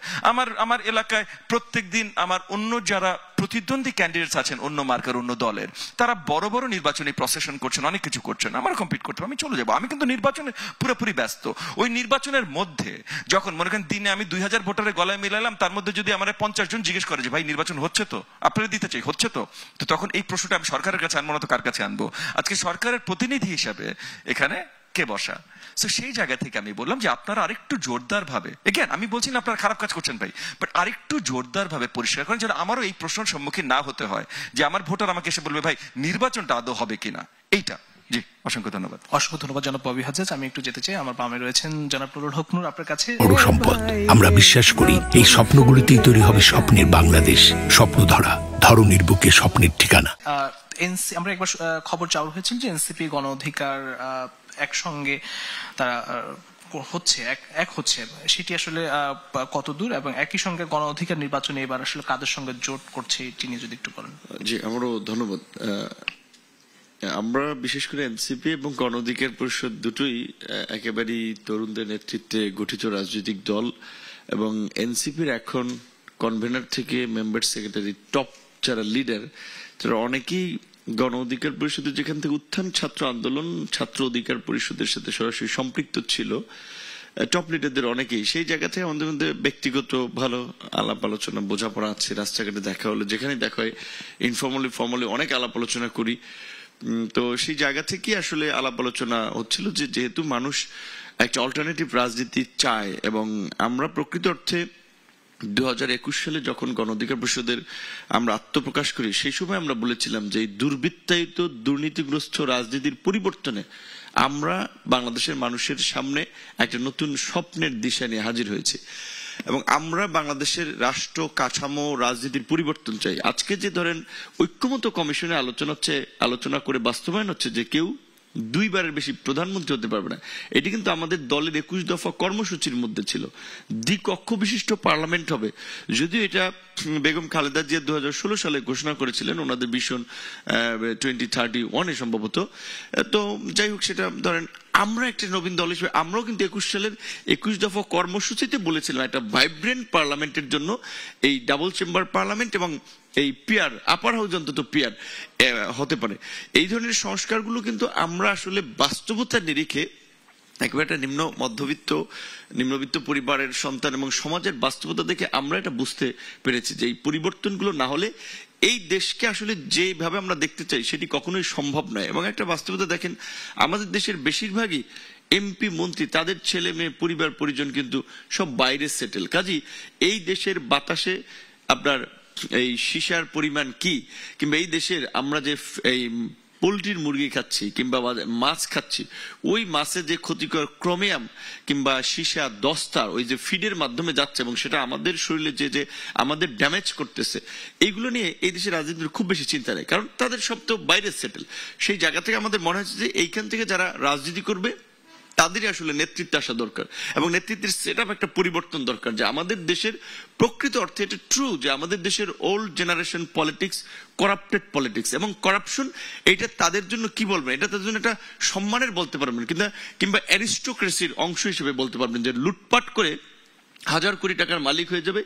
আমার এলাকায় প্রত্যেক দিন আমার অন্য যারা প্রতিদ্বন্দ্বী ক্যান্ডিডেটস আছেন অন্য মার্কার অন্য দলের, তারা বড় বড় নির্বাচনী প্রসেশন করছেন, অনেক কিছু করছেন, আমার কম্পিট করতে হবে, আমি চলে যাবো। আমি কিন্তু নির্বাচনে পুরোপুরি ব্যস্ত। ওই নির্বাচনের মধ্যে যখন মনে করেন দিনে আমি 2000 ভোটারের গলায় মিলাইলাম, তার মধ্যে যদি আমার 50 জন জিজ্ঞেস করে যে ভাই নির্বাচন হচ্ছে তো, আপনারা দিতে চাই, হচ্ছে তো, তো তখন এই প্রশ্নটা আমি সরকারের কাছে আনবো না তো কার কাছে আনবো? আজকে সরকারের প্রতিনিধি হিসাবে এখানে কে বসা? সো সেই জায়গা থেকে আমি বললাম যে আপনারা আরেকটু জোরদার ভাবে, এগেন আমি বলছি না আপনারা খারাপ কাজ করছেন ভাই, বাট আরেকটু জোরদার ভাবে পরিষ্কার করেন যেন আমারও এই প্রশ্নের সম্মুখীন না হতে হয় যে আমার ভোটার আমাকে এসে বলবে ভাই নির্বাচনটা আদৌ হবে কিনা। এইটা জি, অসংখ্য ধন্যবাদ। অসংখ্য ধন্যবাদ জনাব ববি হাজ্জাজ। আমি একটু যেতে চাই, আমার বামে রয়েছেন জনাব নুরুল হক নূর, আপনার কাছে। বড় সম্পদ, আমরা বিশ্বাস করি এই স্বপ্নগুলিতেই তৈরি হবে স্বপ্নের বাংলাদেশ। স্বপ্ন ধরা, ধরনীর বুকে স্বপ্নের ঠিকানা। আমরা একবার খবর চাউর হয়েছিল যে এনসিপি গণ অধিকার একসঙ্গে তারা হচ্ছে এক হচ্ছে, সেটি আসলে কত দূর এবং একই সঙ্গে গণ অধিকার নির্বাচনে এবার আসলে কাদের সঙ্গে জোট করছে এটি নিয়ে যদি একটু বলেন। জি, আমারও ধন্যবাদ। আমরা বিশেষ করে এনসিপি এবং গণ অধিকার পরিষদ দুটোই একেবারেই তরুণদের নেতৃত্বে গঠিত রাজনৈতিক দল, এবং এনসিপির এখন কনভেনার থেকে মেম্বার সেক্রেটারি টপ যারা লিডার, তারা অনেকেই গণ অধিকার পরিষদের যেখান থেকে উত্থান ছাত্র আন্দোলন, ছাত্র অধিকার পরিষদের সাথে সরাসরি সম্পৃক্ত ছিল টপ লিডারদের অনেকেই। সেই জায়গা থেকে আমাদের মধ্যে ব্যক্তিগত ভালো আলাপ আলোচনা, বোঝাপড়া আছে, রাস্তাঘাটে দেখা হলে, যেখানে দেখা হয় ইনফর্মালি ফর্মালি অনেক আলাপ আলোচনা করি। তো সেই জায়গা থেকে আসলে আলাপ আলোচনা হচ্ছিল যে যেহেতু মানুষ একটা অল্টারনেটিভ রাজনীতি চায়, এবং আমরা প্রকৃত অর্থে 2021 সালে যখন গণ অধিকার পরিষদের আমরা আত্মপ্রকাশ করি, সেই সময় আমরা বলেছিলাম যে এই দুর্বৃত্তায়িত দুর্নীতিগ্রস্ত রাজনীতির পরিবর্তনে আমরা বাংলাদেশের মানুষের সামনে একটা নতুন স্বপ্নের দিশা নিয়ে হাজির হয়েছি, এবং আমরা বাংলাদেশের রাষ্ট্র কাঠামো রাজনীতির পরিবর্তন চাই। আজকে যে ধরেন ঐক্যমত্য কমিশনে আলোচনা করে বাস্তবায়ন হচ্ছে যে কেউ দুইবারের বেশি প্রধানমন্ত্রী হতে পারবে না। এটি কিন্তু আমাদের দলের 21 দফা কর্মসূচির মধ্যে ছিল। দ্বিকক্ষ বিশিষ্ট পার্লামেন্ট হবে, যদিও এটা বেগম খালেদা জিয়া 2016 সালে ঘোষণা করেছিলেন ওনাদের ভিশন 2031 সম্ভবত। তো যাই হোক, সেটা ধরেন আমরা একটা নবীন দল হিসেবে আমরাও কিন্তু 21 সালের 21 দফা কর্মসূচিতে বলেছিলাম একটা ভাইব্রেন্ট পার্লামেন্টের জন্য এই ডাবল চেম্বার পার্লামেন্ট এবং এই পিয়ার আপার হাউস অন্তত পিয়ার হতে পারে। এই ধরনের সংস্কারগুলো কিন্তু আমরা আসলে বাস্তবতার নিরিখে একেবারে একটা নিম্নবিত্ত পরিবারের সন্তান এবং সমাজের বাস্তবতা দেখে আমরা এটা বুঝতে পেরেছি যে এই পরিবর্তনগুলো না হলে এই দেশকে আসলে যেভাবে আমরা দেখতে চাই সেটি কখনোই সম্ভব নয়। এবং একটা বাস্তবতা দেখেন, আমাদের দেশের বেশিরভাগই এমপি মন্ত্রী তাদের ছেলে মেয়ে পরিবার পরিজন কিন্তু সব বাইরে সেটেল। কাজী এই দেশের বাতাসে আপনার এই সীসার পরিমাণ কি, কিংবা এই দেশের আমরা যে এই পোলট্রির মুরগি খাচ্ছি কিংবা মাছ খাচ্ছি, ওই মাছে যে ক্ষতিকর ক্রোমিয়াম কিংবা সীসা দস্তার ওই যে ফিডের মাধ্যমে যাচ্ছে এবং সেটা আমাদের শরীরে যে আমাদের ড্যামেজ করতেছে, এইগুলো নিয়ে এই দেশের রাজনীতির খুব বেশি চিন্তা নেই, কারণ তাদের সব তো বাইরে সেটেল। সেই জায়গা থেকে আমাদের মনে হচ্ছে যে এইখান থেকে যারা রাজনীতি করবে তাদেরই আসলে নেতৃত্বে আসা দরকার এবং নেতৃত্বের সেটআপ একটা পরিবর্তন দরকার। যে আমাদের দেশের প্রকৃত অর্থে এটা ট্রু যে আমাদের দেশের old generation politics corrupted politics, এবং করাপশন এইটা তাদের জন্য কি বলবেন, এটা তাদের জন্য একটা সম্মানের বলতে পারবেন কিংবা অ্যারিস্টোক্রেসির অংশ হিসেবে বলতে পারবেন, যে লুটপাট করে 1000 কোটি টাকার মালিক হয়ে যাবে।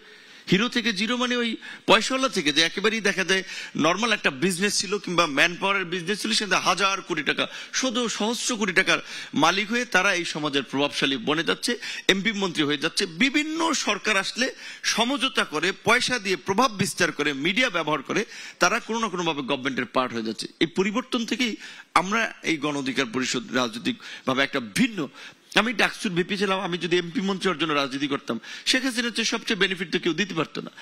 হিরো থেকে জিরো মানে ওই পয়সাওয়ালা থেকে যে একেবারেই দেখা যায় নর্মাল একটা বিজনেস ছিল কিংবা ম্যান পাওয়ারের বিজনেস ছিল, সেখানে 1000 কোটি টাকা সহস্র কোটি টাকার মালিক হয়ে তারা এই সমাজের প্রভাবশালী বনে যাচ্ছে, এমপি মন্ত্রী হয়ে যাচ্ছে। বিভিন্ন সরকার আসলে সমঝোতা করে, পয়সা দিয়ে প্রভাব বিস্তার করে, মিডিয়া ব্যবহার করে তারা কোনো না কোনোভাবে গভর্নমেন্টের পার্ট হয়ে যাচ্ছে। এই পরিবর্তন থেকেই আমরা এই গণ অধিকার পরিষদ রাজনৈতিকভাবে একটা ভিন্ন। আমি ডাকসুর ভিপি ছিলাম, আমি যদি এমপি মন্ত্রী হওয়ার জন্য রাজনীতি করতাম, শেখ হাসিনার চেয়ে সবচেয়ে বেনিফিট তো কেউ দিতে পারতো না।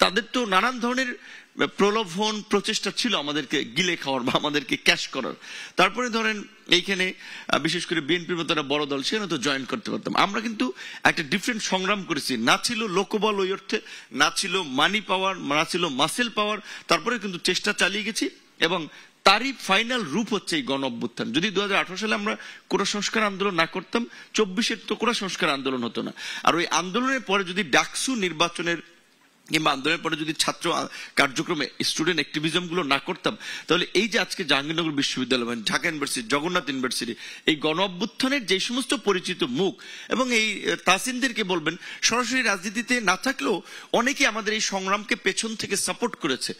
তাদের তো নানান ধরনের প্রলোভন প্রচেষ্টা ছিল আমাদেরকে গিলে খাওয়ার বা আমাদেরকে ক্যাশ করার। তারপরে ধরেন এইখানে বিশেষ করে বিএনপির মতো একটা বড় দল, সেখানে তো জয়েন করতে পারতাম। আমরা কিন্তু একটা ডিফারেন্ট সংগ্রাম করেছি, না ছিল লোকবল ওই অর্থে, না ছিল মানি পাওয়ার, না ছিল মাসেল পাওয়ার, তারপরে কিন্তু চেষ্টা চালিয়ে গেছি এবং তারই ফাইনাল রূপ হচ্ছে এই গণ অভ্যুত্থান। যদি 2018 সালে আমরা কোটা সংস্কার আন্দোলন না করতাম, 24-এর তো কোটা সংস্কার আন্দোলন হতো না। আর ওই আন্দোলনের পরে যদি ডাকসু নির্বাচনের কিংবা আন্দোলনের পরে যদি ছাত্র কার্যক্রমে স্টুডেন্ট অ্যাক্টিভিজম গুলো না করতাম, তাহলে এই যে আজকে জাহাঙ্গীরনগর বিশ্ববিদ্যালয়, ঢাকা ইউনিভার্সিটি, জগন্নাথ ইউনিভার্সিটি, এই গণ অভ্যুত্থানের যে সমস্ত পরিচিত মুখ এবং এই তাসিনদেরকে বলবেন সরাসরি রাজনীতিতে না থাকলেও অনেকে আমাদের এই সংগ্রামকে পেছন থেকে সাপোর্ট করেছে,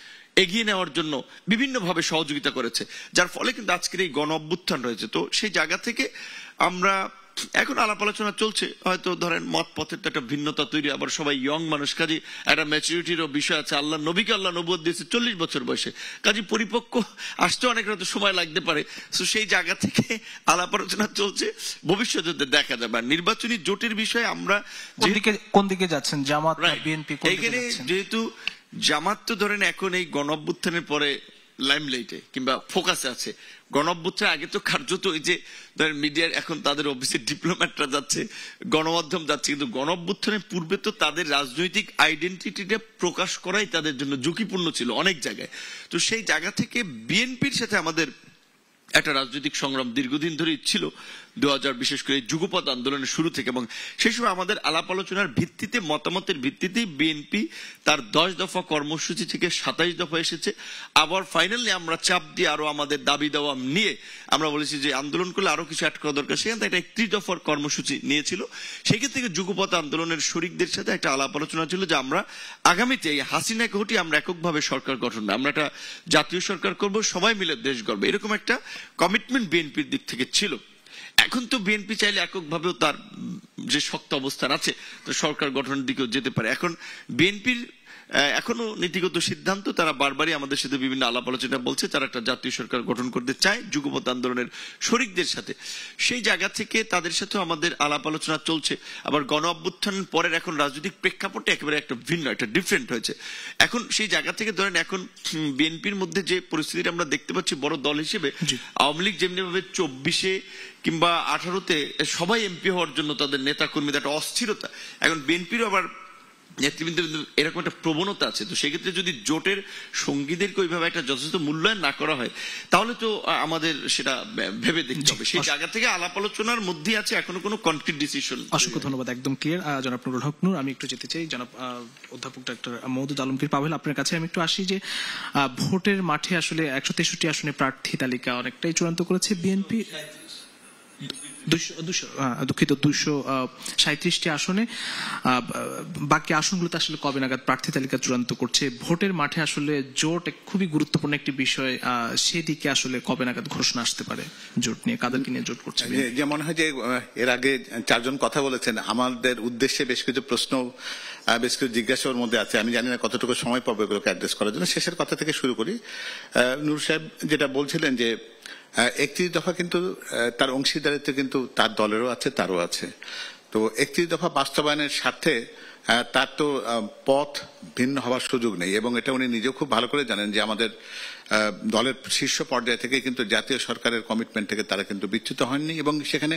এগিয়ে নেওয়ার জন্য বিভিন্নভাবে সহযোগিতা করেছে, যার ফলে কিন্তু আজকের এই গণ অভ্যুত্থান রয়েছে। তো সেই জায়গা থেকে আমরা এখন আলাপ আলোচনা চলছে, হয়তো ধরেন মত পথের তো একটা ভিন্নতা তৈরি, আবার সবাই ইয়ং মানুষ, কাজে একটা ম্যাচুরিটিরও বিষয় আছে। আল্লাহ নবীকে আল্লাহ নবুয়ত দিয়েছে 40 বছর বয়সে, কাজে পরিপক্ক আসতে অনেক হয়তো সময় লাগতে পারে। তো সেই জায়গা থেকে আলাপ আলোচনা চলছে, ভবিষ্যতে দেখা যাবে। আর নির্বাচনী জোটের বিষয়ে আমরা কোন দিকে যাচ্ছেন, জামাত বিএনপি? এইখানে যেহেতু জামাত তো ধরেন এখন এই গণ অভ্যুত্থানের পরে লাইমলাইটে কিংবা ফোকাসে আছে। গণ অভ্যুত্থান আগে তো কার্যত ওই যে ধরেন মিডিয়ার, এখন তাদের অফিসের ডিপ্লোম্যাটরা যাচ্ছে, গণমাধ্যম যাচ্ছে, কিন্তু গণ অভ্যুত্থানের পূর্বে তো তাদের রাজনৈতিক আইডেন্টিটিটা প্রকাশ করাই তাদের জন্য ঝুঁকিপূর্ণ ছিল অনেক জায়গায়। তো সেই জায়গা থেকে বিএনপির সাথে আমাদের একটা রাজনৈতিক সংগ্রাম দীর্ঘদিন ধরেই ছিল, 2000 বিশেষ করে যুগপৎ আন্দোলনের শুরু থেকে, এবং সেই সময় আমাদের আলাপ আলোচনার ভিত্তিতে, মতামতের ভিত্তিতেই বিএনপি তার 10 দফা কর্মসূচি থেকে 27 দফা এসেছে। আবার ফাইনালি আমরা চাপ দিয়ে আরো আমাদের দাবি দেওয়া নিয়ে আমরা বলেছি যে আন্দোলন করলে আরো কিছু অ্যাড করা দরকার, সেখান থেকে একটা 31 দফার কর্মসূচি নিয়েছিল। সেক্ষেত্রে থেকে যুগপৎ আন্দোলনের শরিকদের সাথে একটা আলাপ আলোচনা ছিল যে আমরা আগামীতে এই হাসিনাকে হটিয়ে আমরা এককভাবে সরকার গঠন না, আমরা একটা জাতীয় সরকার করব, সবাই মিলে দেশ গড়বে, এরকম একটা কমিটমেন্ট বিএনপির দিক থেকে ছিল। এখন তো বিএনপি চাইলে এককভাবেও তার যে শক্ত অবস্থান আছে তো সরকার গঠনের দিকেও যেতে পারে। এখন বিএনপির এখনো নীতিগত সিদ্ধান্ত, তারা বারবারই আমাদের সাথে বিভিন্ন আলাপ আলোচনা বলছে, তারা একটা জাতীয় সরকার গঠন করতে চায় যুগপৎ আন্দোলনের শরিকদের সাথে। সেই জায়গা থেকে তাদের সাথেও আমাদের আলাপ আলোচনা চলছে। আবার গণ অভ্যুত্থান পরের এখন রাজনৈতিক প্রেক্ষাপটে একেবারে একটা ভিন্ন, একটা ডিফারেন্ট হয়েছে। এখন সেই জায়গা থেকে ধরেন এখন বিএনপির মধ্যে যে পরিস্থিতিটা আমরা দেখতে পাচ্ছি, বড় দল হিসেবে আওয়ামী লীগ যেমনি ভাবে 24-এ কিংবা 18-তে সবাই এমপি হওয়ার জন্য তাদের নেতা কর্মীদের একটা অস্থিরতা, এখন বিএনপিরও আবার নেতৃবৃন্দের এরকম একটা প্রবণতা আছে। তো সেক্ষেত্রে যদি জোটের সঙ্গীদেরকে ওইভাবে একটা যথেষ্ট মূল্যায়ন না করা হয় তাহলে তো আমাদের সেটা ভেবে দেখতে হবে। সেই জায়গা থেকে আলাপ আলোচনার মধ্যে আছে, এখনো কোনো কনক্রিট ডিসিশন। অসংখ্য ধন্যবাদ, একদম ক্লিয়ার। জনাব নুরুল হক নূর, আমি একটু যেতে চাই জনাব অধ্যাপক ডক্টর মওদুদ আলমগীর পাভেল, আপনার কাছে আমি একটু আসি যে ভোটের মাঠে আসলে 163 আসনে প্রার্থী তালিকা অনেকটাই চূড়ান্ত করেছে বিএনপি। 237টি আসনে, বাকি আসনগুলোতে আসলে কবে নাগাদ প্রার্থী তালিকা চূড়ান্ত করছে? ভোটের মাঠে আসলে জোট খুবই গুরুত্বপূর্ণ একটি বিষয়, সেদিকে আসলে কবে নাগাদ ঘোষণা আসতে পারে জোট নিয়ে, কাদেরকে নিয়ে জোট করছে? যে মনে হয় যে এর আগে চারজন কথা বলেছেন, আমাদের উদ্দেশ্যে বেশ কিছু প্রশ্ন বেশ কিছু জিজ্ঞাসার মধ্যে আছে, আমি জানি না কতটুকু সময় পাবো এগুলোকে অ্যাড্রেস করার জন্য। শেষের কথা থেকে শুরু করি। নূর সাহেব যেটা বলছিলেন যে 31 দফা কিন্তু তার অংশীদারিত্ব কিন্তু তার দলেরও আছে, তারও আছে। তো 31 দফা বাস্তবায়নের স্বার্থে তার তো পথ ভিন্ন হওয়ার সুযোগ নেই, এবং এটা উনি নিজেও খুব ভালো করে জানেন যে আমাদের দলের শীর্ষ পর্যায় থেকে কিন্তু জাতীয় সরকারের কমিটমেন্ট থেকে তারা কিন্তু বিচ্যুত হয়নি, এবং সেখানে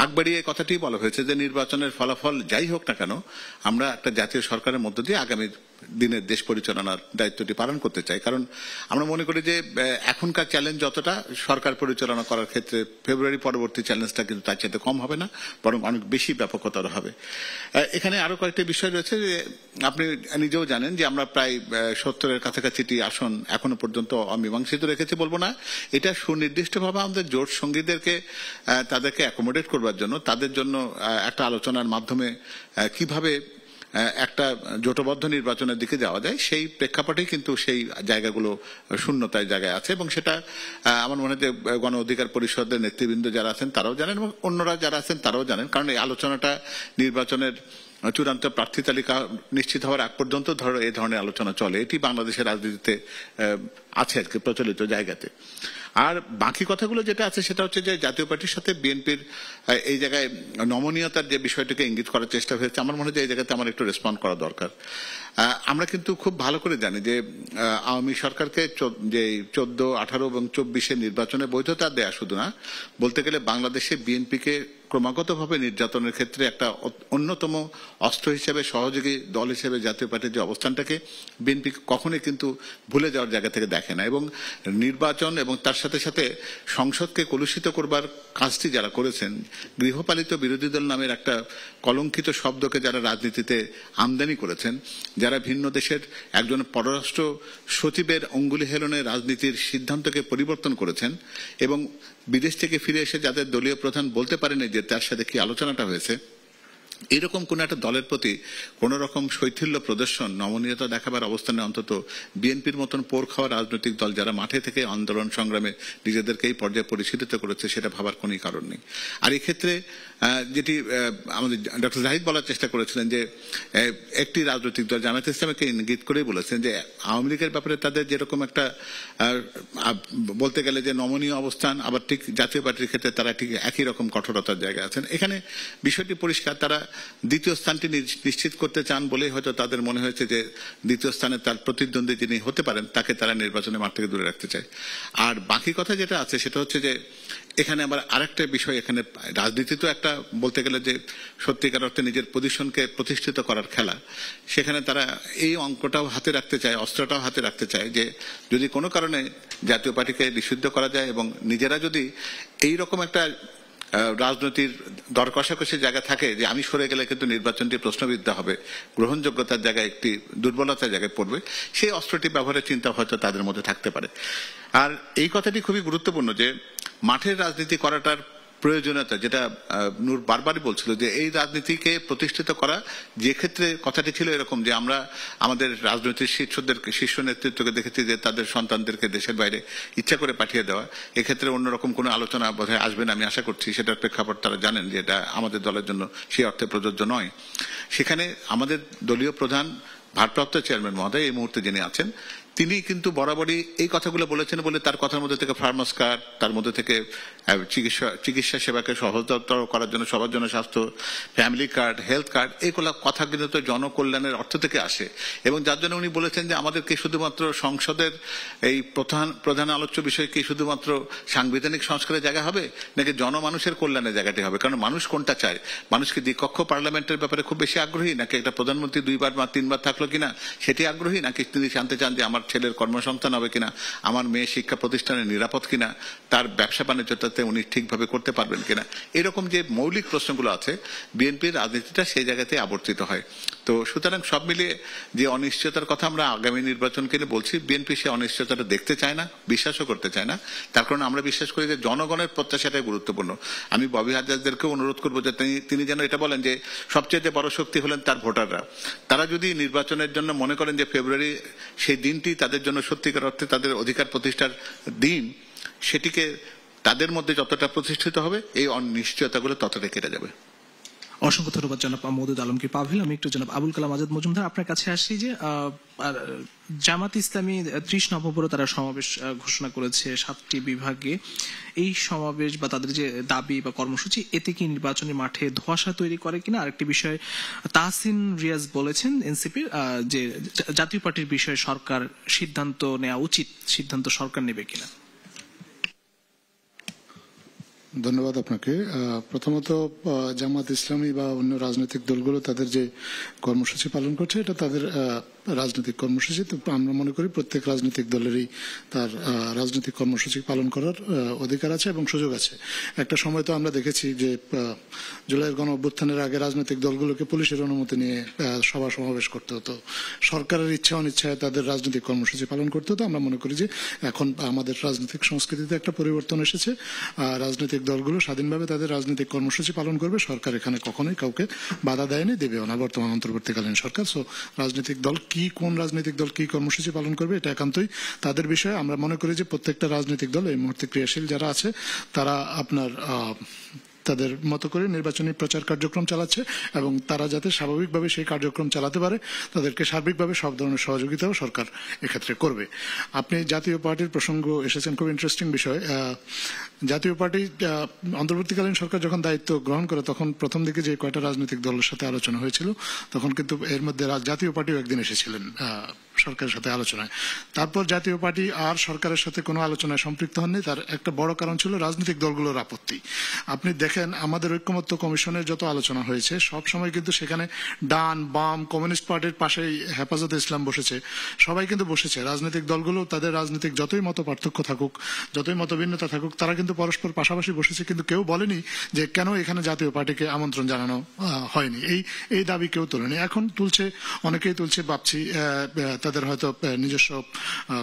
আগ বাড়িয়ে কথাটি বলা হয়েছে যে নির্বাচনের ফলাফল যাই হোক না কেন আমরা একটা জাতীয় সরকারের মধ্য দিয়ে আগামী দিনের দেশ পরিচালনার দায়িত্বটি পালন করতে চাই। কারণ আমরা মনে করি যে এখনকার চ্যালেঞ্জ যতটা সরকার পরিচালনা করার ক্ষেত্রে ফেব্রুয়ারি পরবর্তী চ্যালেঞ্জটা কিন্তু তার চাইতে কম হবে না, বরং অনেক বেশি ব্যাপকতর হবে। এখানে আরো কয়েকটি বিষয় রয়েছে যে আপনি নিজেও জানেন যে আমরা প্রায় 70-এর কাছাকাছিটি আসন এখনো পর্যন্ত অমীমাংসিত রেখেছি বলবো না, এটা সুনির্দিষ্টভাবে আমাদের জোট সঙ্গীদেরকে তাদেরকে অ্যাকোমোডেট করবার জন্য, তাদের জন্য একটা আলোচনার মাধ্যমে কিভাবে একটা জোটবদ্ধ নির্বাচনের দিকে যাওয়া যায় সেই প্রেক্ষাপটেই কিন্তু সেই জায়গাগুলো শূন্যতায় জায়গায় আছে, এবং সেটা আমার মনে হয় যে গণ অধিকার পরিষদের নেতৃবৃন্দ যারা আছেন তারাও জানেন এবং অন্যরা যারা আছেন তারাও জানেন। কারণ এই আলোচনাটা নির্বাচনের চূড়ান্ত প্রার্থী তালিকা নিশ্চিত হওয়ার আগ পর্যন্ত এই ধরনের আলোচনা চলে, এটি বাংলাদেশের রাজনীতিতে আছে আজকে প্রচলিত জায়গাতে। আর বাকি কথাগুলো যেটা আছে সেটা হচ্ছে যে জাতীয় পার্টির সাথে বিএনপির এই জায়গায় নমনীয়তার যে বিষয়টাকে ইঙ্গিত করার চেষ্টা হয়েছে, আমার মনে হয় যে এই জায়গাতে আমার একটু রেসপন্ড করা দরকার। আমরা কিন্তু খুব ভালো করে জানি যে আওয়ামী সরকারকে যে 14, 18 এবং 24-এর নির্বাচনে বৈধতা দেয়া শুধু না, বলতে গেলে বাংলাদেশে বিএনপিকে ক্রমাগতভাবে নির্যাতনের ক্ষেত্রে একটা অন্যতম অস্ত্র হিসেবে, সহযোগী দল হিসেবে জাতীয় পার্টির যে অবস্থানটাকে বিএনপি কখনোই কিন্তু ভুলে যাওয়ার জায়গা থেকে দেখে না, এবং নির্বাচন এবং তার সাথে সাথে সংসদকে কলুষিত করবার কাজটি যারা করেছেন, গৃহপালিত বিরোধী দল নামের একটা কলঙ্কিত শব্দকে যারা রাজনীতিতে আমদানি করেছেন, যারা ভিন্ন দেশের একজন পররাষ্ট্র সচিবের অঙ্গুলি হেলনের রাজনীতির সিদ্ধান্তকে পরিবর্তন করেছেন, এবং বিদেশ থেকে ফিরে এসে যাদের দলীয় প্রধান বলতে পারেনি যে তার সাথে কি আলোচনাটা হয়েছে, এরকম কোন একটা দলের প্রতি কোন রকম শৈথিল্য প্রদর্শন, নমনীয়তা দেখাবার অবস্থানে অন্তত বিএনপির মতন পোর খাওয়া রাজনৈতিক দল যারা মাঠে থেকে আন্দোলন সংগ্রামে নিজেদেরকে এই পর্যায়ে পরিচালিত করেছে সেটা ভাবার কোন কারণ নেই। আর এই ক্ষেত্রে যেটি আমাদের ডক্টর জাহিদ বলার চেষ্টা করেছিলেন যে একটি রাজনৈতিক দল জামায়াতে ইসলামীকে ইঙ্গিত করেই বলেছেন যে আওয়ামী লীগের ব্যাপারে তাদের যেরকম একটা বলতে গেলে যে নমনীয় অবস্থান, আবার ঠিক জাতীয় পার্টির ক্ষেত্রে তারা ঠিক একই রকম কঠোরতার জায়গায় আছেন। এখানে বিষয়টি পরিষ্কার, তারা দ্বিতীয় স্থানটি নিশ্চিত করতে চান বলেই হয়তো তাদের মনে হয়েছে যে দ্বিতীয় স্থানে তার প্রতিদ্বন্দ্বী যিনি হতে পারেন তাকে তারা নির্বাচনের মাঠ থেকে দূরে রাখতে চায়। আর বাকি কথা যেটা আছে সেটা হচ্ছে যে এখানে আবার আরেকটা বিষয়, এখানে রাজনীতি তো একটা বলতে গেলে যে সত্যিকার অর্থে নিজের পজিশনকে প্রতিষ্ঠিত করার খেলা, সেখানে তারা এই অঙ্কটাও হাতে রাখতে চায়, অস্ত্রটাও হাতে রাখতে চায় যে যদি কোনো কারণে জাতীয় পার্টিকে নিষিদ্ধ করা যায় এবং নিজেরা যদি এই রকম একটা রাজনীতির দর কষাকষির জায়গা থাকে যে আমি সরে গেলে কিন্তু নির্বাচনটি প্রশ্নবিদ্ধ হবে, গ্রহণযোগ্যতার জায়গায় একটি দুর্বলতার জায়গায় পড়বে, সেই অস্ত্রটি ব্যবহারের চিন্তা হয়তো তাদের মধ্যে থাকতে পারে। আর এই কথাটি খুবই গুরুত্বপূর্ণ যে মাঠের রাজনীতি করাটার প্রয়োজনীয়তা, যেটা নূর বারবারই বলছিল যে এই রাজনীতিকে প্রতিষ্ঠিত করা, যে ক্ষেত্রে কথাটি ছিল এরকম যে আমরা আমাদের রাজনৈতিক শীর্ষ নেতৃত্বকে দেখেছি যে তাদের সন্তানদেরকে দেশের বাইরে ইচ্ছা করে পাঠিয়ে দেওয়া, এক্ষেত্রে অন্যরকম কোনো আলোচনা বোধহয় আসবে না, আমি আশা করছি। সেটার প্রেক্ষাপট তারা জানেন যে এটা আমাদের দলের জন্য সেই অর্থে প্রযোজ্য নয়। সেখানে আমাদের দলীয় প্রধান ভারপ্রাপ্ত চেয়ারম্যান মহোদয় এই মুহূর্তে যিনি আছেন, তিনি কিন্তু বরাবরই এই কথাগুলো বলেছেন বলে তার কথার মধ্যে থেকে ফার্মাস কার্ড, তার মধ্যে থেকে চিকিৎসা সেবাকে সহজতর করার জন্য সবার জন্য স্বাস্থ্য, ফ্যামিলি কার্ড, হেলথ কার্ড, এগুলো কথা কিন্তু তো জনকল্যাণের অর্থ থেকে আসে। এবং যার জন্য উনি বলেছেন যে আমাদেরকে শুধুমাত্র সংসদের এই প্রধান আলোচ্য বিষয় কি শুধুমাত্র সাংবিধানিক সংস্কারের জায়গা হবে, নাকি জনমানুষের কল্যাণের জায়গাটি হবে? কারণ মানুষ কোনটা চায়? মানুষ কি দ্বিকক্ষ পার্লামেন্টের ব্যাপারে খুব বেশি আগ্রহী, নাকি একটা প্রধানমন্ত্রী 2বার বা 3বার থাকলো কিনা সেটি আগ্রহী, নাকি তিনি জানতে চান যে আমার ছেলের কর্মসংস্থান হবে কিনা, আমার মেয়ে শিক্ষা প্রতিষ্ঠানে নিরাপদ কিনা, তার ব্যবসা বাণিজ্যটাতে উনি ঠিকভাবে করতে পারবেন কিনা? এরকম যে মৌলিক প্রশ্নগুলো আছে, বিএনপির রাজনীতিটা সেই জায়গাতে আবর্তিত হয়। তো সুতরাং সব মিলিয়ে যে অনিশ্চয়তার কথা আমরা আগামী নির্বাচনকে নিয়ে বলছি, বিএনপি সে অনিশ্চয়তাটা দেখতে চায় না, বিশ্বাসও করতে চায় না। তার কারণে আমরা বিশ্বাস করি যে জনগণের প্রত্যাশাটাই গুরুত্বপূর্ণ। আমি ববি হাজরাদেরকেও অনুরোধ করবো যে তিনি যেন এটা বলেন যে সবচেয়ে বড় শক্তি হলেন তার ভোটাররা। তারা যদি নির্বাচনের জন্য মনে করেন যে ফেব্রুয়ারি সেই দিনটি তাদের জন্য সত্যিকার অর্থে তাদের অধিকার প্রতিষ্ঠার দিন, সেটিকে তাদের মধ্যে যতটা প্রতিষ্ঠিত হবে এই অনিশ্চয়তাগুলো ততটা কেটে যাবে। অসংখ্য ধন্যবাদ জনাব মওদুদ আলমগীর পাভেল। আমি একটু জনাব আবুল কালাম আজাদ মজুমদার আপনার কাছে আসি যে জামাত ইসলামী 30 নভেম্বরে তারা সমাবেশ ঘোষণা করেছে 7টি বিভাগে। এই সমাবেশ বা তাদের যে দাবি বা কর্মসূচি, এতে কি নির্বাচনী মাঠে ধোঁয়াশা তৈরি করে কিনা? আরেকটি বিষয়, তাহসিন রিয়াজ বলেছেন এনসিপির যে জাতীয় পার্টির বিষয়ে সরকার সিদ্ধান্ত নেওয়া উচিত, সিদ্ধান্ত সরকার নেবে কিনা? ধন্যবাদ আপনাকে। প্রথমত জামাত ইসলামী বা অন্য রাজনৈতিক দলগুলো তাদের যে কর্মসূচি পালন করছে এটা তাদের রাজনৈতিক কর্মসূচি। তো আমরা মনে করি প্রত্যেক রাজনৈতিক দলেরই তার রাজনৈতিক কর্মসূচি পালন করার অধিকার আছে এবং সুযোগ আছে। একটা সময় তো আমরা দেখেছি যে জুলাইয়ের গণ অভ্যুত্থানের আগে রাজনৈতিক দলগুলোকে পুলিশের অনুমতি নিয়ে সভা সমাবেশ করতে হতো, সরকারের ইচ্ছা অনিচ্ছায় তাদের রাজনৈতিক কর্মসূচি পালন করতে হতো। আমরা মনে করি যে এখন আমাদের রাজনৈতিক সংস্কৃতিতে একটা পরিবর্তন এসেছে, রাজনৈতিক দলগুলো স্বাধীনভাবে তাদের রাজনৈতিক কর্মসূচি পালন করবে, সরকার এখানে কখনোই কাউকে বাধা দেয়নি, দেবেও না বর্তমান অন্তর্বর্তীকালীন সরকার। সো রাজনৈতিক দল কোন রাজনৈতিক দল কি কর্মসূচি পালন করবে এটা একান্তই তাদের বিষয়। আমরা মনে করি যে প্রত্যেকটা রাজনৈতিক দল এই মুহূর্তে ক্রিয়াশীল যারা আছে তারা আপনার তাদের মতো করে নির্বাচনী প্রচার কার্যক্রম চালাচ্ছে এবং তারা যাতে স্বাভাবিকভাবে সেই কার্যক্রম চালাতে পারে তাদেরকে সার্বিকভাবে সব ধরনের সহযোগিতাও সরকার এক্ষেত্রে করবে। আপনি জাতীয় পার্টির প্রসঙ্গ এসেছেন, খুব ইন্টারেস্টিং বিষয়। জাতীয় পার্টি অন্তর্বর্তীকালীন সরকার যখন দায়িত্ব গ্রহণ করে তখন প্রথম দিকে যে কয়টা রাজনৈতিক দলের সাথে আলোচনা হয়েছিল তখন কিন্তু এর মধ্যে জাতীয় পার্টিও একদিন এসেছিলেন সরকারের সাথে আলোচনায়। তারপর জাতীয় পার্টি আর সরকারের সাথে কোনো আলোচনায় সম্পৃক্ত হননি। তার একটা বড় কারণ ছিল রাজনৈতিক দলগুলোর আপত্তি। আপনি দেখেন আমাদের ঐক্যমত্য কমিশনের যত আলোচনা হয়েছে সব সময় কিন্তু সেখানে ডান বাম কমিউনিস্ট পার্টির পাশেই হেফাজতে ইসলাম বসেছে, সবাই কিন্তু বসেছে। রাজনৈতিক দলগুলো তাদের রাজনৈতিক যতই মত পার্থক্য থাকুক, যতই মতভিন্নতা থাকুক, তারা কিন্তু পরস্পর পাশাপাশি বসেছে, কিন্তু কেউ বলেনি যে কেন এখানে জাতীয় পার্টিকে আমন্ত্রণ জানানো হয়নি। এই দাবি কেউ তোলেনি। এখন তুলছে, অনেকেই তুলছে, ভাবছি তাদের হয়তো নিজস্ব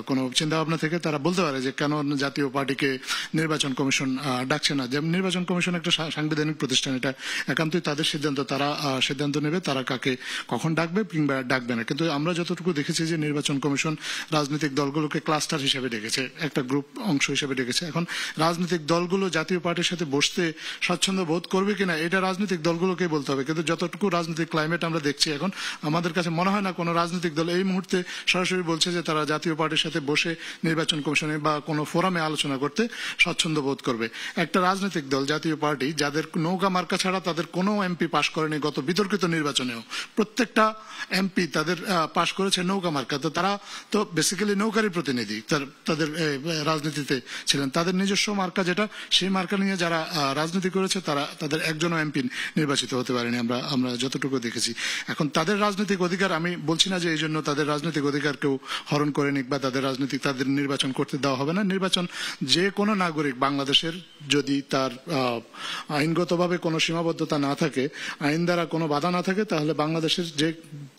কোনো চিন্তা ভাবনা থেকে তারা বলতে পারে যে কেন জাতীয় পার্টিকে নির্বাচন কমিশন ডাকছে না। যেমন নির্বাচন কমিশন একটা সাংবিধানিক প্রতিষ্ঠান, এটা একান্তই তাদের সিদ্ধান্ত, তারা সিদ্ধান্ত নেবে তারা কাকে কখন ডাকবে কিংবা ডাকবে না। কিন্তু আমরা যতটুকু দেখেছি যে নির্বাচন কমিশন রাজনৈতিক দলগুলোকে ক্লাস্টার হিসেবে ডেকেছে, একটা গ্রুপ অংশ হিসেবে ডেকেছে। এখন রাজনৈতিক দলগুলো জাতীয় পার্টির সাথে বসতে স্বচ্ছন্দ বোধ করবে কিনা এটা রাজনৈতিক দলগুলোকেই বলতে হবে। কিন্তু যতটুকু রাজনৈতিক ক্লাইমেট আমরা দেখছি এখন, আমাদের কাছে মনে হয় না কোনো রাজনৈতিক দল এই মুহূর্তে সরাসরি বলছে যে তারা জাতীয় পার্টির সাথে বসে নির্বাচন কমিশনে বা কোনো ফোরামে আলোচনা করতে স্বচ্ছন্দ বোধ করবে। একটা রাজনৈতিক দল জাতীয় পার্টি যাদের নৌকা মার্কা ছাড়া তাদের কোনো এমপি পাশ করেনি গত বিতর্কিত নির্বাচনেও, প্রত্যেকটা এমপি তাদের পাশ করেছে নৌকা মার্কা। তো তারা তো বেসিক্যালি নৌকারই প্রতিনিধি, তাদের রাজনীতিতে ছিলেন। তাদের নিজস্ব মার্কা যেটা, সেই মার্কা নিয়ে যারা রাজনীতি করেছে তারা তাদের একজনও এমপি নির্বাচিত হতে পারেনি আমরা যতটুকু দেখেছি। এখন তাদের রাজনৈতিক অধিকার, আমি বলছি না যে এই জন্য তাদের রাজনৈতিক অধিকার কেউ হরণ করে নিক বা তাদের নির্বাচন করতে দেওয়া হবে না। নির্বাচন যে কোনো নাগরিক বাংলাদেশের যদি তার আইনগতভাবে কোনো সীমাবদ্ধতা না থাকে, আইন দ্বারা কোনো বাধা না থাকে, তাহলে বাংলাদেশের যে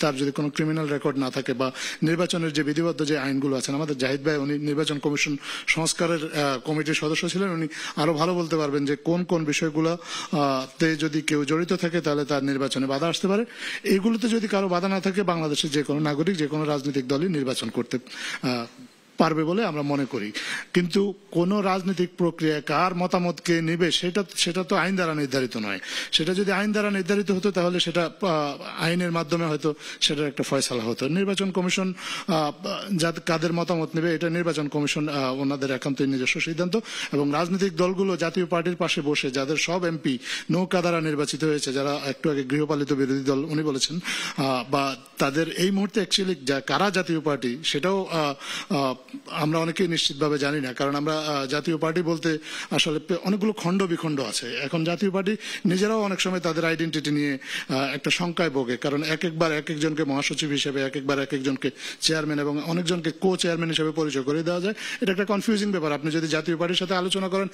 তার যদি কোনো ক্রিমিনাল রেকর্ড না থাকে বা নির্বাচনের যে বিধিবদ্ধ যে আইনগুলো আছেন, আমাদের জাহিদ ভাই উনি নির্বাচন কমিশন সংস্কারের কমিটির সদস্য ছিলেন, উনি আরো ভালো বলতে পারবেন যে কোন কোন বিষয়গুলোতে যদি কেউ জড়িত থাকে তাহলে তার নির্বাচনে বাধা আসতে পারে। এইগুলোতে যদি কারো বাধা না থাকে, বাংলাদেশের যে কোনো নাগরিক যে কোনো রাজনৈতিক দলই নির্বাচন করতে পারবে বলে আমরা মনে করি। কিন্তু কোন রাজনৈতিক প্রক্রিয়া কার মতামতকে নেবে সেটা তো আইন দ্বারা নির্ধারিত নয়। সেটা যদি আইন দ্বারা নির্ধারিত হতো তাহলে সেটা আইনের মাধ্যমে হয়তো সেটার একটা ফয়সালা হতো। নির্বাচন কমিশন কাদের মতামত নেবে এটা নির্বাচন কমিশন ওনাদের একান্তই নিজস্ব সিদ্ধান্ত, এবং রাজনৈতিক দলগুলো জাতীয় পার্টির পাশে বসে যাদের সব এমপি নৌকা দ্বারা নির্বাচিত হয়েছে, যারা একটু আগে গৃহপালিত বিরোধী দল উনি বলেছেন, বা তাদের এই মুহূর্তে অ্যাকচুয়ালি কারা জাতীয় পার্টি সেটাও আমরা অনেকেই নিশ্চিতভাবে জানি না। কারণ আমরা জাতীয় পার্টি বলতে আসলে অনেকগুলো খণ্ড বিখণ্ড আছে। এখন জাতীয় পার্টি নিজেরাও অনেক সময় তাদের আইডেন্টিটি নিয়ে একটা শঙ্কায় ভোগে, কারণ একবার এক একজনকে মহাসচিব হিসেবে, একবার এক একজনকে চেয়ারম্যান এবং অনেকজনকে কো চেয়ারম্যান হিসেবে পরিচয় করে দেওয়া যায়। এটা একটা কনফিউজিং ব্যাপার। আপনি যদি জাতীয় পার্টির সাথে আলোচনা করেন,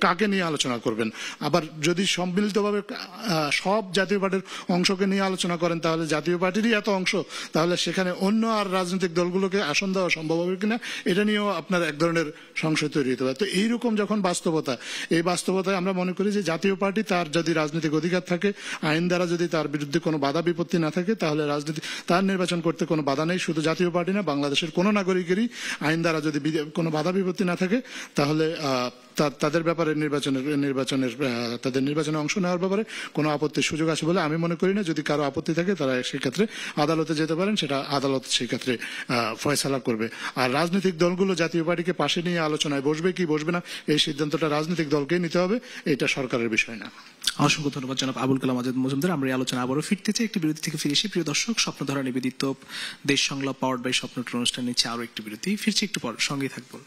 কাকে নিয়ে আলোচনা করবেন? আবার যদি সম্মিলিতভাবে সব জাতীয় পার্টির অংশকে নিয়ে আলোচনা করেন তাহলে জাতীয় পার্টিরই এত অংশ, তাহলে সেখানে অন্য আর রাজনৈতিক দলগুলোকে আসন দেওয়া সম্ভব হবে কিনা এটা নিয়েও আপনার এক ধরনের সংশয় তৈরি হতে পারে। তো এইরকম যখন বাস্তবতা, এই বাস্তবতায় আমরা মনে করি যে জাতীয় পার্টি তার যদি রাজনৈতিক অধিকার থাকে, আইন দ্বারা যদি তার বিরুদ্ধে কোনো বাধা বিপত্তি না থাকে, তাহলে রাজনীতি তার নির্বাচন করতে কোনো বাধা নেই। শুধু জাতীয় পার্টি না, বাংলাদেশের কোনো নাগরিকেরই আইন দ্বারা যদি কোনো বাধা বিপত্তি না থাকে তাহলে তাদের ব্যাপারে তাদের নির্বাচনে অংশ নেওয়ার ব্যাপারে কোনো আপত্তির সুযোগ আছে বলে আমি মনে করি না। যদি কারো আপত্তি থাকে তারা সেক্ষেত্রে আদালতে যেতে পারেন, সেটা আদালত সেক্ষেত্রে ফয়সালা করবে। আর রাজনৈতিক দলগুলো জাতীয় পার্টিকে পাশে নিয়ে আলোচনায় বসবে কি বসবে না এই সিদ্ধান্তটা রাজনৈতিক দলকেই নিতে হবে, এটা সরকারের বিষয় না। অসংখ্য ধন্যবাদ জনাব আবুল কালাম আজাদ মজুমদার। আমরা এই আলোচনা আবারও ফিরতে চাই, একটি বিরতি থেকে ফিরে এসে প্রিয় দর্শক, স্বপ্নধারা নিবেদিত দেশ সংলাপ পাওয়ার্ড বাই স্বপ্নট্র অনুষ্ঠান নিচ্ছে আরো একটি বিরতি। ফিরছি একটু পর, সঙ্গেই থাকবো।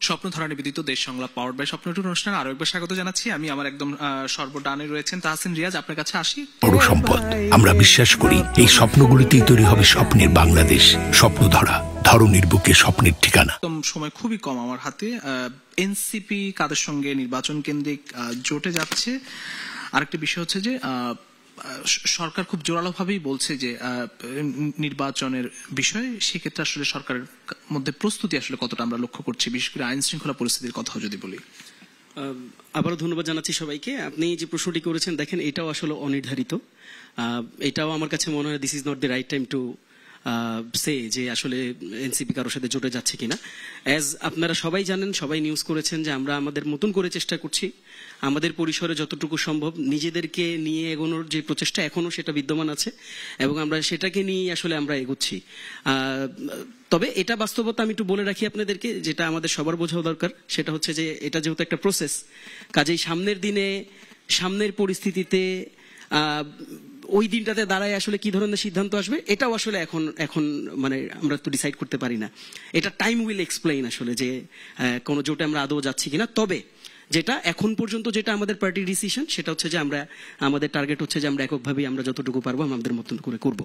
স্বপ্নধারা নিবেদিত দেশ সংলাপ পাওয়ার্ড বাই স্বপ্নট্র অনুষ্ঠান আরো একবার স্বাগত জানাচ্ছি। আমি আমার একদম সর্বডানে রয়েছেন তাহসিন রিয়াজ, আপনার কাছে আসি। বড় সম্পদ, আমরা বিশ্বাস করি এই স্বপ্নগুলিতেই তৈরি হবে স্বপ্নের বাংলাদেশ। স্বপ্নধারা, ধরনীর বুকে স্বপ্নের ঠিকানা। সময় খুবই কম আমার হাতে। এনসিপি কাদের সঙ্গে নির্বাচন কেন্দ্রিক জোটে যাচ্ছে, আরেকটি বিষয় হচ্ছে যে সরকার খুব জোরালোভাবেই বলছে যে নির্বাচনের বিষয়ে, সেক্ষেত্রে আসলে সরকারের মধ্যে প্রস্তুতি আসলে কতটা আমরা লক্ষ্য করছি, বিশেষ করে আইন শৃঙ্খলা পরিস্থিতির কথাও যদি বলি। আবারও ধন্যবাদ জানাচ্ছি সবাইকে। আপনি যে প্রশ্নটি করেছেন, দেখেন এটাও আসলে অনির্ধারিত। এটাও আমার কাছে মনে হয় this is not the right time to say যে আসলে এনসিপি কারোর সাথে জোটে যাচ্ছে কিনা। অ্যাজ আপনারা সবাই জানেন, সবাই নিউজ করেছেন যে আমরা আমাদের মতন করে চেষ্টা করছি, আমাদের পরিসরে যতটুকু সম্ভব নিজেদেরকে নিয়ে এগোনোর যে প্রচেষ্টা এখনো সেটা বিদ্যমান আছে, এবং আমরা সেটাকে নিয়ে আসলে আমরা এগোচ্ছি। তবে এটা বাস্তবতা আমি একটু বলে রাখি আপনাদেরকে, যেটা আমাদের সবার বোঝাও দরকার, সেটা হচ্ছে যে এটা যেহেতু একটা প্রসেস, কাজেই সামনের দিনে সামনের পরিস্থিতিতে ওই দিনটাতে দাঁড়ায় আসলে কি ধরনের সিদ্ধান্ত আসবে এটাও আসলে এখন মানে আমরা তো ডিসাইড করতে পারি না। এটা টাইম উইল এক্সপ্লেইন আসলে যে কোনো জোটে আমরা আদৌ যাচ্ছি কিনা। তবে যেটা এখন পর্যন্ত যেটা আমাদের পার্টির ডিসিশন সেটা হচ্ছে যে আমাদের টার্গেট হচ্ছে যে আমরা এককভাবেই আমরা যতটুকু পারবো আমাদের মতন করে করব।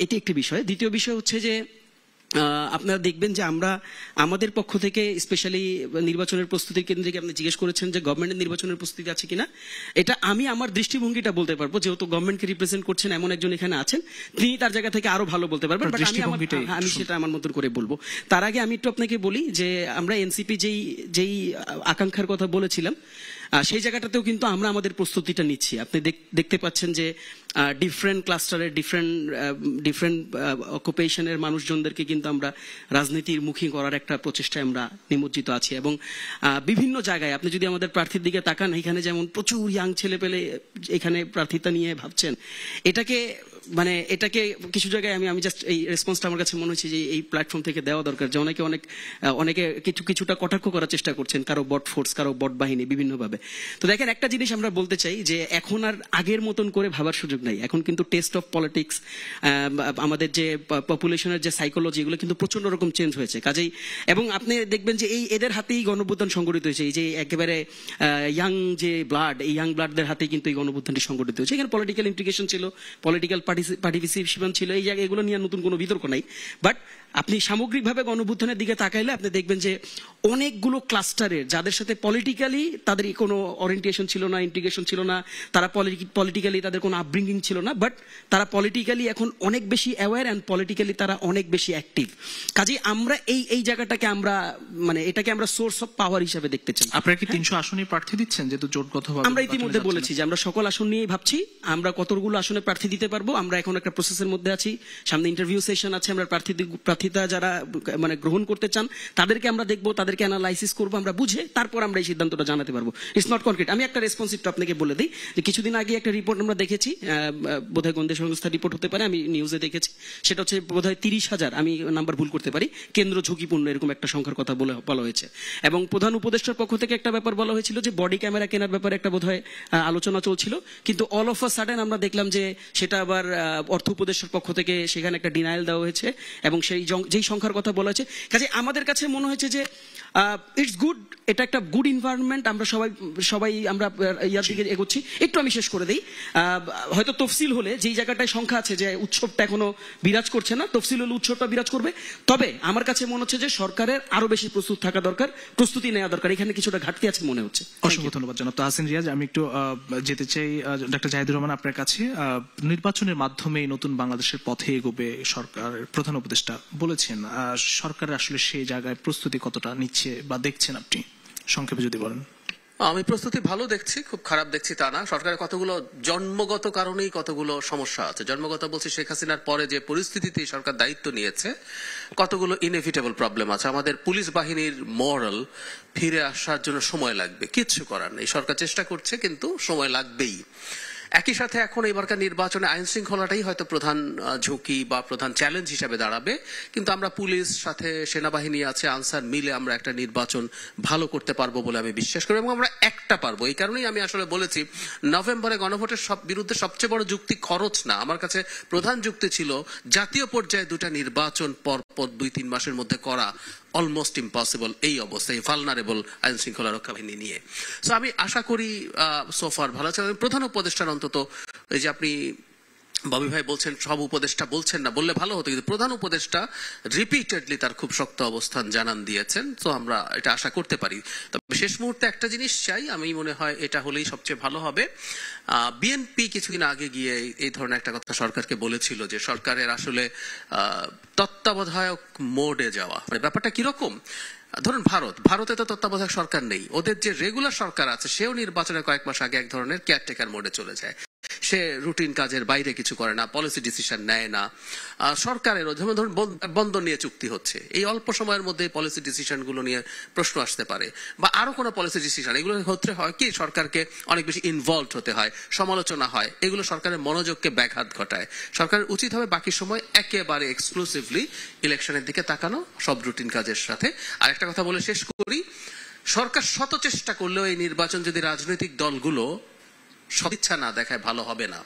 এটি একটি বিষয়। দ্বিতীয় বিষয় হচ্ছে যে আপনারা দেখবেন যে আমরা আমাদের পক্ষ থেকে স্পেশালি নির্বাচনের প্রস্তুতির কেন্দ্রে আপনি জিজ্ঞেস করেছেন যে গভর্নমেন্টের নির্বাচনের প্রস্তুতি আছে কিনা, এটা আমি আমার দৃষ্টিভঙ্গিটা বলতে পারবো, যেহেতু গভর্নমেন্টকে রিপ্রেজেন্ট করছেন এমন একজন এখানে আছেন, তিনি তার জায়গা থেকে আরো ভালো বলতে পারবেন, বাট আমি সেটা আমার মতন করে বলবো। তার আগে আমি একটু আপনাকে বলি যে আমরা এনসিপি যেই আকাঙ্ক্ষার কথা বলেছিলাম সেই জায়গাটাতেও কিন্তু আমরা আমাদের প্রস্তুতিটা নিচ্ছি। আপনি দেখতে পাচ্ছেন যে ডিফারেন্ট ক্লাস্টারের ডিফারেন্ট অকুপেশনের মানুষজনদেরকে কিন্তু আমরা রাজনীতির মুখী করার একটা প্রচেষ্টায় আমরা নিমজ্জিত আছি, এবং বিভিন্ন জায়গায় আপনি যদি আমাদের প্রার্থীর দিকে তাকান, এখানে যেমন প্রচুর ইয়াং ছেলে পেলে এখানে প্রার্থিতা নিয়ে ভাবছেন, এটাকে মানে এটাকে কিছু জায়গায় আমি জাস্ট এই রেসপন্সটা আমার কাছে মনে হচ্ছে যে এই প্ল্যাটফর্ম থেকে দেওয়া দরকার, যে অনেকে কিছুটা কটাক্ষ করার চেষ্টা করছেন, কারো বট ফোর্স, কারো বট বাহিনী বিভিন্নভাবে। তো দেখেন, একটা জিনিস আমরা বলতে চাই যে এখন আর আগের মতন করে ভাবার সুযোগ নাই। এখন কিন্তু টেস্ট অফ পলিটিক্স, আমাদের যে পপুলেশনের যে সাইকোলজি, এগুলো কিন্তু প্রচন্ড রকম চেঞ্জ হয়েছে। কাজেই এবং আপনি দেখবেন যে এদের হাতেই গণঅভ্যুত্থান সংগঠিত হয়েছে। এই যে একেবারে ইয়াং যে ব্লাড, এই ইয়াং ব্লাডদের হাতেই কিন্তু এই গণঅভ্যুত্থানটি সংগঠিত হয়েছে। এখানে পলিটিক্যাল ইমপ্লিকেশন ছিল, পলিটিক্যাল পার্টিসিপেশন ছিল, এই জায়গায় এগুলো নিয়ে নতুন কোনো বিতর্ক নাই। বাট আপনি সামগ্রিকভাবে গণঅভ্যুত্থানের দিকে তাকাইলে আপনি দেখবেন যে অনেকগুলো ক্লাস্টারের, যাদের সাথে পলিটিক্যালি তাদের কোনো ওরিয়েন্টেশন ছিল না, ইন্টিগ্রেশন ছিল না, তারা পলিটিক্যালি তাদের কোনো আপব্রিঙ্গিং ছিল না, বাট তারা পলিটিক্যালি এখন অনেক বেশি অ্যাওয়্যার অ্যান্ড পলিটিক্যালি তারা অনেক বেশি অ্যাক্টিভ। কাজেই আমরা এই জায়গাটাকে এটাকে আমরা সোর্স অফ পাওয়ার হিসেবে দেখতে চাই। আপনারা কি 300 আসনে প্রার্থী দিচ্ছেন? যেহেতু জোটগতভাবে আমরা ইতিমধ্যে বলেছি যে আমরা সকল আসন নিয়েই ভাবছি, আমরা কতগুলো আসনে প্রার্থী দিতে পারবো। আমরা এখন একটা প্রসেসের মধ্যে আছি, সামনে ইন্টারভিউ সেশন আছে। আমরা প্রার্থিতা যারা গ্রহণ করতে চান তাদেরকে আমরা দেখবো, তাদেরকে অ্যানালাইসিস করবো, আমরা বুঝে তারপর আমরা এই সিদ্ধান্তটা জানাতে পারবো। It's not concrete. আমি একটা রেসপন্সিভটা আপনাকে বলে দিই যে কিছুদিন আগে একটা রিপোর্ট আমরা দেখেছি, বোধহয় গোয়েন্দা সংস্থা রিপোর্ট হতে পারে, আমি নিউজে দেখেছি। সেটা হচ্ছে বোধহয় 30,000, আমি নাম্বার ভুল করতে পারি, কেন্দ্র ঝুঁকিপূর্ণ এরকম একটা সংখ্যার কথা বলা হয়েছে। এবং প্রধান উপদেষ্টার পক্ষ থেকে একটা ব্যাপার বলা হয়েছিল যে বডি ক্যামেরা কেনার ব্যাপারে একটা বোধহয় আলোচনা চলছিল, কিন্তু অল অফ আ সাডেন আমরা দেখলাম যে সেটা আবার অর্থ উপদেষ্টার পক্ষ থেকে সেখানে একটা ডিনায়াল দেওয়া হয়েছে এবং যেই সংখ্যার কথা বলা হয়েছে। কাজে আমাদের কাছে মনে হয়েছে যে ইটস গুড, এটা একটা গুড এনভায়রনমেন্ট। আমরা সবাই আমরা ইয়ার দিকে এগোচ্ছি। একটু আমি শেষ করে দিই, হয়তো তফসিল হলে যেই জায়গাটায় সংখ্যা আছে যে উৎসবটা এখনো বিরাজ করছে না, তফসিল হলে উৎসবটা বিরাজ করবে। তবে আমার কাছে মনে হচ্ছে যে সরকারের আরো বেশি প্রস্তুত থাকা দরকার, প্রস্তুতি নেওয়া দরকার। এখানে কিছুটা ঘাটতি আছে মনে হচ্ছে। অসংখ্য ধন্যবাদ জনাব তাহসিন রিয়াজ। আমি একটু যেতে চাই ডক্টর জাহিদুর রহমান আপনার কাছে। নির্বাচনের মাধ্যমে নতুন বাংলাদেশের পথে এগোবে সরকারের প্রধান উপদেষ্টা বলেছেন, সরকারের আসলে সেই জায়গায় প্রস্তুতি কতটা নিচ্ছে বা দেখছেন আপনি, সংক্ষেপে যদি বলেন। আমি প্রস্তুতি ভালো দেখছি, খুব খারাপ দেখছি তা না। সরকারের কতগুলো জন্মগত কারণেই কতগুলো সমস্যা আছে। জন্মগত বলছি শেখ হাসিনার পরে যে পরিস্থিতিতে সরকার দায়িত্ব নিয়েছে, কতগুলো ইনএভিটেবল প্রবলেম আছে। আমাদের পুলিশ বাহিনীর মরাল ফিরে আসার জন্য সময় লাগবে, কিচ্ছু করার নেই। সরকার চেষ্টা করছে, কিন্তু সময় লাগবেই। একই সাথে এখন এবারকার নির্বাচনে আইন শৃঙ্খলাটাই হয়তো প্রধান ঝুঁকি বা প্রধান চ্যালেঞ্জ হিসেবে দাঁড়াবে। কিন্তু আমরা পুলিশ সাথে সেনাবাহিনী আছে, আনসার মিলে আমরা একটা নির্বাচন ভালো করতে পারবো বলে আমি বিশ্বাস করি, এবং আমরা একটা পারবো। এই কারণেই আমি আসলে বলেছি নভেম্বরে গণভোটের বিরুদ্ধে সবচেয়ে বড় যুক্তি খরচ না, আমার কাছে প্রধান যুক্তি ছিল জাতীয় পর্যায়ে দুটা নির্বাচন পরপর 2-3 মাসের মধ্যে করা অলমোস্ট ইম্পসিবল এই অবস্থায়, ভালনারেবল আইন শৃঙ্খলা রক্ষা বাহিনী নিয়ে। সো আমি আশা করি সোফার ভালো আছে। প্রধান উপদেষ্টার অন্তত, এই যে আপনি ববি ভাই বলছেন সব উপদেষ্টা বলছেন না, বললে ভালো হতো, কিন্তু প্রধান উপদেষ্টা রিপিটেডলি তার খুব শক্ত অবস্থান জানান দিয়েছেন। তো আমরা এটা আশা করতে পারি। তবে শেষ মুহূর্তে একটা জিনিস চাই, আমি মনে হয় এটা হলেই সবচেয়ে ভালো হবে। বিএনপি কিছুদিন আগে গিয়ে এই ধরনের একটা কথা সরকারকে বলেছিল যে সরকারের আসলে তত্ত্বাবধায়ক মোডে যাওয়া, মানে ব্যাপারটা কিরকম। ধরুন ভারতে তো তত্ত্বাবধায়ক সরকার নেই, ওদের যে রেগুলার সরকার আছে সেও নির্বাচনের কয়েক মাস আগে এক ধরনের কেয়ারটেকার মোডে চলে যায়। সে রুটিন কাজের বাইরে কিছু করে না, পলিসি ডিসিশন নেয় না। সরকারের ধরুন বন্দর নিয়ে চুক্তি হচ্ছে, এই অল্প সময়ের মধ্যে পলিসি ডিসিশন গুলো নিয়ে প্রশ্ন আসতে পারে, বা আরো কোনো পলিসি ডিসিশন, এগুলো হতে হয় কি সরকারকে অনেক বেশি ইনভলভ হতে হয়, সমালোচনা হয়, এগুলো সরকারের মনোযোগকে ব্যাঘাত ঘটায়। সরকারের উচিত হবে বাকি সময় একেবারে এক্সক্লুসিভলি ইলেকশনের দিকে তাকানো, সব রুটিন কাজের সাথে। আর একটা কথা বলে শেষ করি, সরকার শত চেষ্টা করলেও এই নির্বাচন যদি রাজনৈতিক দলগুলো সদিচ্ছা না দেখায় ভালো হবে না।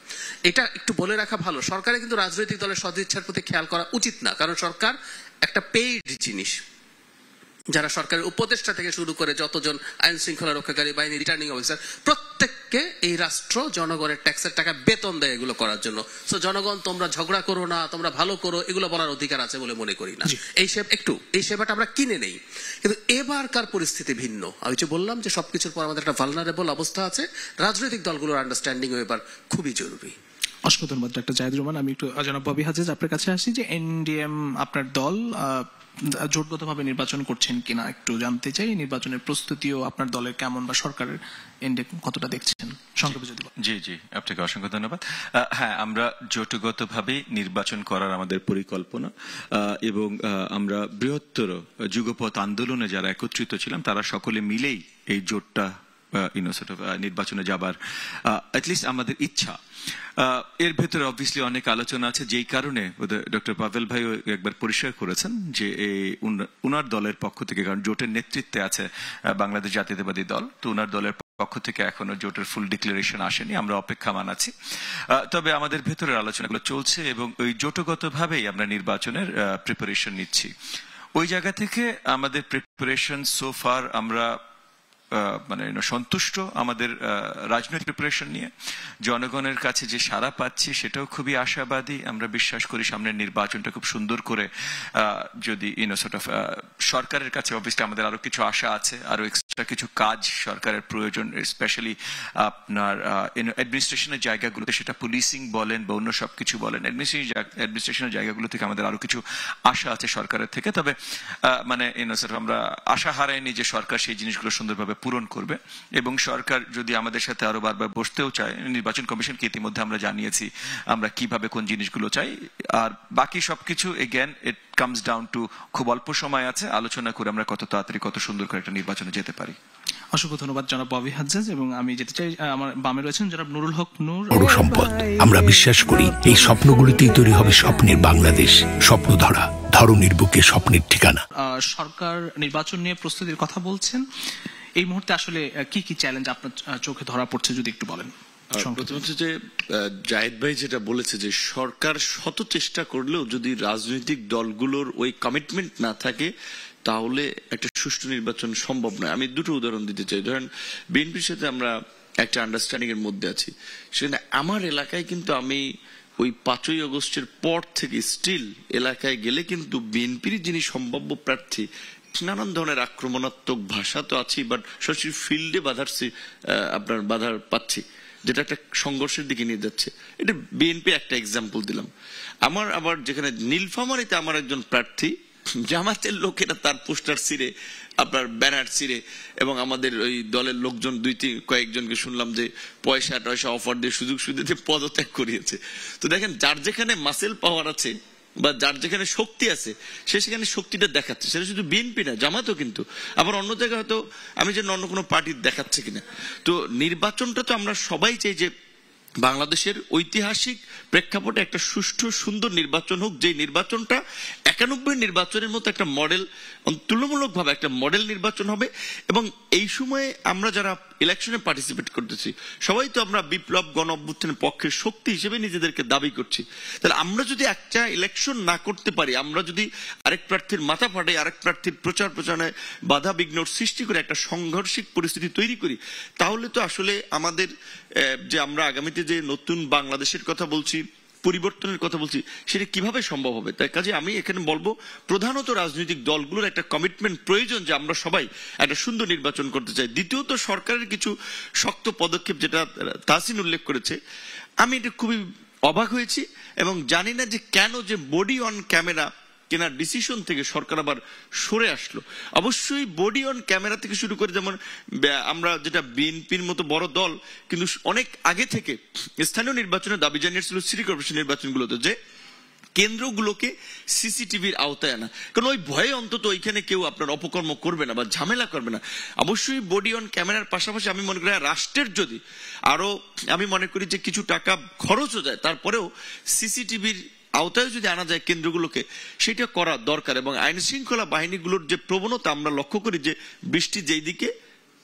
এটা একটু বলে রাখা ভালো, সরকারের কিন্তু রাজনৈতিক দলের সদিচ্ছার প্রতি খেয়াল করা উচিত না, কারণ সরকার একটা পেইড জিনিস। যারা সরকারের উপদেষ্টা থেকে শুরু করে যতজন আইন শৃঙ্খলা রক্ষাকারী বাহিনী, রিটার্নিং অফিসার, প্রত্যেককে এই রাষ্ট্র জনগণের ট্যাক্সের টাকা বেতন দেয় এগুলো করার জন্য। সো জনগণ তোমরা ঝগড়া করো না, তোমরা ভালো করো, এগুলো বলার অধিকার আছে বলে মনে করি না। এই সেবাটা আমরা কিনে নেই। কিন্তু এবারকার পরিস্থিতি ভিন্ন। আমি যে বললাম যে সবকিছুর পর আমাদের একটা ভালনারেবল অবস্থা আছে, রাজনৈতিক দলগুলোর আন্ডারস্ট্যান্ডিং এবার খুবই জরুরি। অসংখ্য ধন্যবাদ ডক্টর জাহিদুর রহমান। আমি একটু জনাব ববি হাজেজ আপনার কাছে আসি, যে এনডিএম আপনার দল জোটগতভাবে নির্বাচন করছেন কিনা একটু জানতে চাই। নির্বাচনের প্রস্তুতিও আপনার দলের কেমন, বা সরকারের এনডিএম কতটা দেখছেন, সংক্ষেপে যদি বলেন। জি, আপনাকে অসংখ্য ধন্যবাদ। হ্যাঁ, আমরা জোটগতভাবে নির্বাচন করার আমাদের পরিকল্পনা, এবং আমরা বৃহত্তর যুগপৎ আন্দোলনে যারা একত্রিত ছিলাম তারা সকলে মিলেই এই জোটটা নির্বাচনে যাবার অ্যাটলিস্ট আমাদের ইচ্ছা। এর ভেতরে অবভিয়াসলি অনেক আলোচনা আছে, যেই কারণে ডক্টর পাভেল ভাইও একবার পরিষ্কার করেছেন যে উনার দলের পক্ষ থেকে, কারণ জোটের নেতৃত্বে আছে বাংলাদেশ জাতীয়তাবাদী দল, তো উনার দলের পক্ষ থেকে এখনো জোটের ফুল ডিক্লারেশন আসেনি, আমরা অপেক্ষামান আছি। তবে আমাদের ভেতরের আলোচনাগুলো চলছে এবং ওই জোটগতভাবেই আমরা নির্বাচনের প্রিপারেশন নিচ্ছি। ওই জায়গা থেকে আমাদের প্রিপারেশন সোফার আমরা মানে সন্তুষ্ট আমাদের রাজনৈতিক প্রিপারেশন নিয়ে। জনগণের কাছে যে সাড়া পাচ্ছি সেটাও খুবই আশাবাদী। আমরা বিশ্বাস করি সামনের নির্বাচনটা খুব সুন্দর করে যদি সরকারের কাছে অবভিয়াসলি আমাদের আরো কিছু আশা আছে, আরো এক্সট্রা কিছু কাজ সরকারের প্রয়োজন, স্পেশালি আপনার অ্যাডমিনিস্ট্রেশনের জায়গাগুলোতে, সেটা পুলিশিং বলেন বা অন্য সবকিছু বলেন, অ্যাডমিনিস্ট্রেশনের জায়গাগুলো থেকে আমাদের আরো কিছু আশা আছে সরকারের থেকে। তবে মানে আমরা আশা হারাইনি যে সরকার সেই জিনিসগুলো সুন্দরভাবে পূরণ করবে, এবং সরকার যদি আমাদের সাথে আরো বারবার বসতেও চায়, নির্বাচন কমিশনকে ইতিমধ্যে আমরা জানিয়েছি আমরা কিভাবে কোন জিনিসগুলো চাই। আর বাকি সবকিছু again it comes down to খুব অল্প সময় আছে, আলোচনা করে আমরা কত তাড়াতাড়ি কত সুন্দর করে একটা নির্বাচনে যেতে পারি। অসংখ্য ধন্যবাদ জনাব ববি হাজ্জাজ, এবং আমি যেতে চাই আমার বামে রয়েছেন জনাব নুরুল হক নূর। সম্পদ আমরা বিশ্বাস করি এই স্বপ্নগুলিতেই তৈরি হবে স্বপ্নের বাংলাদেশ। স্বপ্ন ধরা, ধরনীর বুকে স্বপ্নের ঠিকানা। সরকার নির্বাচন নিয়ে প্রস্তুতির কথা বলছেন, এই মুহূর্তে আসলে কি কি চ্যালেঞ্জ আপনার চোখে ধরা পড়ছে যদি একটু বলেন। প্রথমত যে জাহিদ ভাই যেটা বলেছে যে সরকার শত চেষ্টা করলেও যদি রাজনৈতিক দলগুলোর ওই কমিটমেন্ট না থাকে তাহলে একটা সুষ্ঠু নির্বাচন সম্ভব নয়। আমি দুটো উদাহরণ দিতে চাই। ধরেন বিএনপির সাথে আমরা একটা আন্ডারস্ট্যান্ডিং এর মধ্যে আছি, সেখানে আমার এলাকায় কিন্তু আমি ওই 5ই আগস্টের পর থেকে স্টিল এলাকায় গেলে কিন্তু বিএনপির যিনি সম্ভাব্য প্রার্থী নানান ধরনের আক্রমণাত্মক ভাষা তো আছেই, বাট সরাসরি ফিল্ডে বাধার পাচ্ছি, যেটা একটা সংঘর্ষের দিকে নিয়ে যাচ্ছে। এটা বিএনপি একটা এক্সাম্পল দিলাম। আমার আবার যেখানে নীলফামারীতে আমার একজন প্রার্থী, জামাতের লোকেরা তার পোস্টার ছিঁড়ে, আপনার ব্যানার ছিঁড়ে, এবং আমাদের ওই দলের লোকজন কয়েকজনকে শুনলাম যে পয়সা টয়সা অফার দিয়ে সুযোগ সুবিধা দিয়ে পদত্যাগ করিয়েছে। তো দেখেন, যার যেখানে মাসেল পাওয়ার আছে বা যার যেখানে শক্তি আছে সে সেখানে শক্তিটা দেখাচ্ছে। সেটা শুধু বিএনপি না, জামাতও কিন্তু আবার অন্য জায়গায় হয়তো আমি যেন অন্য কোনো পার্টি দেখাচ্ছে কিনা। তো নির্বাচনটা তো আমরা সবাই চাই যে বাংলাদেশের ঐতিহাসিক প্রেক্ষাপটে একটা সুষ্ঠু সুন্দর নির্বাচন হোক, যে নির্বাচনটা 91 নির্বাচনের মতো একটা মডেল, তুলনামূলকভাবে একটা মডেল নির্বাচন হবে। এবং এই সময়ে আমরা যারা ইলেকশনে পার্টিসিপেট করতেছি সবাই তো আমরা বিপ্লব গণ অভ্যুত্থানের পক্ষের শক্তি হিসেবে নিজেদেরকে দাবি করছি। তাহলে আমরা যদি একটা ইলেকশন না করতে পারি, আমরা যদি আরেক প্রার্থীর মাথা ফাটাই, আরেক প্রার্থীর প্রচারণায় বাধা বিঘ্ন সৃষ্টি করে একটা সংঘর্ষিক পরিস্থিতি তৈরি করি, তাহলে তো আসলে আমাদের যে আমরা আগামীতে যে নতুন বাংলাদেশের কথা বলছি, পরিবর্তনের কথা বলছি, সেটা কিভাবে সম্ভব হবে। তাই কাজে আমি এখানে বলবো প্রধানত রাজনৈতিক দলগুলোর একটা কমিটমেন্ট প্রয়োজন যে আমরা সবাই একটা সুন্দর নির্বাচন করতে চাই। দ্বিতীয়ত সরকারের কিছু শক্ত পদক্ষেপ, যেটা তাহসিন উল্লেখ করেছে, আমি এটা খুবই অবাক হয়েছি এবং জানি না যে কেন যে বডি অন ক্যামেরা কেনার ডিসিশন থেকে সরকার আবার সরে আসলো। অবশ্যই বডি অন ক্যামেরা থেকে শুরু করে, যেমন আমরা যেটা বিএনপির মতো বড় দল কিন্তু অনেক আগে থেকে স্থানীয় নির্বাচনের দাবি জানিয়েছিল সিটি কর্পোরেশন নির্বাচনগুলোতে, যে কেন্দ্রগুলোকে সিসিটিভির আওতায় আনা, কারণ ওই ভয়ে অন্তত ওইখানে কেউ আপনার অপকর্ম করবে না বা ঝামেলা করবে না। অবশ্যই বডি অন ক্যামেরার পাশাপাশি আমি মনে করি রাষ্ট্রের যদি আরো, আমি মনে করি যে কিছু টাকা খরচও যায়, তারপরেও সিসিটিভির আওতায় যদি আনা যায় কেন্দ্রগুলোকে, সেটা করা দরকার। এবং আইন শৃঙ্খলা বাহিনীগুলোর যে প্রবণতা আমরা লক্ষ্য করি যে বৃষ্টি যেই দিকে,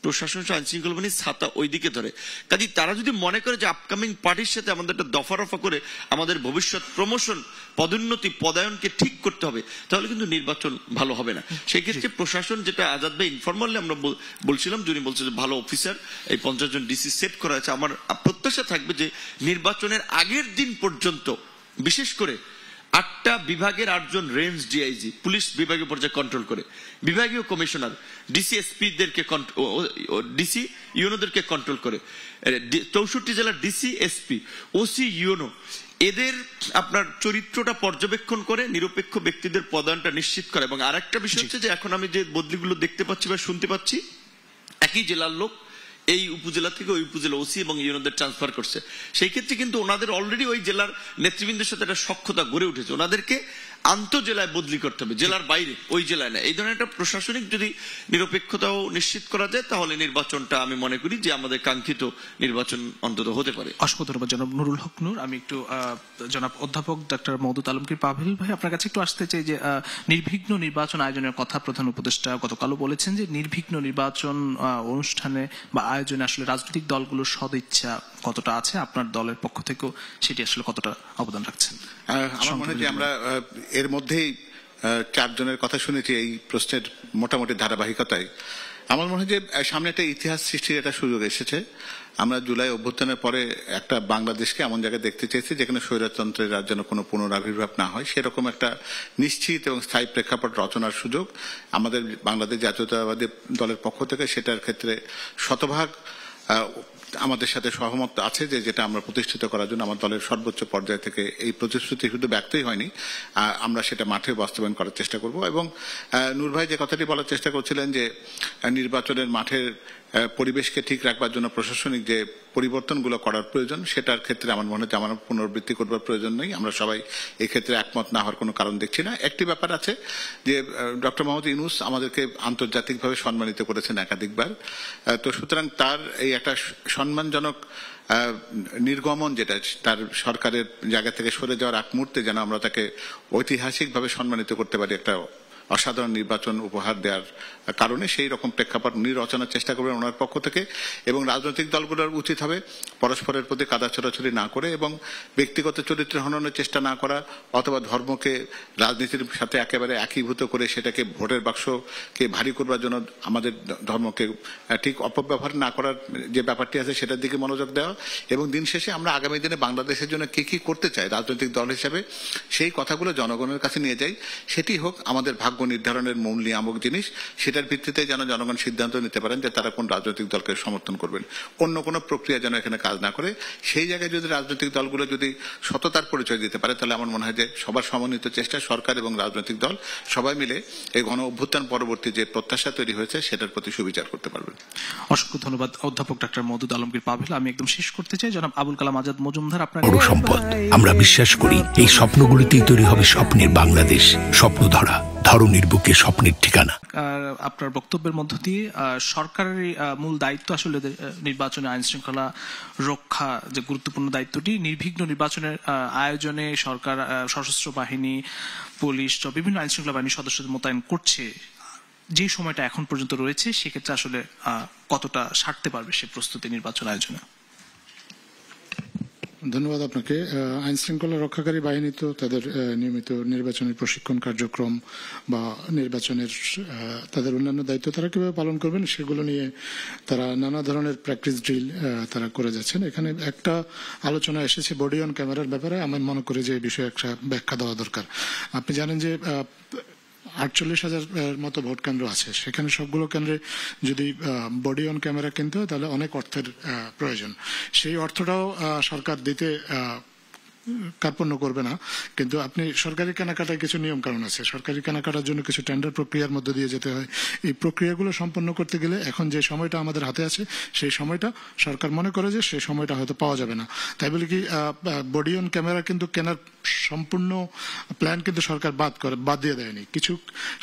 প্রশাসন আইন শৃঙ্খলা বাহিনী ছাতা ওই দিকে ধরে। কাজে তারা যদি মনে করে যে আপকামিং পার্টির সাথে আমাদের একটা দফা করে আমাদের ভবিষ্যৎ প্রমোশন, পদোন্নতি, পদায়নকে ঠিক করতে হবে, তাহলে কিন্তু নির্বাচন ভালো হবে না। সেই ক্ষেত্রে প্রশাসন, যেটা আজাদ ভাই ইনফরমালি আমরা বলছিলাম, যিনি বলছে যে ভালো অফিসার, এই 50 জন ডিসি সেট করা আছে। আমার প্রত্যাশা থাকবে যে নির্বাচনের আগের দিন পর্যন্ত বিশেষ করে 8টা বিভাগের 8 জন রেঞ্জ ডিআইজি, পুলিশ বিভাগীয় পর্যায়ে কন্ট্রোল করে, বিভাগীয় কমিশনার, ডিসি দেরকে ডিসি ইউনোদেরকে কন্ট্রোল করে, 64 জেলার ডিসি এসপি ওসি ইউনো, এদের আপনার চরিত্রটা পর্যবেক্ষণ করে নিরপেক্ষ ব্যক্তিদের পদায়নটা নিশ্চিত করে। এবং আরেকটা বিষয় হচ্ছে যে এখন আমি যে বদলিগুলো দেখতে পাচ্ছি বা শুনতে পাচ্ছি, একই জেলার লোক এই উপজেলা থেকে ওই উপজেলা ওসি এবং ইউনোদের ট্রান্সফার করছে। সেই ক্ষেত্রে কিন্তু ওনাদের অলরেডি ওই জেলার নেতৃবৃন্দের সাথে একটা সখ্যতা গড়ে উঠেছে, ওনাদেরকে আন্তঃজেলায় বদলি করতে হবে, জেলার বাইরে, ওই জেলায় না। এই ধরনের একটা প্রশাসনিক যদি নিরপেক্ষতাও নিশ্চিত করা যায়, তাহলে নির্বাচনটা আমি মনে করি যে আমাদের কাঙ্ক্ষিত নির্বাচন অন্তত হতে পারে। অসংখ্য ধন্যবাদ জনাব নুরুল হক নূর। আমি একটু জনাব অধ্যাপক ডক্টর মওদুদ আলমগীর পাভেল ভাই আপনার কাছে একটু আসতে চাই যে নির্বিঘ্ন নির্বাচন আয়োজনের কথা প্রধান উপদেষ্টা গতকালও বলেছেন যে নির্বিঘ্ন নির্বাচন অনুষ্ঠানে বা আয়োজনে আসলে রাজনৈতিক দলগুলোর সদিচ্ছা কতটা আছে, আপনার দলের পক্ষ থেকেও সেটি আসলে কতটা অবদান রাখছেন? আমার মনে হয় যে আমরা এর মধ্যেই 4 জনের কথা শুনেছি এই প্রশ্নের মোটামুটি ধারাবাহিকতায়। আমার মনে হয় যে সামনে একটা ইতিহাস সৃষ্টির একটা সুযোগ এসেছে। আমরা জুলাই অভ্যুত্থানের পরে একটা বাংলাদেশকে এমন জায়গায় দেখতে চেয়েছি যেখানে স্বৈরতন্ত্রের যেন কোনো পুনরাবির্ভাব না হয়, সেরকম একটা নিশ্চিত এবং স্থায়ী প্রেক্ষাপট রচনার সুযোগ আমাদের বাংলাদেশ জাতীয়তাবাদী দলের পক্ষ থেকে সেটার ক্ষেত্রে শতভাগ আমাদের সাথে সহমত আছে যে যেটা আমরা প্রতিষ্ঠিত করার জন্য আমার দলের সর্বোচ্চ পর্যায় থেকে এই প্রতিশ্রুতি শুধু ব্যক্তই হয়নি, আমরা সেটা মাঠে বাস্তবায়ন করার চেষ্টা করব। এবং নূর ভাই যে কথাটি বলার চেষ্টা করছিলেন যে নির্বাচনের মাঠের পরিবেশকে ঠিক রাখবার জন্য প্রশাসনিক যে পরিবর্তনগুলো করার প্রয়োজন, সেটার ক্ষেত্রে আমার মনে হয় আমার পুনরাবৃত্তি করবার প্রয়োজন নেই। আমরা সবাই এই ক্ষেত্রে একমত না হওয়ার কোনো কারণ দেখছি না। একটি ব্যাপার আছে যে ডক্টর মোহাম্মদ ইউনূস আমাদেরকে আন্তর্জাতিকভাবে সম্মানিত করেছেন একাধিকবার, তো সুতরাং তার এই একটা সম্মানজনক নির্গমন, যেটা তার সরকারের জায়গা থেকে সরে যাওয়ার আগ মুহূর্তে যেন আমরা তাকে ঐতিহাসিকভাবে সম্মানিত করতে পারি একটা অসাধারণ নির্বাচন উপহার দেওয়ার কারণে, সেই রকম প্রেক্ষাপট উনি রচনার চেষ্টা করবেন ওনার পক্ষ থেকে। এবং রাজনৈতিক দলগুলোর উচিত হবে পরস্পরের প্রতি কাদা ছোড়াছুড়ি না করে এবং ব্যক্তিগত চরিত্র হননের চেষ্টা না করা, অথবা ধর্মকে রাজনীতির সাথে একেবারে একীভূত করে সেটাকে ভোটের বাক্সকে ভারী করবার জন্য আমাদের ধর্মকে ঠিক অপব্যবহার না করার যে ব্যাপারটি আছে সেটার দিকে মনোযোগ দেওয়া। এবং দিন শেষে আমরা আগামী দিনে বাংলাদেশের জন্য কি কি করতে চাই রাজনৈতিক দল হিসেবে, সেই কথাগুলো জনগণের কাছে নিয়ে যাই। সেটি হোক আমাদের ভাগ্য নির্ধারণের মূল নিয়ামক জিনিস, সেটার ভিত্তিতে যেন জনগণ সিদ্ধান্ত নিতে পারেন যে তারা কোন রাজনৈতিক দলকে সমর্থন করবেন। অন্য কোনো প্রক্রিয়া যেন এখানে কাজ না করে। সেই জায়গায় যদি রাজনৈতিক দলগুলো যদি সততার পরিচয় দিতে পারে, তাহলে আমার মনে হয় যে সবার সমন্বিত চেষ্টা, সরকার এবং রাজনৈতিক দল সবাই মিলে এই গণ অভ্যুত্থান পরবর্তী যে প্রত্যাশা তৈরি হয়েছে সেটার প্রতি সুবিচার করতে পারবেন। অসংখ্য ধন্যবাদ অধ্যাপক ডক্টর মওদুদ আলমগীর পাভেল। আমি একদম শেষ করতে চাই জনাব আবুল কালাম আজাদ মজুমদার আপনার বড় সম্পদ। আমরা বিশ্বাস করি এই স্বপ্নগুলিতেই তৈরি হবে স্বপ্নের বাংলাদেশ। স্বপ্ন ধরা, ধরনীর বুকে স্বপ্নের ঠিকানা। আপনার বক্তব্যের মধ্য দিয়ে সরকারের মূল দায়িত্ব আসলে নির্বাচনে আইন শৃঙ্খলা রক্ষা, যে গুরুত্বপূর্ণ দায়িত্বটি নির্বিঘ্ন নির্বাচনের আয়োজনে সরকার সশস্ত্র বাহিনী, পুলিশ, বিভিন্ন আইন শৃঙ্খলা বাহিনীর সদস্যদের মোতায়েন করছে। যে সময়টা এখন পর্যন্ত রয়েছে সেক্ষেত্রে আসলে কতটা সারতে পারবে সে প্রস্তুতি নির্বাচন আয়োজনে? ধন্যবাদ আপনাকে। আইন শৃঙ্খলা রক্ষাকারী বাহিনী তো তাদের নিয়মিত নির্বাচনের প্রশিক্ষণ কার্যক্রম বা নির্বাচনের তাদের অন্যান্য দায়িত্ব তারা কিভাবে পালন করবেন সেগুলো নিয়ে তারা নানা ধরনের প্র্যাকটিস ড্রিল তারা করে যাচ্ছেন। এখানে একটা আলোচনা এসেছে বডি অন ক্যামেরার ব্যাপারে। আমি মনে করি যে এই বিষয়ে একটা ব্যাখ্যা দেওয়া দরকার। আপনি জানেন যে 48,000 মতো ভোট কেন্দ্র আছে, সেখানে সবগুলো কেন্দ্রে যদি বডি অন ক্যামেরা কিনতে হয় তাহলে অনেক অর্থের প্রয়োজন। সেই অর্থটাও সরকার দিতে কার্পণ্য করবে না, কিন্তু আপনি সরকারি কেনাকাটায় কিছু নিয়ম কানুন আছে। সরকারি কেনাকাটার জন্য কিছু টেন্ডার প্রক্রিয়ার মধ্যে দিয়ে যেতে হয়। এই প্রক্রিয়াগুলো সম্পন্ন করতে গেলে এখন যে সময়টা আমাদের হাতে আছে সেই সময়টা সরকার মনে করে যে সেই সময়টা হয়তো পাওয়া যাবে না। তাই বলে কি বডি অন ক্যামেরা কিন্তু কেনার সম্পূর্ণ প্ল্যান কিন্তু সরকার বাদ দিয়ে দেয়নি। কিছু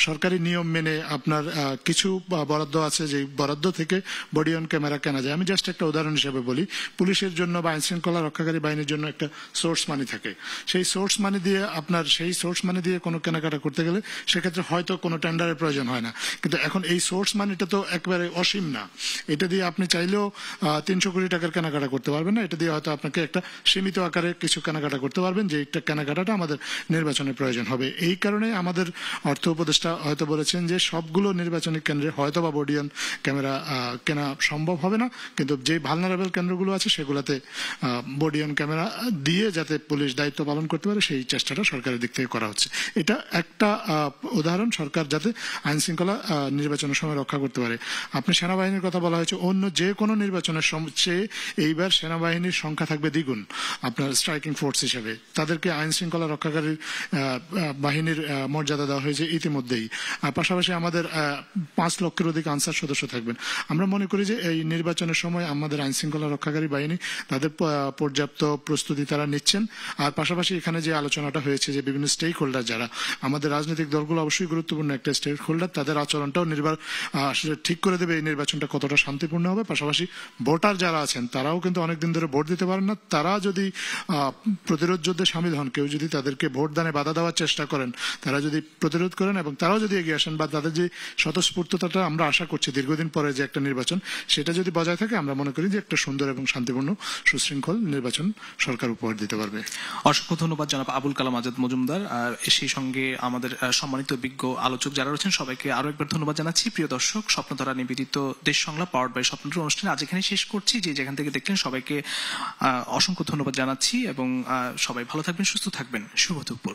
সরকারি নিয়ম মেনে আপনার কিছু বরাদ্দ আছে, যে বরাদ্দ থেকে বডি অন ক্যামেরা কেনা যায়। আমি জাস্ট একটা উদাহরণ হিসেবে বলি, পুলিশের জন্য বা আইন শৃঙ্খলা রক্ষাকারী বাহিনীর জন্য একটা সোর্স মানি থাকে। সেই সোর্স মানি দিয়ে কোনো কেনাকাটা করতে গেলে সেক্ষেত্রে হয়তো কোনো টেন্ডারের প্রয়োজন হয় না। কিন্তু এখন এই সোর্স মানিটা তো একেবারে অসীম না। এটা দিয়ে আপনি চাইলেও 300 কোটি টাকার কেনাকাটা করতে পারবেন না। এটা দিয়ে হয়তো আপনাকে একটা সীমিত আকারে কিছু কেনাকাটা করতে পারবেন, যে একটা কেনাকাটাটা আমাদের নির্বাচনের প্রয়োজন হবে। এই কারণে আমাদের অর্থ উপদেষ্টা হয়তো বলেছেন যে সবগুলো নির্বাচনী কেন্দ্রে হয়তো বা বডি অন ক্যামেরা কেনা সম্ভব হবে না, কিন্তু যে ভালনারেবল কেন্দ্রগুলো আছে সেগুলোতে বডি অন ক্যামেরা দিয়ে যাতে পুলিশ দায়িত্ব পালন করতে পারে সেই চেষ্টাটা সরকারের দিক থেকে করা হচ্ছে। এটা একটা উদাহরণ, সরকার যাতে আইন শৃঙ্খলা নির্বাচনের সময় রক্ষা করতে পারে। আপনি সেনাবাহিনীর কথা বলা হয়েছে, অন্য যে কোনো নির্বাচনের চেয়ে এইবার সেনাবাহিনীর সংখ্যা থাকবে দ্বিগুণ আপনার স্ট্রাইকিং ফোর্স হিসেবে। তাদেরকে আইন শৃঙ্খলা রক্ষাকারী বাহিনীর মর্যাদা দেওয়া হয়েছে ইতিমধ্যেই। পাশাপাশি আমাদের 5 লক্ষের অধিক আনসার সদস্য থাকবেন। আমরা মনে করি যে এই নির্বাচনের সময় আমাদের আইন শৃঙ্খলা রক্ষাকারী বাহিনী তাদের পর্যাপ্ত প্রস্তুতি তারা নিচ্ছেন। আর পাশাপাশি এখানে যে আলোচনাটা হয়েছে যে বিভিন্ন স্টেক হোল্ডার যারা আমাদের রাজনৈতিক দলগুলো অবশ্যই গুরুত্বপূর্ণ একটা স্টেক হোল্ডার, তাদের আচরণটাও আসলে ঠিক করে দেবে এই নির্বাচনটা কতটা শান্তিপূর্ণ হবে। পাশাপাশি ভোটার যারা আছেন তারাও কিন্তু অনেকদিন ধরে ভোট দিতে পারেন না, তারা যদি প্রতিরোধ যুদ্ধে সামিল হন, কেউ যদি তাদেরকে ভোট দানে বাধা দেওয়ার চেষ্টা করেন, তারা যদি প্রতিরোধ করেন এবং তারাও যদি এগিয়ে আসেন বা তাদের যে স্বতঃস্ফূর্ততাটা আমরা আশা করছি দীর্ঘদিন পরে যে একটা নির্বাচন সেটা যদি বজায় থাকে, আমরা মনে করি যে একটা সুন্দর এবং শান্তিপূর্ণ সুশৃঙ্খল নির্বাচন সরকার উপহার দিতে পারবে। অসংখ্য ধন্যবাদ জনাব আবুল কালাম আজাদ মজুমদার। আর সেই সঙ্গে আমাদের সম্মানিত বিজ্ঞ আলোচক যারা রয়েছেন সবাইকে আরো একবার ধন্যবাদ জানাচ্ছি। প্রিয় দর্শক, স্বপ্নধারা নিবেদিত দেশ সংলাপ পাওয়ার্ড বাই স্বপ্নধারা অনুষ্ঠান আজ এখানে শেষ করছি। যে যেখান থেকে দেখলেন সবাইকে অসংখ্য ধন্যবাদ জানাচ্ছি এবং সবাই ভালো থাকবেন, সুস্থ থাকবেন। শুভ দুপুর।